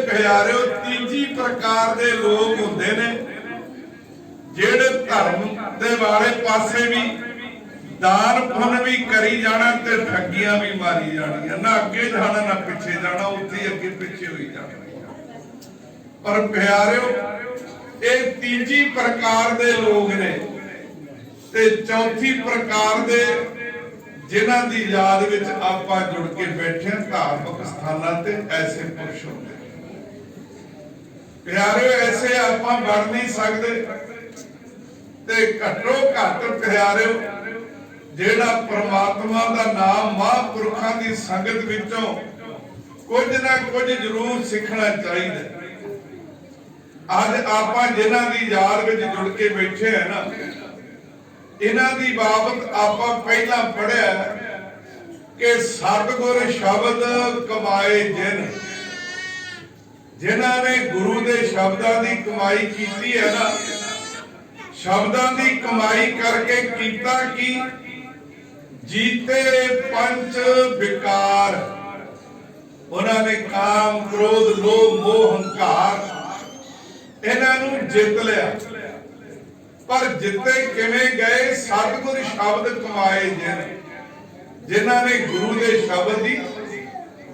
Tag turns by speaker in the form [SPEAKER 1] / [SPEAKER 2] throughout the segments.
[SPEAKER 1] प्यारिओ तीजी प्रकार के लोग होंदे ने जेड़े धर्म दे वाले पासे भी दान पुण्य भी करी जाना ते ठगियां भी मारी जानियां, ना अगे जाना ना पिछे जाना, उत्थे अगे पिछे होई जाना। पर प्यारिओ ये तीजी प्रकार दे लोग ने ते चौथी प्रकार दे जिन्हां दी याद विच आपां जुड़ के बैठे धार्मिक स्थानां ते ऐसे पुरुष होंदे प्यारिओ, ऐसे आपां बन नहीं सकते ते घट्टो घट प्यारिओ जेड़ा परमात्मा दा नाम महापुरुखां दी संगत विचों कुछ ना कुछ जरूर सीखना चाहिए। अज आपां जिन्हां दी याद विच जुड़ के बैठे हैं ना, इन्हां दी बाबत आपां पहला पढ़िया कि सतगुर शब्द कमाए जिन्हां ने गुरु दे शब्दां दी कमाई कीती है ना, शब्दां दी कमाई करके कीता की जीते पंच विकार, उन्होंने काम क्रोध लोभ मोह हंकार इन्हां नूं जित लिया। पर जिते किवें गए? सतगुर शब्द कमाए जिन्हां ने गुरु दे शब्द की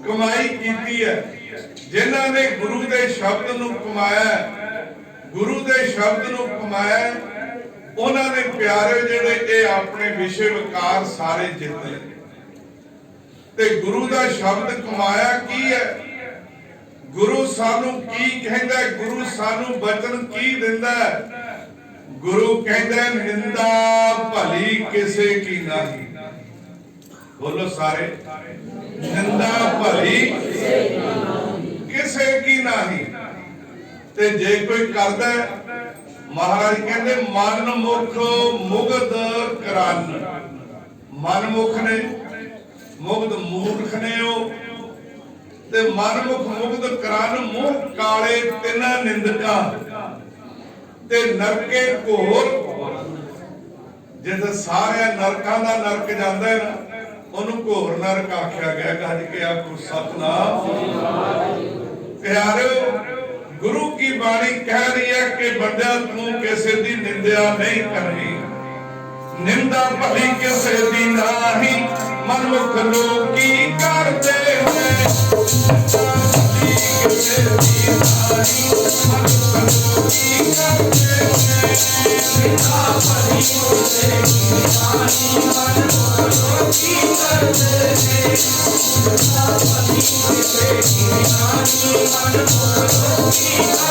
[SPEAKER 1] कमाई कीती है, जिन्हां ने गुरु दे शब्द नूं कमाया, गुरु दे शब्द नूं कमाया, उन्होंने प्यारे जेड़े ये अपने विषय विकार सारे जित ले। ते गुरु दा शब्द कमाया की है? गुरु सानू की कहंदा है? गुरु सानू वचन की दिंदा है? गुरु कहंदा निंदा भली किसे की नहीं। बोलो सारे, निंदा भली किसे की नहीं। ते जे कोई करदा है, महाराज कहते मन मुख मुग्ध करन, मन मुख ने मुग्ध मूर्ख ने ते मन मुख मुग्ध करन मुंह काले तिना निंदका ते नरके घोर। जिथे सारे नरकां दा नरक जांदा है ना, ओनू घोर नरक आख्या गया। कह के आखो सतनाम। प्यारिओ, गुरु की बाणी कह रही है कि बंदा तू किसी की निंदा नहीं करनी, निंदा भली किसी की नहीं, मनुख लोग की करते हैं। किसी की नहीं, मनुख लोग की करते हैं। निंदा भली किसी की नहीं, मनुख लोग की करते हैं। निंदा भली किसी की नहीं, मनुख लोग की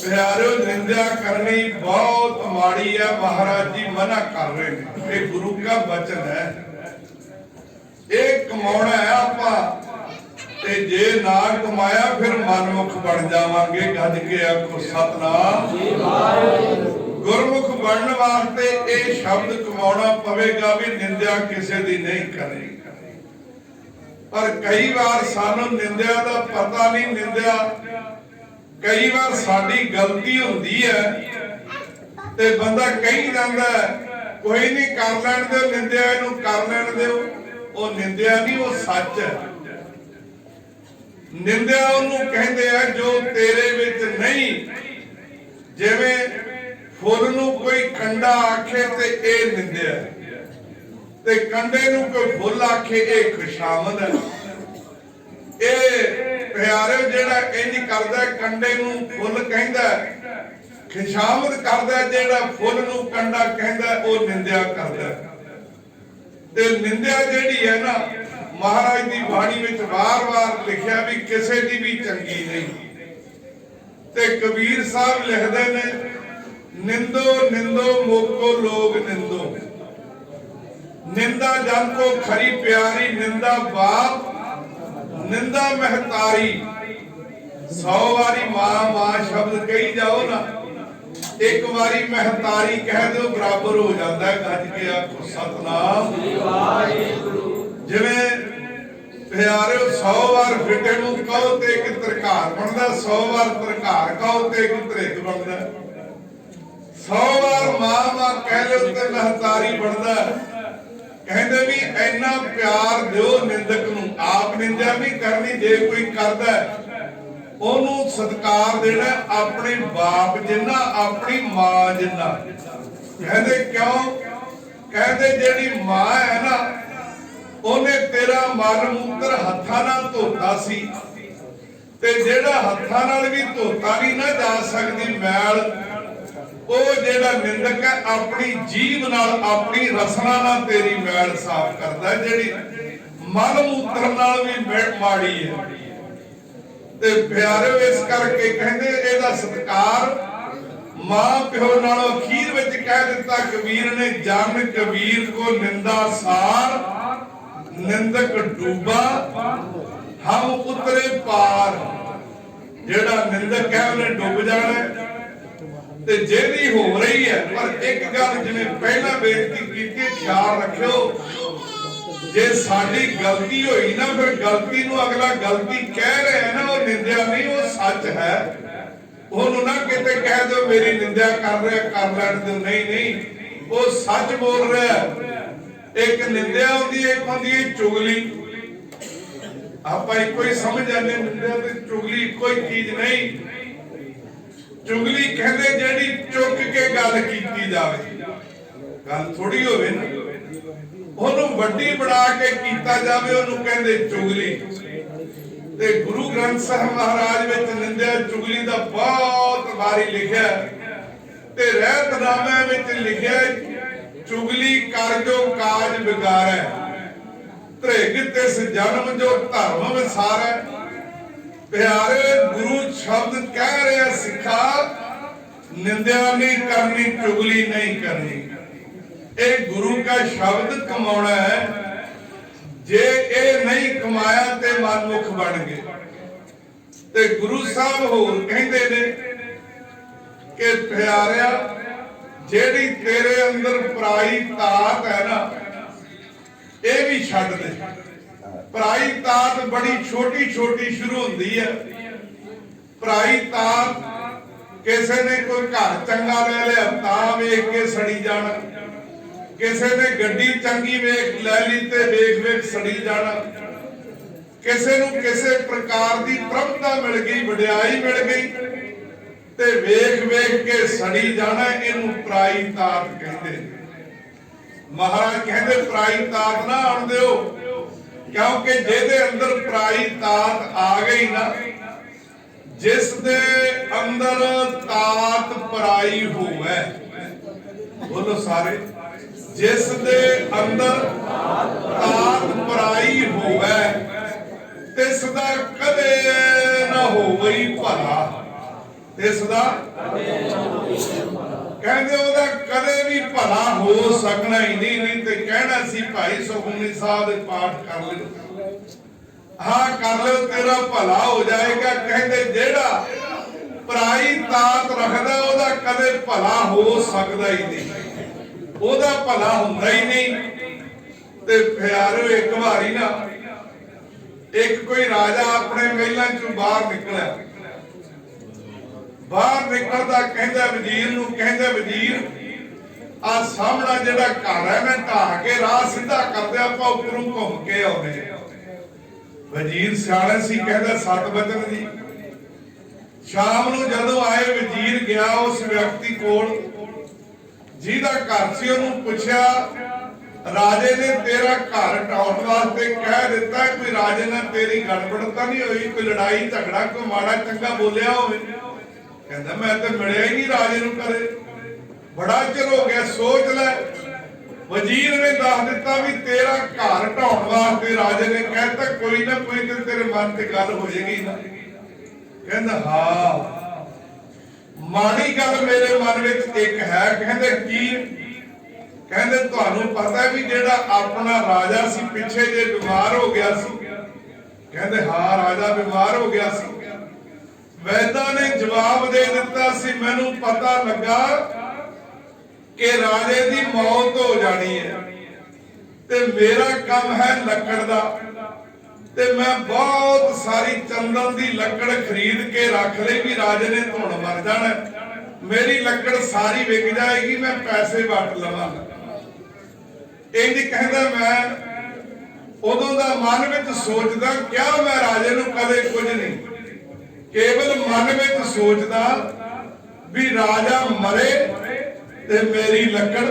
[SPEAKER 1] प्यारो निंदा करनी बहुत माड़ी है। महाराज जी मना कर रहे हैं, ये गुरु का वचन है। एक कमाना है आपा ते जे ना कमाया फिर मनमुख बन जावांगे। गज के आखो सतनाम। गुरमुख बनने वास्ते ये शब्द कमाना पवेगा भी निंदा किसी दी नहीं करनी। पर कई बार सानू निंदा दा पता नहीं, निंदा कई बार साडी गलती होंदी है ते बंदा कही जांदा कोई नहीं कर लैण दे, निंदा इनू कर लैण दिओ। वो निंदा नहीं, वो सच है। निंदा उन्होंने कहते हैं जो तेरे विच नहीं। जिवें फुल नू कोई कंडा आखे ते ए निंदा, ते कंडे नू कोई फुल आखे ए खुशामद है। ए प्यारे जेड़ा इंज करदा कंडे नू फुल कहंदा, खुशामद करदा जेड़ा फुल नू कंडा कहंदा ओ निंदा करदा। ते निंदा जेड़ी है ना, महाराज दी बाणी विच वार-वार लिखिया भी किसे दी भी चंगी नहीं। ते कबीर साहब लिखदे ने निंदो निंदो मोको लोग निंदो, निंदा जन को खरी प्यारी, निंदा बाप निंदा महतारी। 100 वारी मां मां शब्द कही जाओ ना, एक बारी महतारी कह दो बराबर हो जाता है। गज के आखो सतनाम। जिवें प्यारे 100 बार फिटे नू कहो ते एक तरकार बनदा, 100 बार तरकार कहो ते एक तरिक बनदा। 100 बार मां मां कह लो ते महतारी बनदा। कहंदे भी इन्ना प्यार दिओ निंदक नू। आप निंदा नहीं करनी, जे कोई करदा ओनू सत्कार देना अपने बाप जिन्ना, अपनी मां जिन्ना। कहंदे क्यों? कहंदे जेड़ी मां है ना, ओने तेरा मल मूत्र हत्थां नाल धोता सी, ते जेड़ा हत्थां नाल भी धोता नहीं ना जा सकदी मैल, ओ जेड़ा निंदक है अपनी जीभ नाल, अपनी रसना नाल तेरी मैल साफ करदा। जेड़ी मल मूत्र नाल भी माड़ी है। ते प्यारे इस करके कहंदे एदा सत्कार मां प्यो नालों अखीर विच कह दिता कबीर ने, जन कबीर को निंदा सार, निंदक डूबा हम उतरे पार। जेड़ा निंदक है उन्हें डूब जाना ते जेदी हो रही है। पर एक गल जिवें पहला बेनती कीती, ख्याल रखियो जे साडी गलती हुई ना फिर गलती नूं अगला गलती कह रहा है ना, वो निंदा नहीं, वो सच है। ਉਹਨੂੰ ना किते कह दो मेरी निंदा कर रहा, कर लैण दो, नहीं नहीं, वो सच बोल रहा है। एक निंदा होंदी, एक होंदी है चुगली। आप इको ही समझ जाते, निंदा ते चुगली कोई चीज नहीं। चुगली कहते जेड़ी चुक के गल कीती जावे, गल थोड़ी होवे ना, ਉਹਨੂੰ ਵੱਡੀ ਬਣਾ ਕੇ ਕੀਤਾ ਜਾਵੇ, ਉਹਨੂੰ ਕਹਿੰਦੇ ਚੁਗਲੀ। ਤੇ ਗੁਰੂ ਗ੍ਰੰਥ ਸਾਹਿਬ ਮਹਾਰਾਜ ਵਿੱਚ ਨਿੰਦਿਆ ਚੁਗਲੀ ਦਾ ਬਹੁਤ ਵਾਰੀ ਲਿਖਿਆ, ਤੇ ਰਹਿਤਨਾਮੇ ਵਿੱਚ ਲਿਖਿਆ ਚੁਗਲੀ ਕਰ ਜੋ ਕਾਜ ਵਿਗਾਰੈ, ਧ੍ਰਿਗ ਤਿਸ ਜਨਮ ਜੋ ਧਰਮ ਵਿਸਾਰੈ। ਪਿਆਰੇ ਗੁਰੂ ਸ਼ਬਦ ਕਹਿ ਰਿਹਾ ਸਿੱਖਾ, ਨਿੰਦਿਆ ਨਹੀਂ ਕਰਨੀ, ਚੁਗਲੀ नहीं करनी। ਇਹ ਗੁਰੂ का शब्द कमाना है। जे ये नहीं कमाया ते मनमुख बन गए। ते गुरु साहब होर कहते ने कि प्यारिया जेड़ी तेरे अंदर पराई ताकत है ना, ये भी छड्ड दे। पराई ताकत बड़ी छोटी छोटी शुरू होती है। पराई ताकत किसी ने कोई घर चंगा ले लिया तां वेख के सड़ी जाना, किसी ने गड्डी चंगी वेख लै ली ते वेख वेख सड़ी जाना, किसी नूं किसी प्रकार की प्रभुता मिल गई, वडियाई मिल गई ते वेख वेख के सड़ी जाना। इनू पराई ताकत कहते। महाराज कहते पराई ताकत ना आउण दिओ, क्योंकि जिहदे अंदर पराई ताकत आ गई ना, जिस दे अंदर ताकत पराई होवे, बोलो सारे, जिस दे अंदर ताकत पराई होवे तिस दा कदे ना होवई भला। तिस दा कहंदे ओदा कदे भी भला हो सकना ही नहीं। नहीं ते कहना सी भाई सुखमनी साहब दे पाठ कर लियो, हाँ कर लियो, तेरा भला हो जाएगा। कहंदे जेड़ा पराई ताकत रखदा ओदा कदे भला हो सकदा ही नहीं, ਉਹਦਾ ਭਲਾ ਹੁੰਦਾ ਹੀ ਨਹੀਂ। ਤੇ ਪਿਆਰਿਓ ਇੱਕ ਵਾਰੀ ਨਾ ਇੱਕ ਕੋਈ ਰਾਜਾ ਆਪਣੇ ਮਹਿਲਾਂ ਚੋਂ ਬਾਹਰ ਨਿਕਲਿਆ। ਬਾਹਰ ਨਿਕਲਦਾ ਕਹਿੰਦਾ ਵਜ਼ੀਰ ਨੂੰ, ਕਹਿੰਦਾ ਵਜ਼ੀਰ ਆ ਸਾਹਮਣਾ ਜਿਹੜਾ ਘਰ ਹੈ ਮੈਂ ਢਾਹ ਕੇ ਰਾਹ ਸਿੱਧਾ ਕਰਦੇ ਆਪਾਂ ਉੱਪਰੋਂ ਘੁੰਮ ਕੇ ਆਉਨੇ। ਵਜ਼ੀਰ ਸਿਆਣਾ ਸੀ, ਕਹਿੰਦਾ 7 ਵਜਨ ਜੀ। ਸ਼ਾਮ ਨੂੰ ਜਦੋਂ ਆਏ ਵਜ਼ੀਰ ਗਿਆ ਉਸ ਵਿਅਕਤੀ ਕੋਲ ਜਿਹਦਾ ਘਰ ਸੀ, ਉਹਨੂੰ ਪੁੱਛਿਆ ਰਾਜੇ ਨੇ ਤੇਰਾ ਘਰ ਢਾਉਣ ਵਾਸਤੇ ਕਹਿ ਦਿੱਤਾ, ਕੋਈ ਰਾਜੇ ਨਾਲ ਤੇਰੀ ਗੜਬੜ ਤਾਂ ਨਹੀਂ ਹੋਈ, ਕੋਈ ਲੜਾਈ ਝਗੜਾ, ਕੋਈ ਮਾੜਾ ਚੰਗਾ ਬੋਲਿਆ ਹੋਵੇ? ਕਹਿੰਦਾ ਮੈਂ ਤਾਂ ਮਿਲਿਆ ਹੀ ਨਹੀਂ ਰਾਜੇ ਨੂੰ ਕਦੇ, ਬੜਾ ਚਿਰ ਹੋ ਗਿਆ, ਸੋਚ ਲੈ। ਵਜ਼ੀਰ ਨੇ ਦੱਸ ਦਿੱਤਾ ਵੀ ਤੇਰਾ ਘਰ ਢਾਉਣ ਵਾਸਤੇ ਰਾਜੇ ਨੇ ਕਹਿਤਾ, ਕੋਈ ਨਾ ਕੋਈ ਤੇ ਤੇਰੇ ਮਨ ਤੇ ਗੱਲ ਹੋ ਜਾਏਗੀ ਨਾ। ਕਹਿੰਦਾ ਹਾਂ ਮਾੜੀ ਗੱਲ ਮੇਰੇ ਮਨ ਵਿੱਚ ਇੱਕ ਹੈ। ਕਹਿੰਦੇ ਕੀ? ਕਹਿੰਦੇ ਤੁਹਾਨੂੰ ਪਤਾ ਵੀ ਜਿਹੜਾ ਆਪਣਾ ਰਾਜਾ ਸੀ ਪਿੱਛੇ ਜੇ ਬਿਮਾਰ ਹੋ ਗਿਆ ਸੀ? ਕਹਿੰਦੇ ਹਾਂ ਰਾਜਾ ਬਿਮਾਰ ਹੋ ਗਿਆ ਸੀ। ਵੈਦਾਂ ਨੇ ਜਵਾਬ ਦੇ ਦਿੱਤਾ ਸੀ, ਮੈਨੂੰ ਪਤਾ ਲੱਗਾ ਕਿ ਰਾਜੇ ਦੀ ਮੌਤ ਹੋ ਜਾਣੀ ਹੈ ਤੇ ਮੇਰਾ ਕੰਮ ਹੈ ਲੱਕੜ ਦਾ, ਤੇ ਮੈਂ ਬਹੁਤ ਸਾਰੀ ਚੰਦਨ ਦੀ ਲੱਕੜ ਖਰੀਦ ਕੇ ਰੱਖ ਲਈ ਵੀ ਰਾਜੇ ਨੇ ਧੁਣ ਮਰ ਜਾਣਾ, ਮੇਰੀ ਲੱਕੜ ਸਾਰੀ ਵਿਕ ਜਾਏਗੀ, ਮੈਂ ਪੈਸੇ ਵਟ ਲਵਾਂਗਾ। ਇੰਜ ਕਹਿੰਦਾ ਮੈਂ ਉਦੋਂ ਦਾ ਮਨ ਵਿੱਚ ਸੋਚਦਾ, ਕਿਆ ਮੈਂ ਰਾਜੇ ਨੂੰ ਕਦੇ ਕੁਝ ਨਹੀਂ, ਕੇਵਲ ਮਨ ਵਿੱਚ ਸੋਚਦਾ ਵੀ ਰਾਜਾ ਮਰੇ ਤੇ ਮੇਰੀ ਲੱਕੜ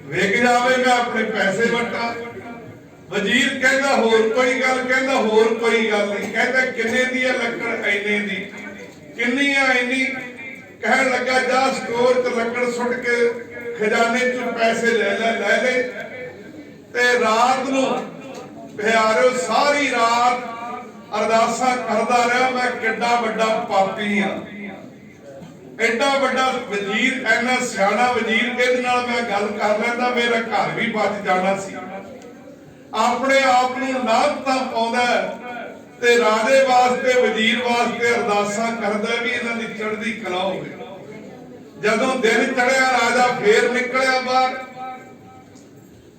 [SPEAKER 1] ਵਿਕ ਜਾਵੇ, ਮੈਂ ਆਪਣੇ ਪੈਸੇ ਵਟਾਂ। ਵਜ਼ੀਰ ਕਹਿੰਦਾ ਹੋਰ ਕੋਈ ਗੱਲ? ਕਹਿੰਦਾ ਹੋਰ ਕੋਈ ਗੱਲ ਨਹੀਂ। ਕਹਿੰਦਾ ਕਿੰਨੇ ਦੀ ਹੈ ਲੱਕੜ? ਇੰਨੇ ਦੀ। ਕਿੰਨੀ ਆ? ਇੰਨੀ। ਕਹਿਣ ਲੱਗਾ ਜਾ ਸਟੋਰ ਤੇ ਲੱਕੜ ਸੁੱਟ ਕੇ ਖਜ਼ਾਨੇ ਚੋਂ ਪੈਸੇ ਲੈ ਲੈ। ਤੇ ਰਾਤ ਨੂੰ ਪਿਆਰਿਓ ਸਾਰੀ ਰਾਤ ਅਰਦਾਸਾਂ ਕਰਦਾ ਰਿਹਾ, ਮੈਂ ਕਿੱਡਾ ਵੱਡਾ ਪਾਪੀ ਆ। ਐਡਾ ਵੱਡਾ ਵਜ਼ੀਰ, ਐਨਾ ਸਿਆਣਾ ਵਜ਼ੀਰ, ਇਹਦੇ ਨਾਲ ਮੈਂ ਗੱਲ ਕਰ ਲੈਂਦਾ ਮੇਰਾ ਘਰ ਵੀ ਬਚ ਜਾਣਾ ਸੀ। ਆਪਣੇ ਆਪ ਨੂੰ ਲਾਭ ਤਾਂ ਪਾਉਂਦਾ ਤੇ ਰਾਜੇ ਵਾਸਤੇ ਵਜ਼ੀਰ ਵਾਸਤੇ ਅਰਦਾਸਾਂ ਕਰਦਾ ਵੀ ਇਹਨਾਂ ਦੀ ਚੜ੍ਹਦੀ ਕਲਾ ਹੋਵੇ। ਜਦੋਂ ਦਿਨ ਚੜਿਆ ਰਾਜਾ ਫੇਰ ਨਿਕਲਿਆ ਬਾਹਰ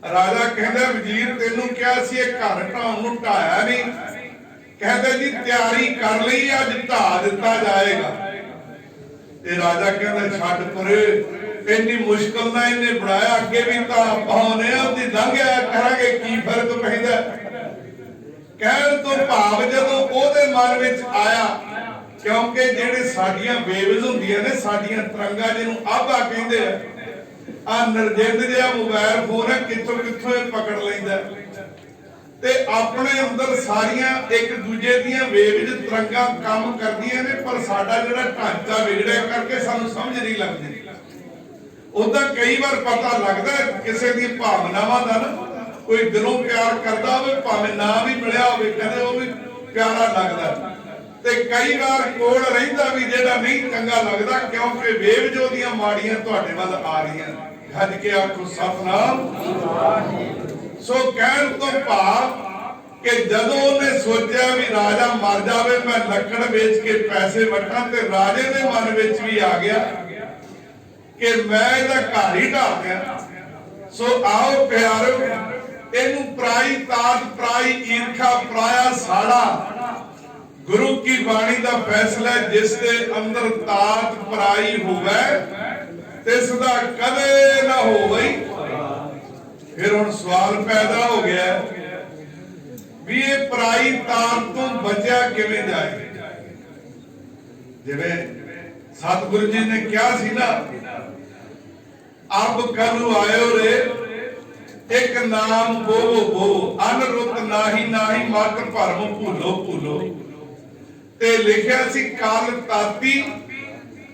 [SPEAKER 1] राजा कहता वजीर तेनू क्या सी घर ढाउण नूं ढाया नहीं, कहते जी तैयारी कर ली अज ढा दिता जाएगा। ते राजा कहता छड्ड परे इन्नी मुश्किल ना इन्हें बनाया, अगे भी तो पाने लंघिया करांगे की फर्क पैंदा। कहण तो भाव जदों ओहदे मन विच आया, क्योंकि जेडे साडियां वेव्स हुंदियां ने साडियां तरंगां जिहनूं आभा कहंदे आ नरजिंद जिहा मोबाइल फोन है कित्थों कित्थों पकड़ लैंदा ते अपने अंदर सारियां एक दूजे दियां वेव्स तरंगां काम करदियां ने, पर साडा जिहड़ा ढांचा विगड़िया करके सानूं समझ नहीं लगदी। उदा कई बार पता लगदा किसी दी भावनावां दा ना, कोई दिलों प्यार करदा होवे भावें ना भी मिलिया होवे कहंदे वो भी प्यारा लगदा, ते कई बार कोल रहिंदा भी जेड़ा नहीं चंगा लगदा, क्योंकि वेव जो दियां माड़ियां तुहाडे वल आ रहीआं। गज के आखो सतनाम। सो कहण तो भाव कि जदों उहने सोचा भी राजा मर जावे मैं लकड़ बेच के पैसे वटां, ते राजे दे मन विच भी आ गया कि मैं इहदा घर ही ढा दियां। सो आओ प्यारो इनू पराई ताज पराई ईर्खा पराया साड़ा, गुरु की बाणी का फैसला जिसके अंदर ताज पराई होवे तिसदा कदे ना होवे। फिर हुण सवाल पैदा हो गया भी ये पराई ताज तो बचा किवें जाए। जिवें सतगुरु जी ने कहा सी ना, अब कलू आयो रे एक नाम बोवो बोवो, अन रुत नाही नाही मत भरम भूलो भूलो। ते लिखिया सी कल ताती,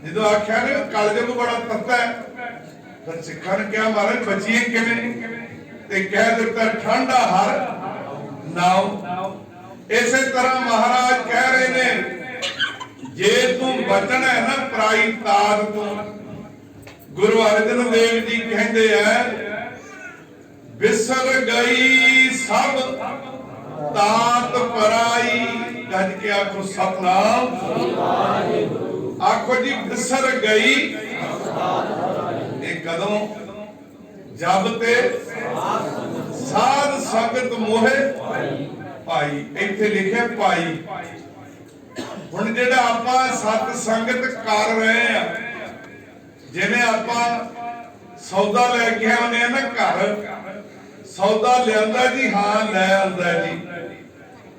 [SPEAKER 1] जो आख्या ने कलयुग बड़ा तत्ता है, पर सिखा ने क्या महाराज बचिए किवें, ते कह दिता ठंडा हर नाव। इसे तरह महाराज कह रहे ने जे तू बचना है ना पराई तार तू, गुरु अर्जन देव जी कहते हैं बिसर गई सब तात पराई। गज के आखो सतनाम। आखो जी बिसर गई एक कदों जब ते साध संगत मोहे पाई, इत्थे लिखिया पाई। हुण जेड़ा आपां सत संगत कर रहे हैं, जिवें आपां सौदा लैके आने ना घर, सौदा लियांदा जी हाँ लै आंदा जी,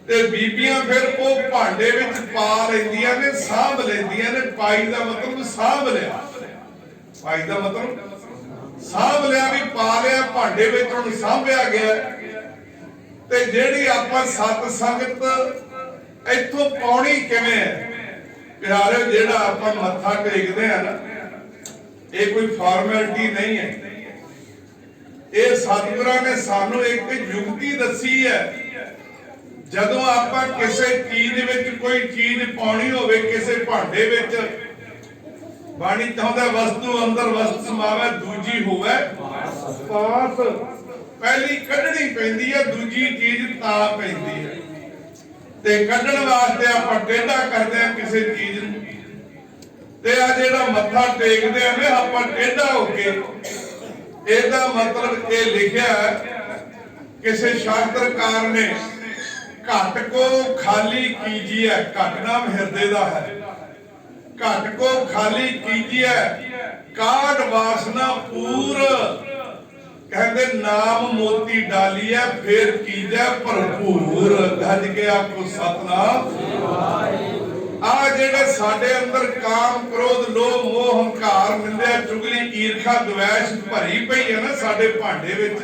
[SPEAKER 1] ते बीबियां फिर वो भांडे विच पा लैंदियां ने, सांभ लैंदियां ने। पाई दा मतलब सांभ लिया, पाई दा मतलब सांभ लिया भी पा लिया भांडे विच, हुण सांभिया गया। ते जेड़ी आपां सत संगत इत्थों पाउणी किवें है प्यारे, जेड़ा आपां मत्था टेकदे आ ना, ये कोई फॉर्मैलिटी नहीं है। ये सतगुरां ने सानू एक युक्ति दसी है। जदों आपां किसी चीज विच कोई चीज पाउणी होवे किसी भांडे विच, बाणी चाहुंदा वस्तु अंदर वस्तु समावे, दूजी होवे पास। पहली कढणी पैंदी है, दूजी चीज तां पैंदी है। ते कढण वास्ते आपां टेढ़ा करदे आ किसी चीज नूं, ते आ जेड़ा मत्था टेकदे आ ने आपां टेढ़ा हो के, ਇਹਦਾ मतलब ये लिखिया किसी शास्त्रकार ने घट को खाली कीजिए, घट नाम हृदय का है, घट को खाली कीजिए काट वासना पूर, कहते नाम मोती डालिए फिर कीजिए भरपूर। गज के आखो सतनाम। आ जेड़े साडे अंदर काम क्रोध लोभ मोह हंकार निंदा चुगली ईर्खा द्वेष भरी पई है ना साडे भांडे विच,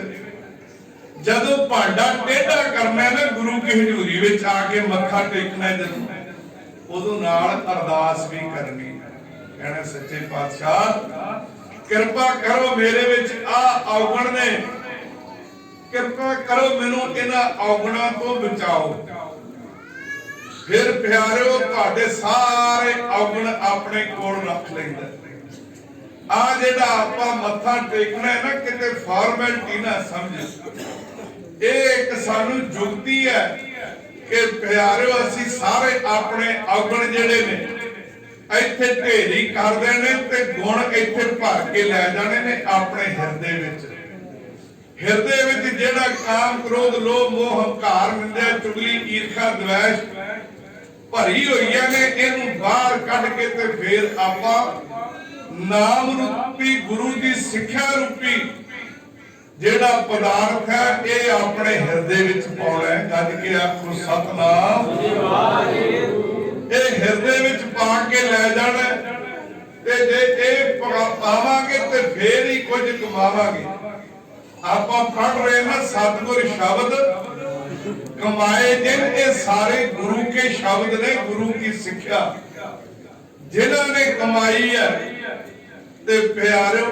[SPEAKER 1] जदों भांडा टेढ़ा करना है ना गुरु की हजूरी विच आके मत्था टेकना है, जदों उदों नाल अरदास भी करनी, कहना सच्चे पातशाह कृपा करो मेरे विच आ औगण ने, कृपा करो मैनू इन्हां औगणां तो बचाओ। फिर प्यारिओ तुहाडे सारे औगण अपने कोल रख लैंदा। आ जेड़ा आपां मत्था टेकना है ना, किते फॉर्मैलिटी ना समझ, ये एक सानू जुगती है कि प्यारिओ असीं सारे अपने औगण जेड़े ने इत्थे ढेरी कर देने ते गुण इत्थे भर के लै जाने ने अपने हिरदे विच। ਹਿਰਦੇ ਵਿੱਚ ਜਿਹੜਾ ਕਾਮ ਕ੍ਰੋਧ ਲੋਭ ਮੋਹ ਹੰਕਾਰ ਨਿੰਦਿਆ ਚੁਗਲੀ ਈਰਖਾ ਦਵੈਸ਼ ਭਰੀ ਹੋਈਆਂ ਨੇ, ਇਹਨੂੰ ਬਾਹਰ ਕੱਢ ਕੇ ਤੇ ਫੇਰ ਆਪਾਂ ਨਾਮ ਰੂਪੀ ਗੁਰੂ ਦੀ ਸਿੱਖਿਆ ਰੂਪੀ ਜਿਹੜਾ ਪਦਾਰਥ ਹੈ ਇਹ ਆਪਣੇ ਹਿਰਦੇ ਵਿੱਚ ਪਾਉਣਾ ਹੈ। ਗੱਜ ਕੇ ਆਖੋ ਸਤਨਾਮ। ਇਹ ਹਿਰਦੇ ਵਿੱਚ ਪਾ ਕੇ ਲੈ ਜਾਣਾ ਤੇ ਜੇ ਇਹ ਪਾਵਾਂਗੇ ਤੇ ਫੇਰ ਹੀ ਕੁਝ ਕਮਾਵਾਂਗੇ। ਆਪਾਂ ਪੜ ਰਹੇ ਨਾ ਸਤਿਗੁਰ ਸ਼ਬਦ कमाए जिन, ये सारे गुरु के शब्द ने, गुरु की सिक्ख्या जिन्होंने कमाई है। ते प्यारो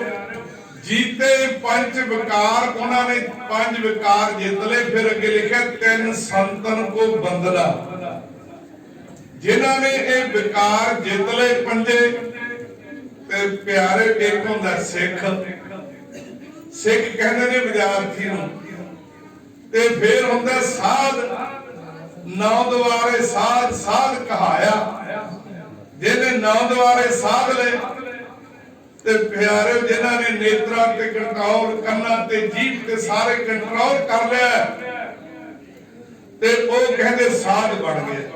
[SPEAKER 1] जीते पंच विकार, उन्होंने पंच विकार जित ले। फिर अगे लिखा तीन संतन को बंदना, जिन्होंने ये विकार जित ले पंजे। ते प्यारे एक होंदा सिख, सिख कहते ने विद्यार्थी नूं। ते फिर हुंदा साध, नौ द्वारे साध, साध कहाया जिन्हें नौ द्वारे साध ले। ते प्यारे जिन्हां ने नेत्रा ते कंट्रोल, कन्ना ते जीभ ते सारे कंट्रोल कर लिया ते वो कहते साध बन गए।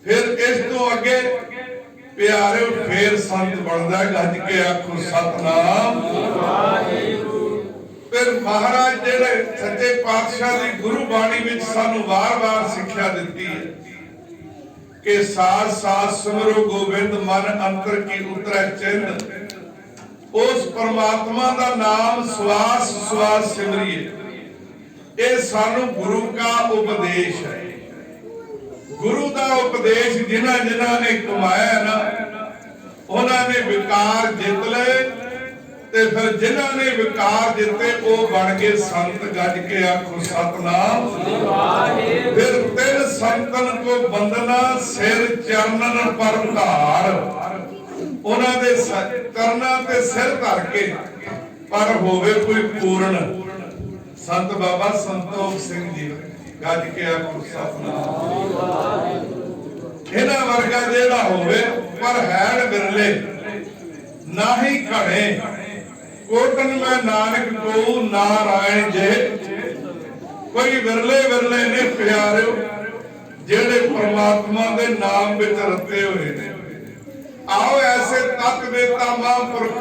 [SPEAKER 1] फिर इस तो अगे प्यारे फिर संत बनदा। गज के आखो सतनाम। फिर महाराज जेड़े सच्चे पातशाह की गुरु बाणी विच सानू वार-वार सिक्ख्या दिती है कि साथ साथ सिमरो गोबिंद मन अंतर की उतरै चिन्ह। उस परमात्मा का नाम श्वास श्वास सिमरिए। ये सानू गुरु का उपदेश है। गुरु का उपदेश जिन्हां जिन्हां ने कमाया ना, उन्होंने विकार जित ले। ते फिर जिन्हां ने विकार जिते वो बन गए संत। गज के आखो सतनाम। फिर तीन संतन को बंदना, सिर चरणन पर धार। उन्हां दे चरणां ते सिर धर के पर होवे कोई पूर्ण। संत बाबा संतोख सिंह जी। गज के आखो सतनाम। इन्हां वर्गा जेड़ा होवे पर हैड़ बिरले ना ही घड़े। कोटन में नानक को नारायण जे। कोई विरले विरले ने प्यारे जेड़े परमात्मा के नाम विच रते हुए ने। आओ ऐसे तत्व वेता महापुरख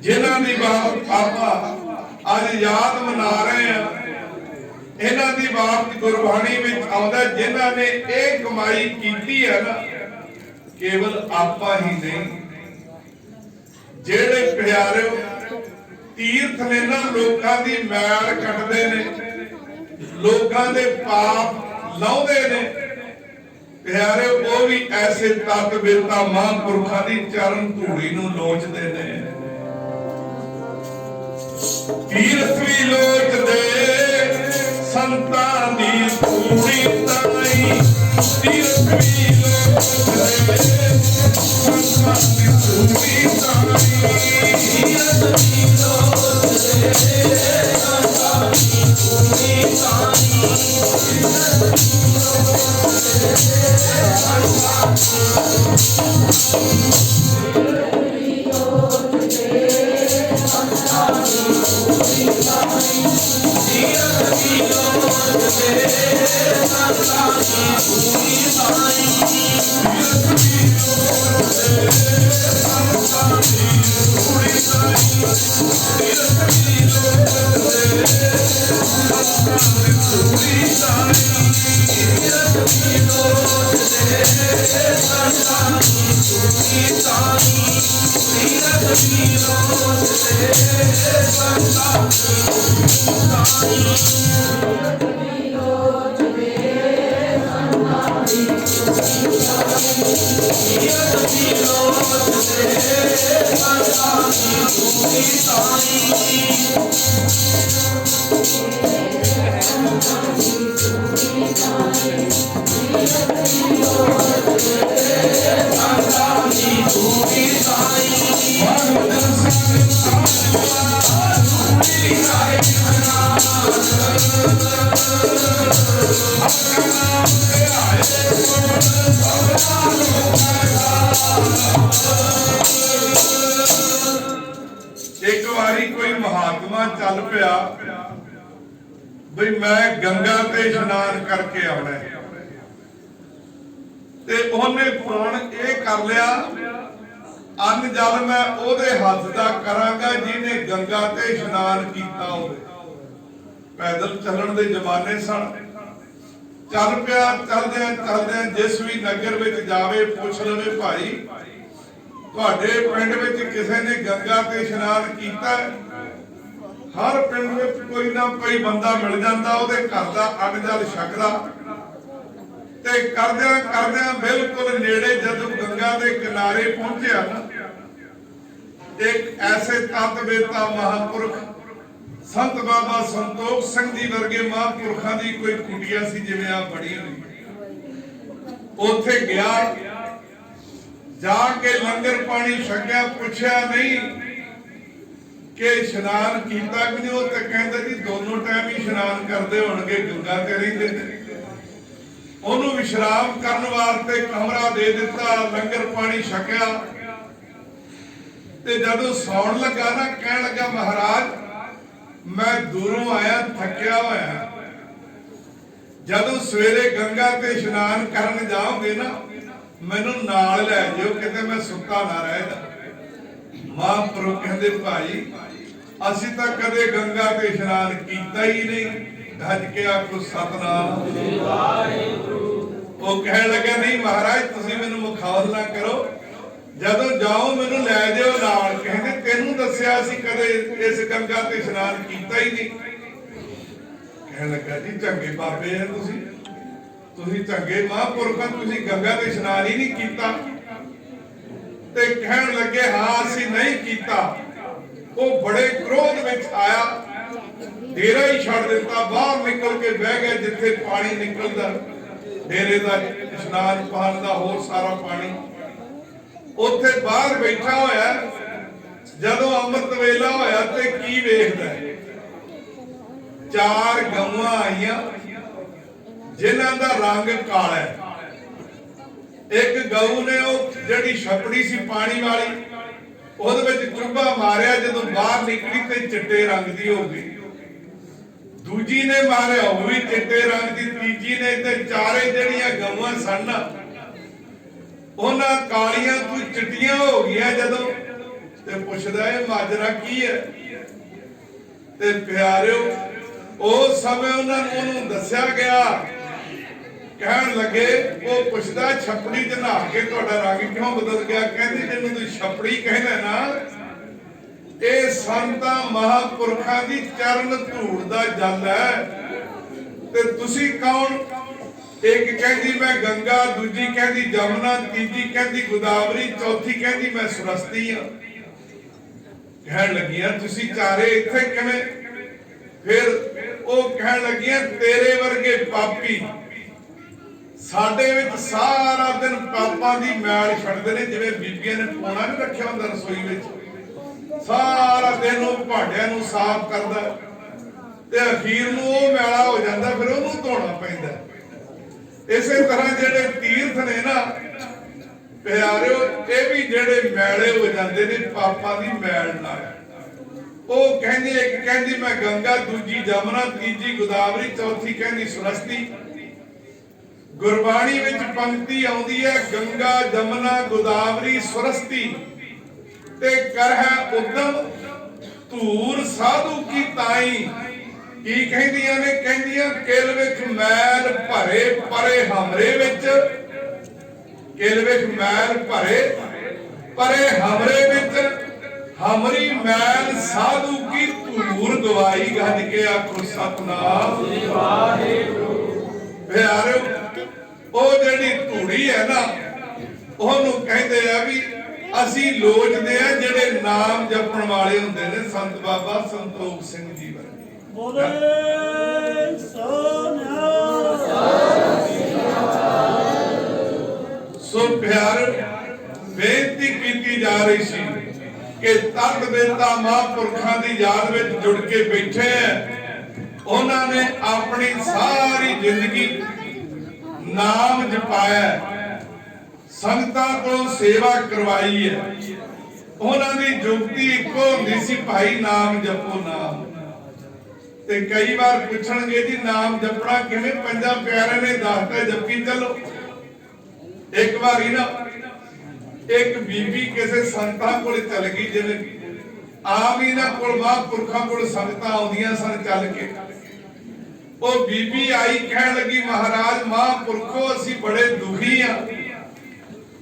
[SPEAKER 1] जिन्हां दी बात आपा अज याद मना रहे हैं। इन्हां दी बात गुरबाणी विच आउंदा जिन्हां ने एक कमाई कीती है ना, केवल आपा ही नहीं। जेड़े प्यारे तीर्थ ने ना, लोकां दी मैल कटदे ने, लोकां दे पाप लाउंदे ने। प्यारे वो भी ऐसे तत्व वेता महापुरखां दी चरण धूड़ी नूं लोचदे ने। तीर्थ भी लोचदे संतां दी धूड़ी ताई। तीर्थ भी लोचदे संतां दी धूड़ी ताई। एक बारी कोई महात्मा महात्मा चल पिया भी मैं गंगा ते इशनान करके आना ते ओने प्राण ये कर लिया अन्न जल मैं ओदे हथ दा करांगा जिन्हें गंगा ते इशनान कीता होवे। पैदल चलण दे जमाने सन। चल पिया चलदे जिस भी नगर विच जावे पुछ लवे भाई तुहाडे पिंड विच किसे ने गंगा ते इशनान कीता। हर पिंड विच कोई ना कोई बंदा मिल जांदा ओहदे घर दा अन्न जल छकदा ते करदियां बिल्कुल नेड़े जदों गंगा दे किनारे पहुंचिया ना एक ऐसे तत्वेता महापुरख संत बाबा संतोख सिंह जी वर्गे महापुरखों की कोई कुटिया सी जिवें आ बनी हुई। उत्थे गया जाके लंगर पानी छकिया पुछया नहीं कि इशनान कीता कि नहीं। तो कहंदा जी दोनों टाइम ही इशनान करते होणगे गंगा ते रहिंदे ने। ओनू विश्राम करन वास्ते कमरा दे दिता लंगर पानी छकिया ते जदों सौण लगा ना कहण लगा महाराज मैं दूरों आया थकिया होया जदों सवेरे गंगा ते इशनान करन जाओगे ना मैनू नाल लै जाओ किते मैं सुत्ता ना रह जा। महापुरुष कहंदे भाई असीं तां कदे गंगा ते इशनान कीता ही नहीं। धज के आखो सतनाम वो कहण लगा नहीं महाराज तुसीं मैनू मुखावल ना करो जदों जाओ मैनू लै जाओ नाल। कहंदे तैनूं दस्सिया सी कदे इस गंगा ते इशनान कीता ही नहीं। कहण लगा जी चंगे बाबे हैं तुसीं चंगे महापुरखों तुसीं गंगा ते इशनान ही नहीं कीता। ते कहण लगे हाँ असीं नहीं कीता। वो बड़े क्रोध विच आया डेरा ही छड़ दिता बाहर निकल के बह गया जिथे पानी निकलदा डेरे दा इशनान पान दा होर सारा पानी उत्थे बाहर बैठा होया। जदों अमृत वेला होया ते की वेखदा चार गवां आईयां जिन्हां दा रंग काला है। एक गऊ ने वो जिहड़ी छपड़ी सी पानी वाली ਉਹਦੇ ਵਿੱਚ ਚੁੱਭਾ ਮਾਰਿਆ ਜਦੋਂ ਬਾਹਰ ਨਿਕਲੀ ਤੇ ਚਿੱਟੇ ਰੰਗ ਦੀ ਹੋ ਗਈ। ਦੂਜੀ ਨੇ ਮਾਰਿਆ ਉਹ ਵੀ ਚਿੱਟੇ ਰੰਗ ਦੀ। ਤੀਜੀ ਨੇ ਤੇ ਚਾਰੇ ਜਿਹੜੀਆਂ ਗਊਆਂ ਸਨ ਉਹਨਾਂ ਕਾਲੀਆਂ ਤੋਂ ਚਿੱਟੀਆਂ ਹੋ ਗਈਆਂ ਜਦੋਂ ਤੇ ਪੁੱਛਦਾ ਇਹ ਮਾਜਰਾ ਕੀ ਹੈ। ਤੇ ਪਿਆਰਿਓ ਉਸ ਸਮੇਂ ਉਹਨਾਂ ਨੂੰ ਉਹਨੂੰ ਦੱਸਿਆ ਗਿਆ। कहन लगे वो पुछदा छपड़ी च नहा के तुहाडा रंग क्यों बदल गया। कहंदे जिन्नू तुसीं छपड़ी कहना ना ये संतां महापुरखां दी चरण धूड़ दा जल है ते तुसीं कौन। एक कहंदी मैं गंगा दूजी कहंदी जमुना तीजी कहंदी गोदावरी चौथी कहंदी मैं सरस्वती हां। कहण लगियां तुसीं चारे इत्थे किवें। फिर वो कहण लगियां तेरे वर्गे पापी साडे विच सारा दिन पापां दी मैल छड्डदे ने। जिवें बीबियां ने पोणा नहीं रखिया हुंदा रसोई विच सारा दिन वो भांडिਆਂ ਨੂੰ साफ करदा ते अखीर ਨੂੰ ਉਹ ਮੈਲਾ हो ਜਾਂਦਾ फिर ਉਹਨੂੰ ਧੋਣਾ ਪੈਂਦਾ। इसे तरह ਜਿਹੜੇ ਤੀਰਥ ਨੇ ਨਾ ਪਿਆਰਿਓ ਇਹ ਵੀ ਜਿਹੜੇ ਮੈਲੇ ਹੋ ਜਾਂਦੇ ਨੇ ਪਾਪਾਂ ਦੀ ਮੈਲ ਨਾਲ। ਉਹ ਕਹਿੰਦੀ ਇੱਕ ਕਹਿੰਦੀ ਮੈਂ ਗੰਗਾ ਦੂਜੀ ਜਮਨਾ ਤੀਜੀ ਗੋਦਾਵਰੀ ਚੌਥੀ ਕਹਿੰਦੀ ਸਰਸਤੀ। गुरबाणी विच पंक्ति आउंदी है गंगा जमुना गोदावरी सरस्वती ते कर है उद्यम धूर साधु की ताई। की कहंदियां ने कहंदियां किल विच मैल भरे परे हमरे विच किल विच मैल भरे परे हमरे विच हमरी मैल साधु की धूर गवाई। गज के आखो सतनाम वाहिगुरू। प्यारे ਉਹ ਜਿਹੜੀ ਧੂੜੀ ਹੈ ਨਾ ਉਹਨੂੰ ਕਹਿੰਦੇ ਆ ਵੀ ਅਸੀਂ ਲੋਚਦੇ ਆ ਜਿਹੜੇ ਨਾਮ ਜਪਣ ਵਾਲੇ ਹੁੰਦੇ ਨੇ ਸੰਤ ਬਾਬਾ ਸੰਤੋਖ ਸਿੰਘ ਜੀ ਵਰਗੇ। ਬੋਲੇ ਸੋ ਪਿਆਰ ਬੇਨਤੀ ਕੀਤੀ ਜਾ ਰਹੀ ਸੀ ਕਿ ਤਤ ਬੇਤਾ ਮਹਾਂਪੁਰਖਾਂ ਦੀ ਯਾਦ ਵਿੱਚ ਜੁੜ ਕੇ ਬੈਠੇ ਆ। ਉਹਨਾਂ ਨੇ ਆਪਣੀ ਸਾਰੀ ਜ਼ਿੰਦਗੀ नाम जपाया संगतां को सेवा करवाई है। ਉਹਨਾਂ ਦੀ ਜੁਗਤੀ ਇੱਕੋ ਹੁੰਦੀ ਸੀ, ਭਾਈ ਨਾਮ ਜਪੋ ਨਾਮ। ਤੇ ਕਈ ਵਾਰ ਪੁੱਛਣਗੇ ਜੀ ਨਾਮ ਜਪਣਾ ਕਿਵੇਂ? ਪੰਜਾਂ ਪਿਆਰਿਆਂ ਨੇ ਦੱਸਤਾ, ਜਪੀ ਚੱਲੋ। ਇੱਕ ਵਾਰੀ ਨਾ ਇੱਕ ਬੀਬੀ ਕਿਸੇ ਸੰਤਾਂ ਕੋਲ ਚੱਲ ਗਈ, ਜਿਵੇਂ ਆਮ ਹੀ ਨਾ ਕੋਲ ਮਹਾਂਪੁਰਖਾਂ ਕੋਲ ਸੰਗਤਾਂ ਆਉਂਦੀਆਂ ਸਨ ਚੱਲ ਕੇ। ਉਹ ਬੀਬੀ ਆਈ, ਕਹਿਣ ਲੱਗੀ ਮਹਾਰਾਜ ਮਹਾਂਪੁਰਖੋ ਅਸੀਂ ਬੜੇ ਦੁਖੀ ਆ।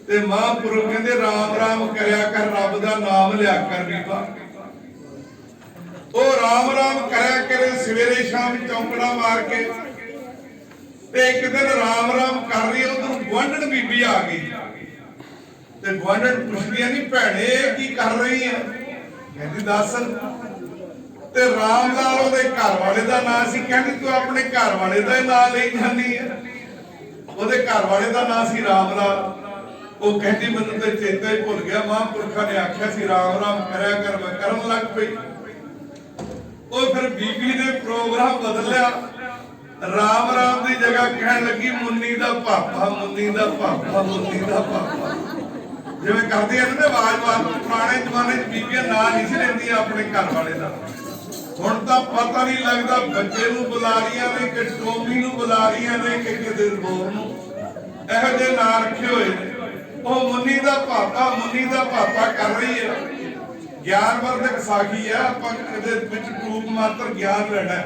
[SPEAKER 1] ਤੇ ਮਹਾਂਪੁਰਖ ਕਹਿੰਦੇ ਰਾਮ ਰਾਮ ਕਰਿਆ ਕਰ, ਰੱਬ ਦਾ ਨਾਮ ਲਿਆ ਕਰ ਬੀਬਾ। ਉਹ ਰਾਮ ਰਾਮ ਕਰਿਆ ਕਰੇ ਸਵੇਰੇ ਸ਼ਾਮ ਚੌਂਕੜਾ ਮਾਰ ਕੇ। ਤੇ ਇੱਕ ਦਿਨ ਰਾਮ ਰਾਮ ਕਰ ਰਹੀ, ਉਧਰੋਂ ਗੁਆਂਢਣ ਬੀਬੀ ਆ ਗਈ। ਤੇ ਗੁਆਂਢਣ ਪੁੱਛਦੀਆਂ ਨਹੀਂ ਭੈਣੇ ਕੀ ਕਰ ਰਹੀ ਆ? ਕਹਿੰਦੀ ਦੱਸ। ਤੇ ਰਾਮ ਲਾਲ ਉਹਦੇ ਘਰ ਵਾਲੇ ਦਾ ਨਾਂ ਸੀ। ਕਹਿੰਦੀ ਤੂੰ ਆਪਣੇ ਘਰ ਵਾਲੇ ਦਾ ਹੀ ਨਾਂ ਲਈ ਜਾਂਦੀ ਹੈ। ਉਹਦੇ ਘਰ ਵਾਲੇ ਦਾ ਨਾਂ ਸੀ ਰਾਮ ਲਾਲ। ਉਹ ਕਹਿੰਦੀ ਮੈਨੂੰ ਤੇ ਚੇਤਾ ਹੀ ਭੁੱਲ ਗਿਆ, ਮਹਾਂਪੁਰਖਾਂ ਨੇ ਆਖਿਆ ਸੀ ਰਾਮ ਰਾਮ ਕਰਿਆ ਕਰ, ਮੈਂ ਕਰਨ ਲੱਗ ਪਈ। ਉਹ ਫਿਰ ਬੀਬੀ ਨੇ ਪ੍ਰੋਗਰਾਮ ਬਦਲਿਆ, ਰਾਮ ਰਾਮ ਦੀ ਜਗ੍ਹਾ ਕਹਿਣ ਲੱਗੀ ਮੁੰਨੀ ਦਾ ਪਾਪਾ, ਮੁੰਨੀ ਦਾ ਪਾਪਾ, ਮੁੰਨੀ ਦਾ ਪਾਪਾ। ਜਿਵੇਂ ਕਰਦੇ ਹਨ ਨਾ ਆਵਾਜ਼ ਮਾਰ। ਪੁਰਾਣੇ ਜ਼ਮਾਨੇ 'ਚ ਬੀਬੀਆਂ ਨਾਂ ਨਹੀਂ ਸੀ ਲੈਂਦੀਆਂ ਆਪਣੇ ਘਰ ਵਾਲੇ ਦਾ। ਹੁਣ ਤਾਂ ਪਤਾ ਨਹੀਂ ਲੱਗਦਾ ਬੱਚੇ ਨੂੰ ਬੁਲਾ ਰਹੀਆਂ ਨੇ ਕਿ ਟੋਮੀ ਨੂੰ ਬੁਲਾ ਰਹੀਆਂ ਨੇ ਕਿ ਕਿਸੇ ਹੋਰ ਨੂੰ। ਇਹੋ ਜਿਹੇ ਨਾਂ ਰੱਖੇ ਹੋਏ ਨੇ। ਉਹ ਮੁੰਨੀ ਦਾ ਪਾਪਾ, ਮੁੰਨੀ ਦਾ ਪਾਪਾ ਕਰ ਰਹੀ ਹੈ। ਗਿਆਨਵਰਧਕ ਸਾਖੀ ਆ, ਆਪਾਂ ਇਹਦੇ ਵਿੱਚ ਟੂਕ ਮਾਤਰ ਗਿਆਨ ਲੈਣਾ।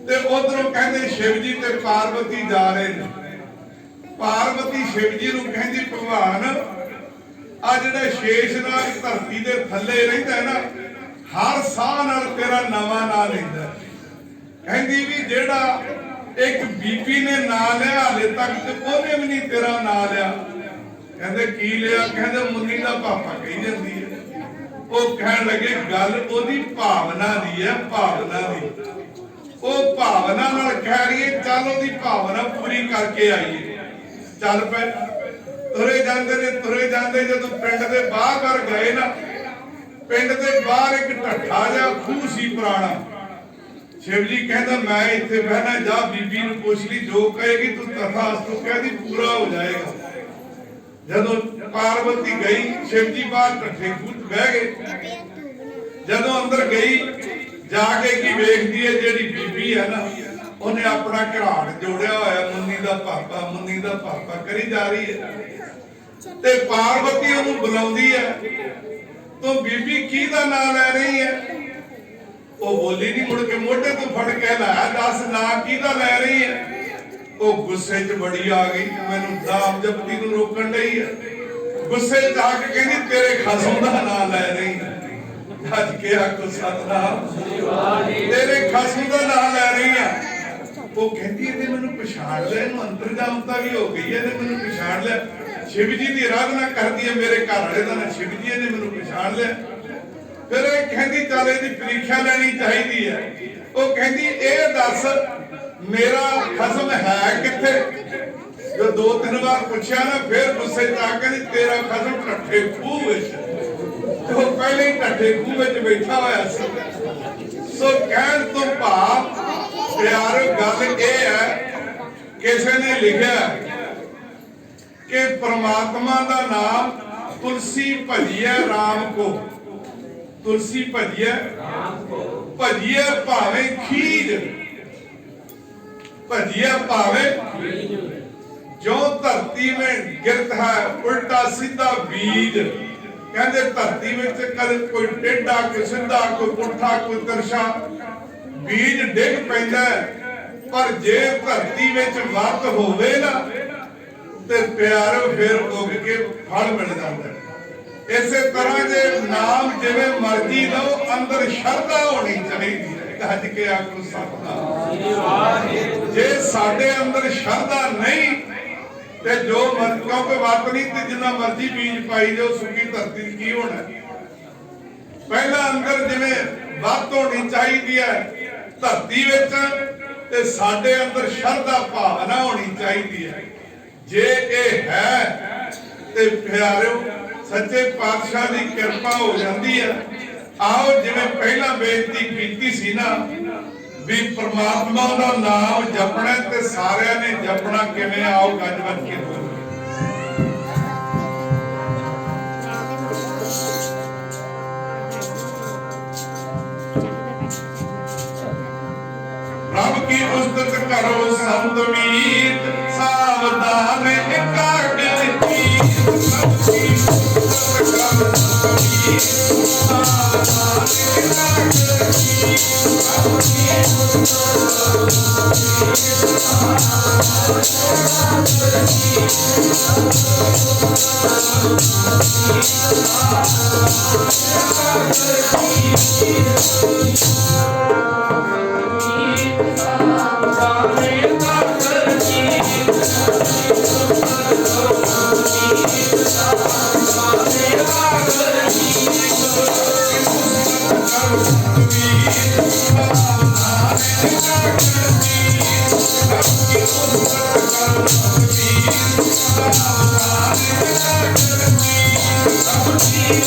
[SPEAKER 1] ਤੇ ਉਧਰੋਂ ਕਹਿੰਦੇ ਸ਼ਿਵ ਜੀ ਤੇ ਪਾਰਵਤੀ ਜਾ ਰਹੇ ਨੇ। ਪਾਰਵਤੀ ਸ਼ਿਵ ਜੀ ਨੂੰ ਕਹਿੰਦੀ ਭਗਵਾਨ ਆ ਜਿਹੜਾ ਸ਼ੇਸ਼ਨਾਗ ਧਰਤੀ ਦੇ ਥੱਲੇ ਰਹਿੰਦਾ ਨਾ, ਹਰ ਸਾਹ ਨਾਲ ਤੇਰਾ ਨਵਾਂ ਨਾਂ ਲੈਂਦਾ। ਕਹਿੰਦੀ ਵੀ ਜਿਹੜਾ ਇੱਕ ਬੀਬੀ ਨੇ ਨਾਂ ਲਿਆ ਹਾਲੇ ਤੱਕ ਤੇ ਉਹਨੇ ਵੀ ਨਹੀਂ ਤੇਰਾ ਨਾਂ ਲਿਆ। ਕਹਿੰਦੇ ਕੀ ਲਿਆ? ਕਹਿੰਦੇ ਮੁੰਨੀ ਦਾ ਪਾਪਾ ਕਹੀ ਜਾਂਦੀ ਹੈ। ਉਹ ਕਹਿਣ ਲੱਗੇ ਗੱਲ ਉਹਦੀ ਭਾਵਨਾ ਦੀ ਹੈ, ਭਾਵਨਾ ਦੀ। ਉਹ ਭਾਵਨਾ ਨਾਲ ਕਹਿ ਰਹੀ ਹੈ, ਚੱਲ ਉਹਦੀ ਭਾਵਨਾ ਪੂਰੀ ਕਰਕੇ ਆਈਏ। ਚੱਲ ਪਏ, ਤੁਰੇ ਜਾਂਦੇ ਨੇ, ਤੁਰੇ ਜਾਂਦੇ। ਜਦੋਂ ਪਿੰਡ ਦੇ ਬਾਹਰ ਗਏ ਨਾ, ਪਿੰਡ ਦੇ ਬਾਹਰ ਇੱਕ ਢੱਠਾ ਜਿਹਾ ਖੂਹ ਸੀ ਪੁਰਾਣਾ। ਸ਼ਿਵ ਜੀ ਕਹਿੰਦਾ ਮੈਂ ਇੱਥੇ ਬਹਿਣਾ, ਜਾ ਬੀਬੀ ਨੂੰ ਪੁੱਛ ਲਈ, ਜੋ ਕਹੇਗੀ ਤੂੰ ਤਥਾਸਤੂ ਕਹਿ ਦੀ, ਪੂਰਾ ਹੋ ਜਾਏਗਾ। ਜਦੋਂ ਪਾਰਵਤੀ ਗਈ, ਸ਼ਿਵ ਜੀ ਬਾਹਰ ਢੱਠੇ ਖੂਹ ਬਹਿ ਗਏ। ਜਦੋਂ ਅੰਦਰ ਗਈ, ਜਾ ਕੇ ਕੀ ਵੇਖਦੀ ਹੈ, ਜਿਹੜੀ ਬੀਬੀ ਹੈ ਨਾ ਉਹਨੇ ਆਪਣਾ ਘਰਾਟ ਜੋੜਿਆ ਹੋਇਆ, ਮੁੰਨੀ ਦਾ ਪਾਪਾ, ਮੁੰਨੀ ਦਾ ਪਾਪਾ ਕਰੀ ਜਾ ਰਹੀ ਹੈ। ਤੇ ਪਾਰਵਤੀ ਉਹਨੂੰ ਬੁਲਾਉਂਦੀ ਹੈ, ਤੂੰ ਬੀਬੀ ਕੀ ਦਾ ਨਾਂ ਲੈ ਰਹੀ ਹੈ? ਉਹ ਬੋਲੀ ਨਹੀਂ, ਮੁੜ ਕੇ ਮੋਢੇ ਤੋਂ ਫੜ ਕੇ ਲਾਇਆ, ਦੱਸ ਨਾਂ ਕਿਹਦਾ ਲੈ ਰਹੀ ਹੈ? ਉਹ ਗੁੱਸੇ 'ਚ ਬੜੀ ਆ ਗਈ, ਮੈਨੂੰ ਨਾਮ ਜਪਦੀ ਨੂੰ ਰੋਕਣ ਲਈ ਹੈ। ਗੁੱਸੇ 'ਚ ਆ ਕੇ ਕਹਿੰਦੀ ਤੇਰੇ ਖਸਮ ਦਾ ਨਾਂ ਲੈ ਰਹੀ ਹੈ। ਅੱਜ ਕੇ ਆਖੋ ਸਤਨਾਮ, ਤੇਰੇ ਖਸਮ ਦਾ ਨਾਂ ਲੈ ਰਹੀ ਹੈ। ਉਹ ਕਹਿੰਦੀ ਇਹਨੇ ਮੈਨੂੰ ਪਛਾਣ ਲਿਆ, ਇਹਨੂੰ ਅੰਤਰਜਾਮਤਾ ਵੀ ਹੋ ਗਈ ਹੈ, ਇਹਨੇ ਮੈਨੂੰ ਪਛਾਣ ਲਿਆ। ਸ਼ਿਵ ਜੀ ਦੀ ਆਰਾਧਨਾ ਕਰਦੀ ਹੈ, ਮੇਰੇ ਘਰ ਵਾਲੇ ਦਾ ਨਾਂ ਸ਼ਿਵ ਜੀ, ਇਹਨੇ ਮੈਨੂੰ ਪਛਾਣ ਲਿਆ। ਫਿਰ ਇਹ ਕਹਿੰਦੀ ਚੱਲ ਇਹਦੀ ਪ੍ਰੀਖਿਆ ਲੈਣੀ ਚਾਹੀਦੀ ਹੈ। ਉਹ ਕਹਿੰਦੀ ਇਹ ਦੱਸ ਮੇਰਾ ਖਸਮ ਹੈ ਕਿੱਥੇ? ਜੋ 2-3 ਵਾਰ ਪੁੱਛਿਆ ਨਾ, ਫਿਰ ਗੁੱਸੇ 'ਚ ਆ ਕੇ ਤੇਰਾ ਖਸਮ ਢੱਠੇ ਖੂਹ ਵਿੱਚ। ਉਹ ਪਹਿਲੇ ਹੀ ਢੱਠੇ ਖੂਹ ਵਿੱਚ ਬੈਠਾ ਹੋਇਆ ਸੀ। ਸੋ ਕਹਿਣ ਤੋਂ ਭਾਵ ਪਿਆਰ ਗੱਲ ਇਹ ਹੈ, ਕਿਸੇ ਨੇ ਲਿਖਿਆ ਕਿ ਪ੍ਰਮਾਤਮਾ ਦਾ ਨਾਮ ਤੁਲਸੀ ਭਜੀਐ ਰਾਮ ਕੋ, तुलसी भजिए भजिए भावे खीज, भजिए भावे जो धरती में गिरत है उल्टा सीधा बीज। कहते धरती में कदे कोई टेढ़ा कोई सीधा कोई पुठा कोई तिरछा बीज डिग पैंदा है, पर जे धरती में वत होवे ना ते प्यार फिर उग के फल मिल जाता है। इसे तरह जे नाम जिवें मर्जी लो, अंदर श्रद्धा होनी चाहिए। गज के आखो सतनाम। जे साडे अंदर श्रद्धा नहीं ते जो मर्जी, क्योंकि वत नहीं ते जिन्ना मर्जी बीज पाई जाओ सुखी धरती की होना। पहला अंदर जिवें वत होनी चाहिए है धरती विच, ते साडे अंदर श्रद्धा भावना होनी चाहिए है। जे ये है ते प्यारिओ सच्चे पातशाह की कृपा हो जाती है। आओ जिवें पहला बेनती कीती सी ना भी परमात्मा का नाम जपना, ते सारिਆਂ ने जपना किवें? आओ गज बज के बोलो। करो संतमीत सावधान एकाग्र चित्त सबकी सुरत करो संतमीत सावधान एकाग्र चित्त सबकी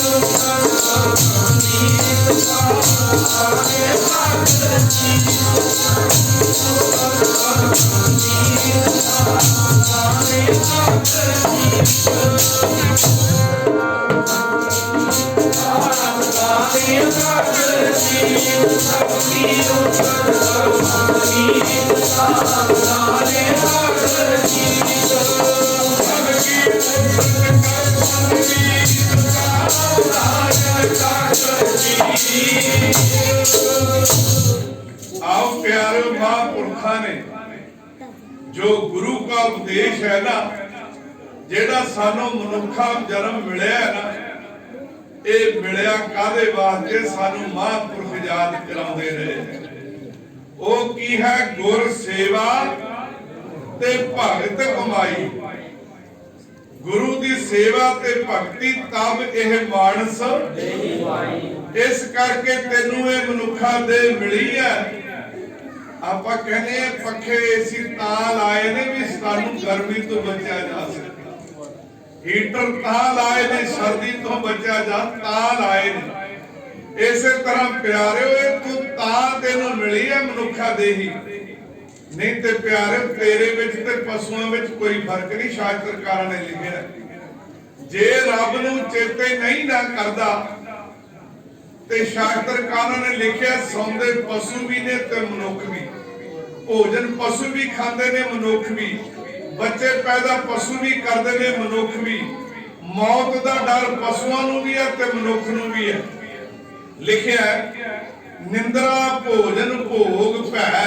[SPEAKER 1] आओ प्यारे महापुरखा ने जो गुरु का उपदेश है ना जेड़ा सानू मनुखा जन्म मिलिया है ना ये मिलिया कादे वास्ते सानू महापुरख याद कराउंदे रहे ओ की है गुर सेवा ते भगत कमाई गुरु की सेवा ते भक्ति तब यह मानस इस करके तेनू ये मनुखा दे मिली है ਆਪਾਂ ਕਹਿੰਦੇ ਆ ਪੱਖੇ ਏਸੀ ਤਾਂ ਲਾਏ ਨੇ ਵੀ ਸਾਨੂੰ ਗਰਮੀ ਤੋਂ ਬਚਿਆ ਜਾ ਸਕੇ ਹੀਟਰ ਤਾਂ ਲਾਏ ਨੇ ਸਰਦੀ ਤੋਂ ਬਚਿਆ ਜਾ ਤਾਂ ਲਾਏ ਨੇ ਇਸੇ ਤਰ੍ਹਾਂ ਪਿਆਰਿਓ ਇਹ ਤੂੰ ਤਾਂ ਤੈਨੂੰ ਮਿਲੀ ਹੈ ਮਨੁੱਖਾ ਦੇਹੀ ਨਹੀਂ ਤੇ ਪਿਆਰਿਓ ਤੇਰੇ ਵਿੱਚ ਤੇ ਪਸ਼ੂਆਂ ਵਿੱਚ ਕੋਈ ਫਰਕ ਨਹੀਂ ਸ਼ਾਸਤਰਕਾਰਾਂ ਨੇ ਲਿਖਿਆ ਜੇ ਰੱਬ ਨੂੰ ਚੇਤੇ ਨਹੀਂ ਨਾ ਕਰਦਾ ਤੇ ਸ਼ਾਸਤਰਕਾਰਾਂ ਨੇ ਲਿਖਿਆ ਸੌਂਦੇ ਪਸ਼ੂ ਵੀ ਨੇ ਤੇ ਮਨੁੱਖ ਵੀ ਭੋਜਨ ਪਸ਼ੂ ਵੀ ਖਾਂਦੇ ਨੇ ਮਨੁੱਖ ਵੀ ਬੱਚੇ ਪੈਦਾ ਪਸ਼ੂ ਵੀ ਕਰਦੇ ਨੇ ਮਨੁੱਖ ਵੀ ਮੌਤ ਦਾ ਡਰ ਪਸ਼ੂਆਂ ਨੂੰ ਵੀ ਹੈ ਤੇ ਮਨੁੱਖ ਨੂੰ ਵੀ ਹੈ ਲਿਖਿਆ ਨਿੰਦਰਾ ਭੋਜਨ ਭੋਗ ਭੈ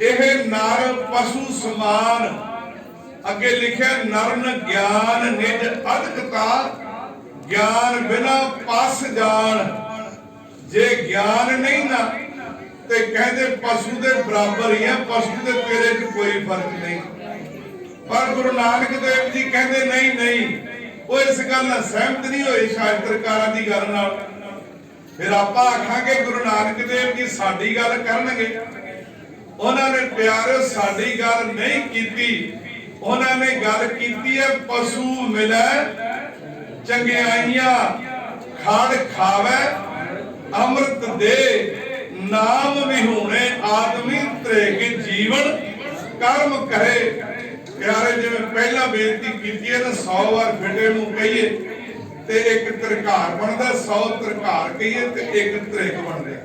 [SPEAKER 1] ਇਹ ਨਰ ਪਸ਼ੂ ਸਮਾਨ ਅੱਗੇ ਲਿਖਿਆ ਨਰਨ ਗਿਆਨ ਨਿਜ ਅਦਕਤਾ ਗਿਆਨ ਬਿਨਾ ਪਸ ਜਾਣ जे ज्ञान नहीं ना ते कहते पशु दे बराबर ही है पशु दे तेरे च कोई फर्क नहीं पर गुरु नानक देव जी कहते नहीं नहीं वो इस गल नाल सहमत नहीं होए शास्त्रकारां दी गल नाल फिर आपां आखांगे गुरु नानक देव जी साडी गल करनगे उन्हां ने प्यारे साडी गल नहीं कीती उन्हां ने गल कीती है पशु मिले चंगियाइयां खड़ खावे अमृत दे नाम विहूणे आदमी त्रेग जीवन कर्म करे प्यारे जिवें पहला बेनती कीती है ना 100 बार फिटे नूं कहिए ते एक त्रिकार बनदा 100 त्रिकार कहिए ते एक त्रिग बनदा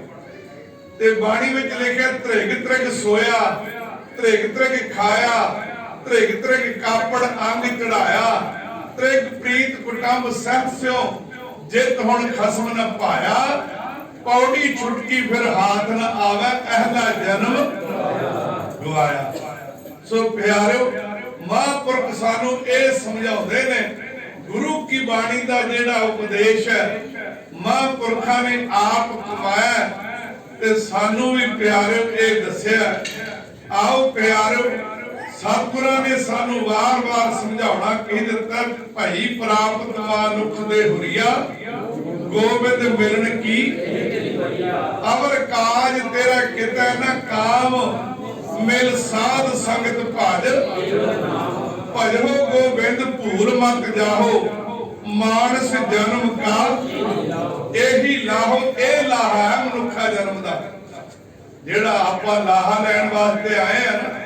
[SPEAKER 1] ते बाणी विच लिखिया त्रिग त्रिग सोया त्रिग त्रिग खाया त्रिग त्रिग कापड़ अंग चढ़ाया त्रिग प्रीत कुटुंब सहस्यो जित हुण खसम न पाया पौड़ी छुटकी फिर हाथ न आवे पहला जन्म गवाया सो प्यारो महापुरख सानू ये समझाउंदे ने गुरु की बाणी दा जेड़ा उपदेश है महापुरखा ने आप कमाया ते सानू भी प्यारो ये दस्या आओ प्यारो सतगुरां ने सानू बार-बार समझाउणा कह दिता भाई प्राप्त मानुख दे हुरिया गोबिंद मिलन की अवर काज तेरा किते न काम मिल साध संगत भज भजो गोबिंद भूल मत जाहो मानस जन्म का यही लाहो ए लाहा है मनुखा जन्म दा जेड़ा आपां लाहा लैण वास्ते आए हैं ना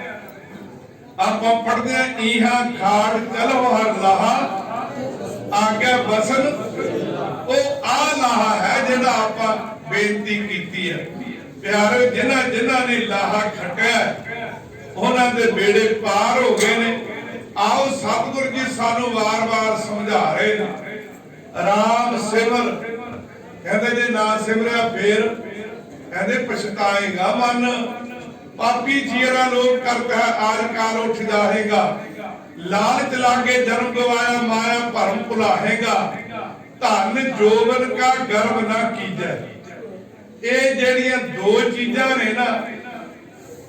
[SPEAKER 1] आपां पढ़दे आ इहा खाड़ चलो हर लाहा आगे बसन ओ आ लाहा है जेड़ा आपां बेनती कीती है प्यारे जिन्हां जिन्हां ने लाहा खटिया ਉਹਨਾਂ ਦੇ ਬੇੜੇ ਪਾਰ ਹੋ ਗਏ ਨੇ। ਆਓ ਸਤਿਗੁਰ ਜੀ ਸਾਨੂੰ ਵਾਰ-ਵਾਰ ਸਮਝਾ ਰਹੇ ਨੇ, ਰਾਮ ਸਿਮਰ। ਕਹਿੰਦੇ ਜੇ ਨਾ ਸਿਮਰਿਆ ਫੇਰ ਕਹਿੰਦੇ ਪਛਤਾਏਗਾ ਮਨ। ਪਾਪੀ ਚੀਰਾ ਲੋਕ ਕਰਤਾ ਹੈ ਆਜ ਕਾਲ ਉੱਠ ਜਾਏਗਾ। ਲਾਲਚ ਲਾਗੇ ਜਨਮ ਗਵਾਇਆ ਮਾਇਆ ਭਰਮ ਭੁਲਾਏਗਾ। ਧਨ ਜੋਬਨ ਕਾ ਗਰਭ ਨਾ ਕੀਜੈ। ਇਹ ਜਿਹੜੀਆਂ ਦੋ ਚੀਜ਼ਾਂ ਨੇ ਨਾ,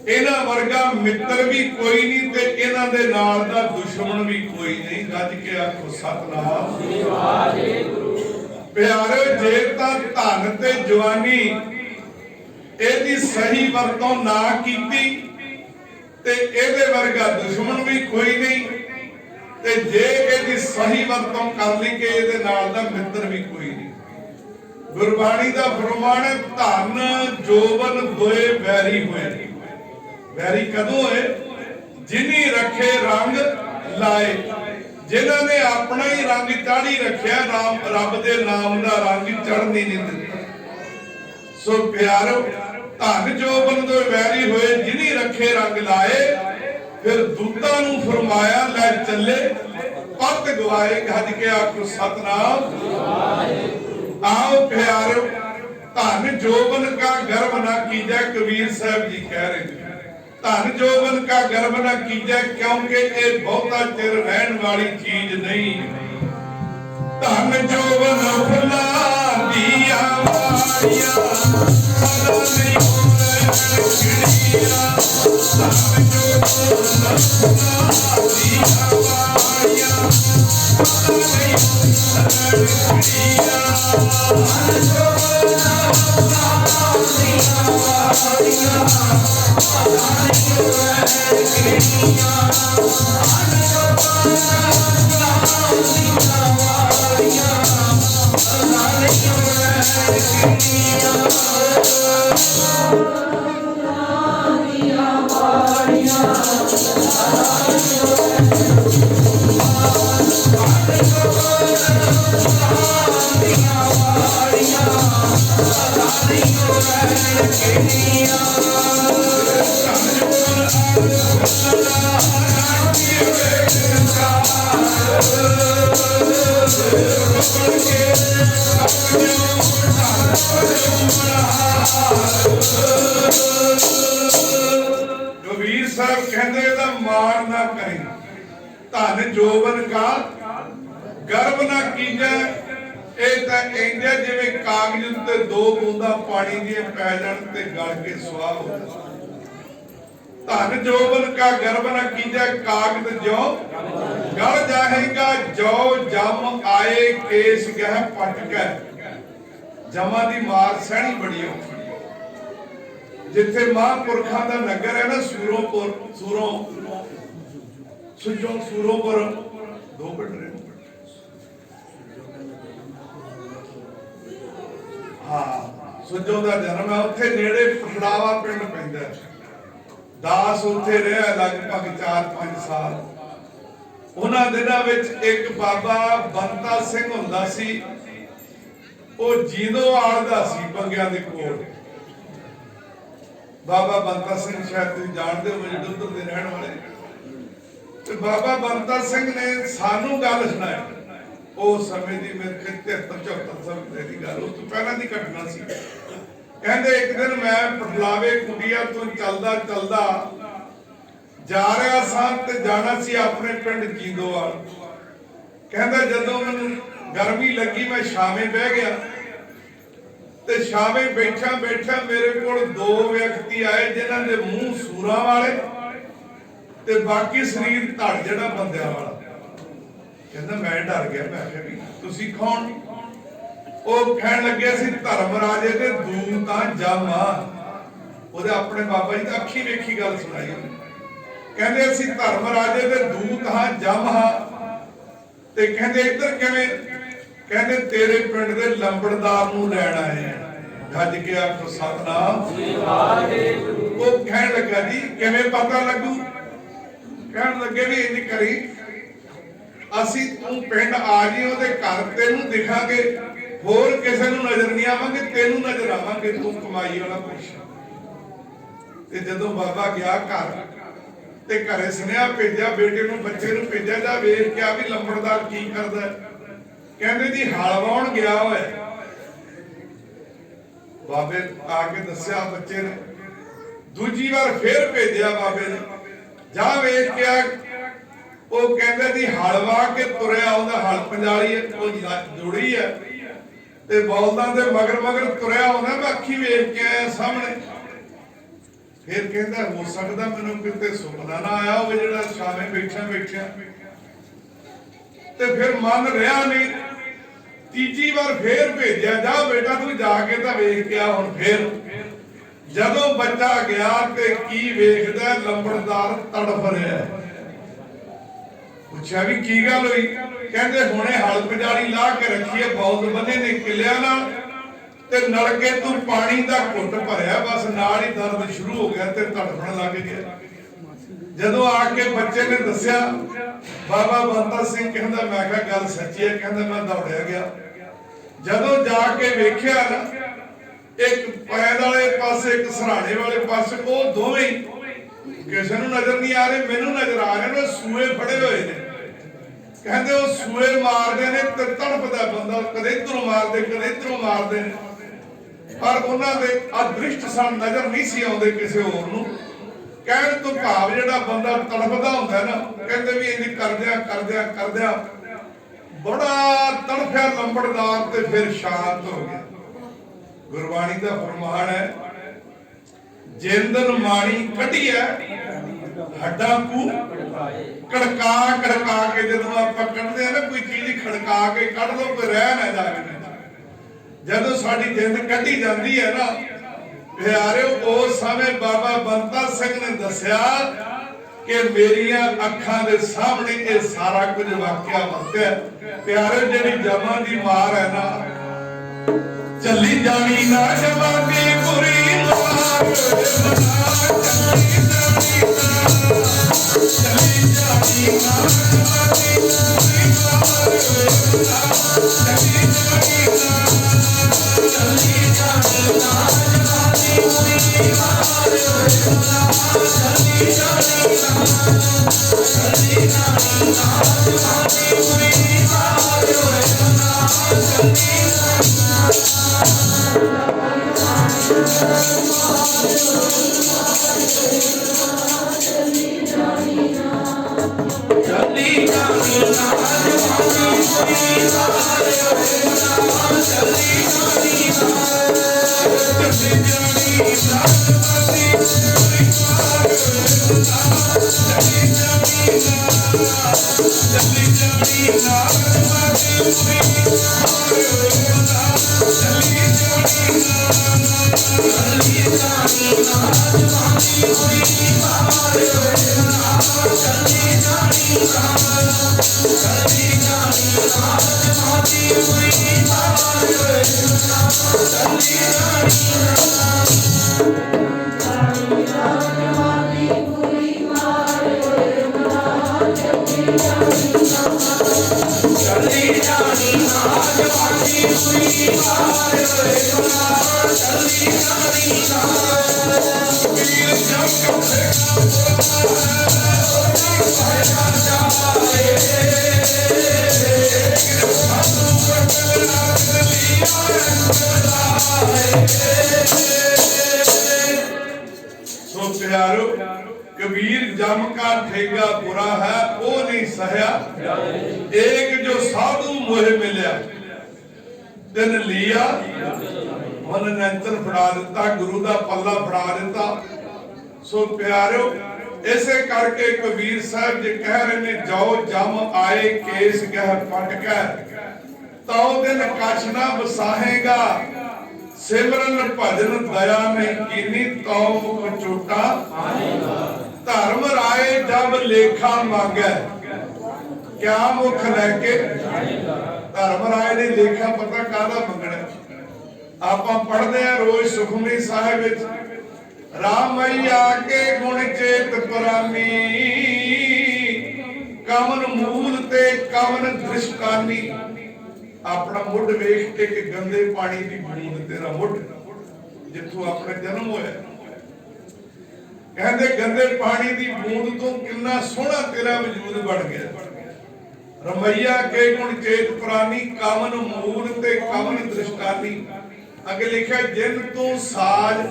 [SPEAKER 1] ਇਹਨਾਂ ਵਰਗਾ ਮਿੱਤਰ ਵੀ ਕੋਈ ਨਹੀਂ ਤੇ ਇਹਨਾਂ ਦੇ ਨਾਲ ਦਾ ਦੁਸ਼ਮਣ ਵੀ ਕੋਈ ਨਹੀਂ। ਗੱਜ ਕੇ ਆਖੋ ਸਤਿਨਾਮ ਵਾਹਿਗੁਰੂ। ਪਿਆਰਿਓ, ਜੇ ਤਾਂ ਧਨ ਤੇ ਜਵਾਨੀ ਇਹਦੀ ਸਹੀ ਵਰਤੋਂ ਨਾ ਕੀਤੀ ਤੇ ਇਹਦੇ ਵਰਗਾ ਦੁਸ਼ਮਣ ਵੀ ਕੋਈ ਨਹੀਂ, ਤੇ ਜੇ ਇਹਦੀ ਸਹੀ ਵਰਤੋਂ ਕਰ ਲਈ ਕਿ ਇਹਦੇ ਨਾਲ ਦਾ ਮਿੱਤਰ ਵੀ ਕੋਈ ਨਹੀਂ। ਗੁਰਬਾਣੀ ਦਾ ਫਰਮਾਨ ਹੈ, ਧਨ ਜੋਬਨ ਦੋਏ ਵੈਰੀ ਹੋਏ। ਵੈਰੀ ਕਦੋਂ ਹੋਏ? ਜਿਨੀ ਰੱਖੇ ਰੰਗ ਲਾਏ। ਜਿਨ੍ਹਾਂ ਨੇ ਆਪਣਾ ਹੀ ਰੰਗ ਚਾੜੀ ਰੱਖਿਆ, ਰੱਬ ਦੇ ਨਾਮ ਦਾ ਰੰਗ ਚੜ੍ਹਨ ਹੀ ਨਹੀਂ ਦਿੱਤਾ। ਸੋ ਪਿਆਰੋ, ਧਨ ਜੋਬਨ ਦੋਏ ਵੈਰੀ ਹੋਏ, ਜਿਨੀ ਰੱਖੇ ਰੰਗ ਲਾਏ। ਫਿਰ ਦੂਤਾਂ ਨੂੰ ਫਰਮਾਇਆ ਲੈ ਚੱਲੇ ਪੱਤ ਗਵਾਏ। ਗੱਜ ਕੇ ਆਖੋ ਸਤਿਨਾਮ। ਆਓ ਪਿਆਰੋ, ਧਨ ਜੋਬਨ ਕਾ ਗਰਭ ਨਾ ਕੀਜੈ। ਕਬੀਰ ਸਾਹਿਬ ਜੀ ਕਹਿ ਰਹੇ ਨੇ, ਧਨ ਜੋਬਨ ਕਾ ਗਰਭ ਨਾ ਕੀਜੈ, ਕਿਉਂਕਿ ਇਹ ਬਹੁਤਾ ਚਿਰ ਰਹਿਣ ਵਾਲੀ ਚੀਜ਼ ਨਹੀਂ। ਧਨ ਜੋਬਨ ਫੁੱਲਾਂ ਦੀਆਂ ਵਾੜੀਆਂ, ਸਦਾ ਨਹੀਂ ਹੋਵੇ ਖਿੜੀਆਂ। ਧਨ ਜੋਬਨ ਫੁੱਲਾਂ ਦੀਆਂ ਵਾੜੀਆਂ, ਸਦਾ ਨਹੀਂ ਹੋਵੇ ਖਿੜੀਆਂ। ਧਨ ਜੋਬਨ ਫੁੱਲਾਂ ਦੀਆਂ ਵਾੜੀਆਂ, ਸਦਾ ਨਹੀਂ ਹੋਵੇ ਖਿੜੀਆਂ। ਧਨ ਜੋਬਨ ਫੁੱਲਾਂ ਦੀਆਂ ਵਾੜੀਆਂ, ਸਦਾ ਨਹੀਂ ਹੋਵੇ ਖਿੜੀਆਂ। ਕਬੀਰ ਸਾਹਿਬ ਕਹਿੰਦੇ ਇਹਦਾ ਮਾਣ ਨਾ ਕਰੀ। ਧਨ ਜੋਬਨ ਕਾ ਗਰਭ ਨਾ ਕੀਜੈ। ਇਹ ਤਾਂ ਇੰਜ ਜਿਵੇਂ ਕਾਗਜ਼ ਉੱਤੇ ਦੋ ਬੂੰਦਾਂ ਪਾਣੀ ਦੀਆਂ ਪੈ ਜਾਣ ਤੇ ਗਲ ਕੇ ਸੁਆਹ ਹੋ ਜਾਵੇ। ਧਨ ਜੋਬਨ ਕਾ ਗਰਭ ਨਾ ਕੀਜੈ, ਕਾਗਜ਼ ਜੋ ਗਲ ਜਾਏਗਾ। ਜੋ ਜਮ ਆਏ ਕੇਸ ਗਹਿ ਪਟਕੈ। ਜਮਾਂ ਦੀ ਮਾਰ ਸਹਿਣੀ ਬੜੀ ਔਖੀ। ਜਿੱਥੇ ਮਹਾਂਪੁਰਖਾਂ ਦਾ ਨਗਰ ਹੈ ਨਾ, ਸੂਰੋਪੁਰ 2 ਘੰਟੇ ਸੁਜੋ ਦਾ ਜਨਮ ਹੈ। ਉੱਥੇ ਨੇੜੇ ਪਖੜਾਵਾ ਪਿੰਡ ਪੈਂਦਾ। ਦਾਸ ਉੱਥੇ ਰਿਹਾ ਲਗਭਗ 4-5 ਸਾਲ। ਉਹਨਾਂ ਦਿਨਾਂ ਵਿੱਚ ਇੱਕ ਬਾਬਾ ਬੰਤਾ ਸਿੰਘ ਹੁੰਦਾ ਸੀ। ਉਹ ਜੀਂਦੋਵਾਲ ਦਾ ਸੀ, ਬੰਗਿਆਂ ਦੇ ਕੋਲ। ਬਾਬਾ ਬੰਤਾ ਸਿੰਘ ਸ਼ਾਇਦ ਤੁਸੀਂ ਜਾਣਦੇ ਹੋ, ਜਦੋਂਦਰ ਦੇ ਰਹਿਣ ਵਾਲੇ। ਤੇ ਬਾਬਾ ਬੰਤਾ ਸਿੰਘ ਨੇ ਸਾਨੂੰ ਗੱਲ ਸੁਣਾਈ। ਉਸ ਸਮੇਂ ਦੀ ਮੇਰੇ 73-74 ਸਾਲ ਦੀ ਗੱਲ, ਉਸ ਤੋਂ ਪਹਿਲਾਂ ਦੀ ਘਟਨਾ ਸੀ। ਕਹਿੰਦੇ ਇੱਕ ਦਿਨ ਮੈਂ ਪਟਲਾਵੇ ਕੁੰਡੀਆਂ ਤੋਂ ਚੱਲਦਾ ਜਾ ਰਿਹਾ ਸਾਂ ਤੇ ਜਾਣਾ ਸੀ ਆਪਣੇ ਪਿੰਡ ਜੀਂਦੋਵਾਲ। ਕਹਿੰਦਾ ਜਦੋਂ ਮੈਨੂੰ ਗਰਮੀ ਲੱਗੀ ਮੈਂ ਛਾਵੇਂ ਬਹਿ ਗਿਆ ਤੇ ਛਾਵੇਂ ਬੈਠਾ ਮੇਰੇ ਕੋਲ 2 ਵਿਅਕਤੀ ਆਏ ਜਿਨ੍ਹਾਂ ਦੇ ਮੂੰਹ ਸੂਰਾਂ ਵਾਲੇ ਤੇ ਬਾਕੀ ਸਰੀਰ ਧੜ ਜਿਹੜਾ ਬੰਦਿਆਂ ਵਾਲਾ। ਕਹਿੰਦਾ ਮੈਂ ਡਰ ਗਿਆ। ਮੈਂ ਕਿਹਾ ਵੀ ਤੁਸੀਂ ਕੌਣ? ਉਹ ਕਹਿਣ ਲੱਗੇ ਸੀ ਧਰਮ ਰਾਜੇ ਦੇ ਦੂਤ ਤਾਂ ਜਮਾ। ਉਹਦੇ ਆਪਣੇ ਬਾਬਾ ਜੀ ਤਾਂ ਅੱਖੀ ਵੇਖੀ ਗੱਲ ਸੁਣਾਈ ਉਹਨੇ। ਕਹਿੰਦੇ ਅਸੀਂ ਧਰਮ ਰਾਜੇ ਦੇ ਦੂਤ ਹਾਂ, ਜਮ ਹਾਂ। ਤੇ ਕਹਿੰਦੇ ਇੱਧਰ ਕਿਵੇਂ? ਕਹਿੰਦੇ ਤੇਰੇ ਪਿੰਡ ਦੇ ਲੰਬੜਦਾਰ ਨੂੰ ਲੈਣ ਆਏ ਆ। ਗੱਜ ਕੇ ਆਖੋ ਸਤਿਨਾਮ। ਉਹ ਕਹਿਣ ਲੱਗਾ ਜੀ ਕਿਵੇਂ ਪਤਾ ਲੱਗੂ? ਕਹਿਣ ਲੱਗੇ ਵੀ ਇੰਜ ਕਰੀ, ਅਸੀਂ ਤੂੰ ਪਿੰਡ ਆ ਜੀ, ਉਹਦੇ ਘਰ ਤੈਨੂੰ ਦਿਖਾਂਗੇ, ਹੋਰ ਕਿਸੇ ਨੂੰ ਨਜ਼ਰ ਨਹੀਂ ਆਵਾਂਗੇ, ਤੈਨੂੰ ਨਜ਼ਰ ਆਵਾਂਗੇ, ਤੂੰ ਕਮਾਈ ਵਾਲਾ ਪੁੱਛ। ਤੇ ਜਦੋਂ ਬਾਬਾ ਗਿਆ ਘਰ ते घरे सुनेहा भेजा बेटे नूं बच्चे नूं भेजा जा वेख के आ भी लंबड़दार की करदा कहंदे जी हल वाउण गया होया बाबे आके दस्या बच्चे ने दूजी बार फिर भेजा बाबे ने जा वेख के आ वो कहंदे जी हल वाह के तुरिया आउंदा हल पंजाली जुड़ी है ते बौलदां दे मगर मगर तुरिया आउंदा मैं अखी वेख के आया सामने फिर कहता हो सकता मैनू किते सुपना ना आया हो जिहड़ा शामे बैठा बैठा ते फिर मन रहा नहीं तीजी बार फिर भेजा जा बेटा तू जाके तो वेख के आ हुण फिर जदों बच्चा गया ते की वेखदा लंबड़दार तड़फ रहा है पूछा भी की गल हुई कहंदे हुणे हल पंजाली ला के रखी है बौल बने ने किलिया नाल ते नलके तू पानी दा घुट भरिया बस नाल ही दर्द शुरू हो गया ते तड़फण लग गया जदों आके बच्चे ने दस्या बाबा बंता सिंह कहंदा मैं कहा गल सच्ची है कहंदा मैं दौड़िया गया जदों जाके वेखिया ना एक पैर वाले पासे एक सराणे वाले पासे वो दोवें किसी नूं नजर नहीं आ रहे मैनू नजर आ रहे ने सूए फड़े हुए ने कहंदे वो सूए मारदे ने ते तड़पदा बंदा कदे इधरों मारदे कदे इधरों मारदे ने पर उन्हां दे अदृष्ट सन नजर नहीं सी आउंदे किसी होर नूं कहण तो भाव जिहड़ा बंदा तड़पदा हुंदा है ना कहंदे भी इंज करदिया बड़ा तड़फिया लंबड़दार ते फिर शांत हो गया गुरबाणी दा फरमान है जिंदन माणी कढिया हड्डा कू कड़का कड़का के जदों आपां कढदे ना कोई चीज खड़का के कढ दो कोई रह ना जावे जदों साडी जिंद कढी जांदी है ना प्यारिओ उस समय बाबा बंता सिंह ने दस्या कि मेरिया अखां दे सामने ये सारा कुछ वाकया वापरिया प्यारे जिहड़ी जमा दी मार है ना चली जानी ना जमानी बुरी मार चली जानी ना जमानी बुरी मार चली जानी ना चली जानी ना जमानी बुरी मार चली जानी ना चली जानी ना जमानी बुरी मार चली कबीर जम का ठेगा बुरा है वो नहीं सहया एक जो साधु मोह मिलिया दिन लिया मन नंचन फड़ा दिता गुरु दा पल्ला फड़ा दिता सो प्यारो ऐसे करके कबीर साहब जी कह रहे ने जाओ जम आए केस गह पट कर तो दिन कछ ना बसाहेगा सिमरन भजन दया नहीं कीनी तो मुख चोटा धर्म राय जब लेखा मांगे क्या मुख लैके धर्म राय ने लेखा पता कादा मंगना आप पढ़ते हैं रोज सुखमनी साहिब विच राम मैया के गुण चेत पुरानी कमन मूल ते कमन दृष्टानी अपना मुढ़ वेख के गंदे पानी की बूंद तेरा मुढ़ जिथों अपना जन्म होया कहते गंदे पानी की बूंद तो कितना सोहना तेरा वजूद बन गया। रमैया के गुण चेत पुरानी कामन मूल ते कामन दृष्टानी। अगे लिखा जिन तू साज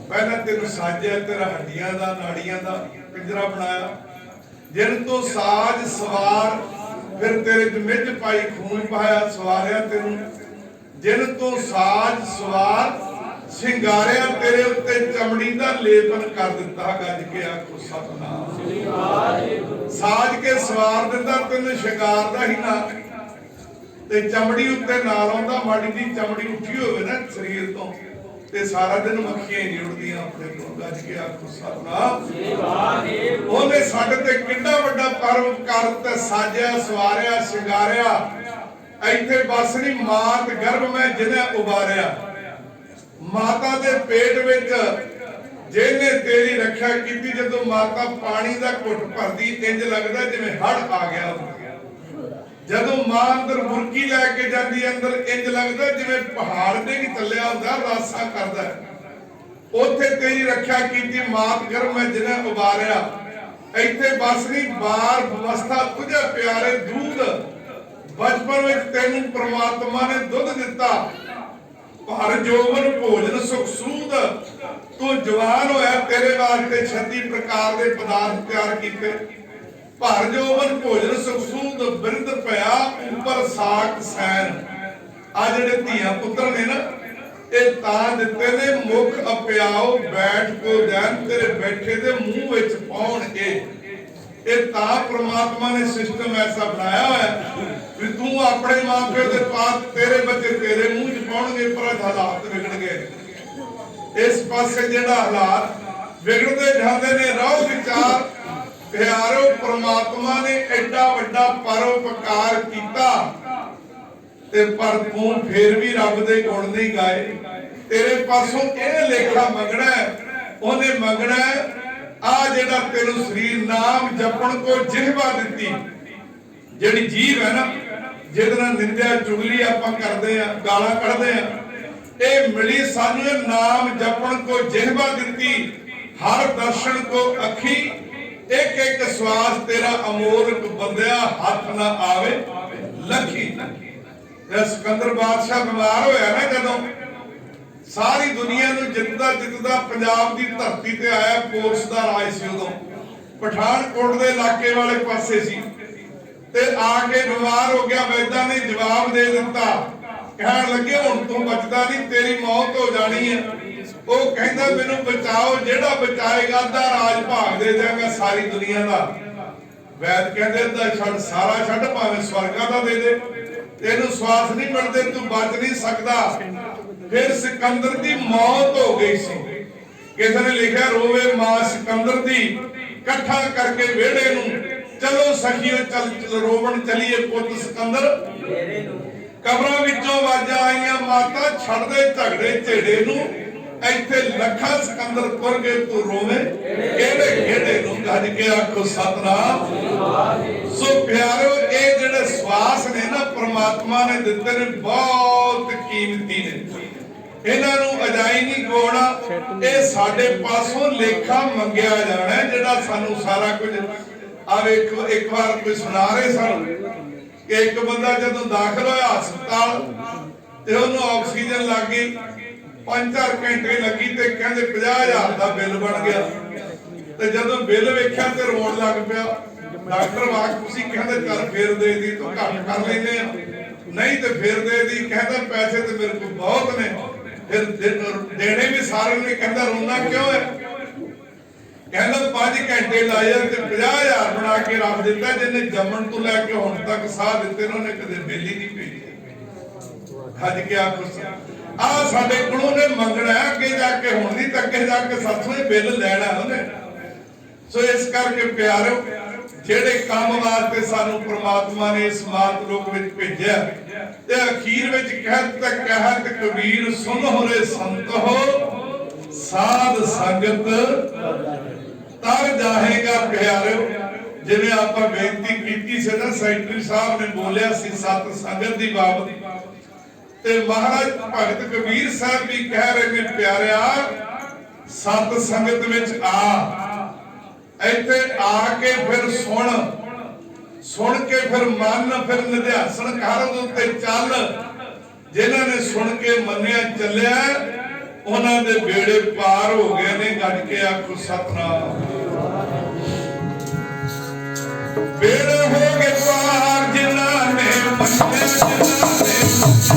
[SPEAKER 1] पहला तेन साजा तेरा हड्डियां दा नाड़ियां दा पिंजरा बनाया। जिन तू साज सवार फिर तेरे च मिज पाई खून पाया सवारिया तेन। जिन तू साज सवार सिंगारिया तेरे उत्ते चमड़ी का लेपन कर दिता। गज के आखो सतनाम। साज के सवार दिता तेन शिंगार का ही ना ते चमड़ी उत्ते नाल आउंदा। माड़ी जी चमड़ी उठी होवे ना शरीर तो ते सारा दिन मक्खियां ही नहीं उड़दियां अपने को। गज के आखो सतनाम। ओने साडे ते किड्डा वड्डा पर्व कर ते साजिया सवारिया शिंगारिया। इत्थे बस नहीं मात गर्भ में जिन्हें उबारिया। माता दे पेट विच जिन्हें तेरी रक्षा की। जदों माता पानी का घुट भरदी इंज लगदा जिवें हड़ आ गया। जदों मां अंदर मुर्गी लैके जाती अंदर इंज लगदा जिवें पहाड़ ते ही चलिया हुंदा रासा करदा। उत्थे तेरी रक्षा की मात गर्भ में जिन्हें उबारिया। इत्थे बस नहीं बार व्यवस्था तुझे प्यारे दूध। बचपन में तेनू परमात्मा ने दुध दिता। भर जोवन भोजन सुख सूद। तू जवान होया तेरे वास्ते 36 प्रकार के पदार्थ तैयार किए। भर जोवन भोजन सुख सूद बिरद पया ऊपर साठ सैन। आ जिहड़े धीआं पुत्तर ने ना ये तां दिते ने मुख अप्याओ बैठ को दैन तेरे बैठे दे मुंह विच पाउणगे। ये तां परमात्मा ने सिस्टम ऐसा बनाया है भी तू अपने मां प्यो के पास तेरे बच्चे तेरे मुंह च पाउणगे। पर हालात बिगड़ गए। इस पासे जिहड़ा हालात बिगड़ते जाते ने रहो विचार प्यारो परमात्मा ने एडा वड्डा परोपकार कीता ते पर तू फिर भी रब दे गुण नहीं गाए। तेरे पासों यह लेखा मंगना है। उन्हें मंगना है आ जेड़ा तेनू शरीर नाम जपण को जिहवा दिती। जेड़ी जीव है ना जिहदे नाल निंदा चुगली आपां करदे आ गालां कढदे आ ए मिली सानू नाम जपण को जिहवा दिती। हर दर्शन को अखी एक एक श्वास तेरा अमोलक बंदिया हाथ ना आवे लखी। सिकंदर बादशाह बीमार होया ना जदों सारी दुनिया नूं जितदा जितदा पंजाब की धरती ते आया। पोरस दा राज सी उदों पठानकोट दे इलाके वाले पासे सी ते आके बीमार हो गया। वैद्या ने जवाब दे दिता कहन लगे हुण तू बचदा नहीं तेरी मौत हो जानी है। वो कहंदा मैनू बचाओ जेड़ा बचाएगा अद्धा राज भाग दे देंगा सारी दुनिया दा। वैद कहंदे अद्धा छड़ सारा छड़ भावें स्वर्गा दा दे दे तेनू श्वास नहीं मिलदे तू बच नहीं सकदा। फिर सिकंदर की मौत हो गई सी। किसी ने लिखा रोवे मां सिकंदर दी कट्ठा करके वेड़े नूं चलो सखियो चल रोवण चलिए पुत सिकंदर। कबरां विचों आवाज़ां आईयां माता छड़ दे झगड़े झेड़े नूं इत्थे लखा सिकंदर तुर गए तू रोवे केड़े केड़े नूं। गज के आखो सतनाम। सो प्यारो ये जिहड़े श्वास ने ना परमात्मा ने दिते ने बहुत कीमती ने। इन्हां नूं अजाई नहीं गवाउणा। ये साडे पासों लेखा मंगिया जाना है जिहड़ा सानू सारा कुछ। अब एक बार कोई सुना रहे सन कि एक बंदा जदों दाखिल होया हस्पताल ते ओनू ऑक्सीजन लग गई 5-4 घंटे लगी ते कहंदे 50,000 का बिल बन गया। ते जदों बिल वेख्या ते रोण लग पिया। डॉक्टर वाकफी कहंदे चल फिर दे दी तू घट कर लेने नहीं ते फिर दे दी। कहंदा पैसे ते मेरे को बहुत ने फिर देने भी सारे ने। कहंदा रोना क्यों है। कहना 5 घंटे लाए ते 50,000 बना के रख दिता। जिन्हें जमन तो लैके हुण तक साह दिते उन्हें कदे बिल ही नहीं भेजी। हज के आखो आ साडे कोलों ने मंगना है अगे जाके हुण नहीं ते अगे जाके साथों ही बिल लैना उन्हें। सो इस करके प्यारो जेड़े काम वास्ते सानू परमात्मा ने इस मात लोक विच भेजिया ते अखीर विच कहत कबीर सुन होरे संत हो साध संगत तर जाएगा प्यारो। जिवें आपां बेनती कीती सी ना सैकटरी साहब ने बोलिया सी सत संगत दी बाबत ते महाराज भगत कबीर साहब भी कह रहे ने प्यारिया सत संगत विच आ, इत्थे आके फिर सुन के फिर मन फिर निध्यासन कर उत्ते चल। जिन्हां ने सुन के मन्निया चलिया उन्हां दे बेड़े पार हो गए ने। गज के आखो सतनाम। बेड़े हो गए पार जिन्हां ने मन्निया, जिन्हां ने मन्निया।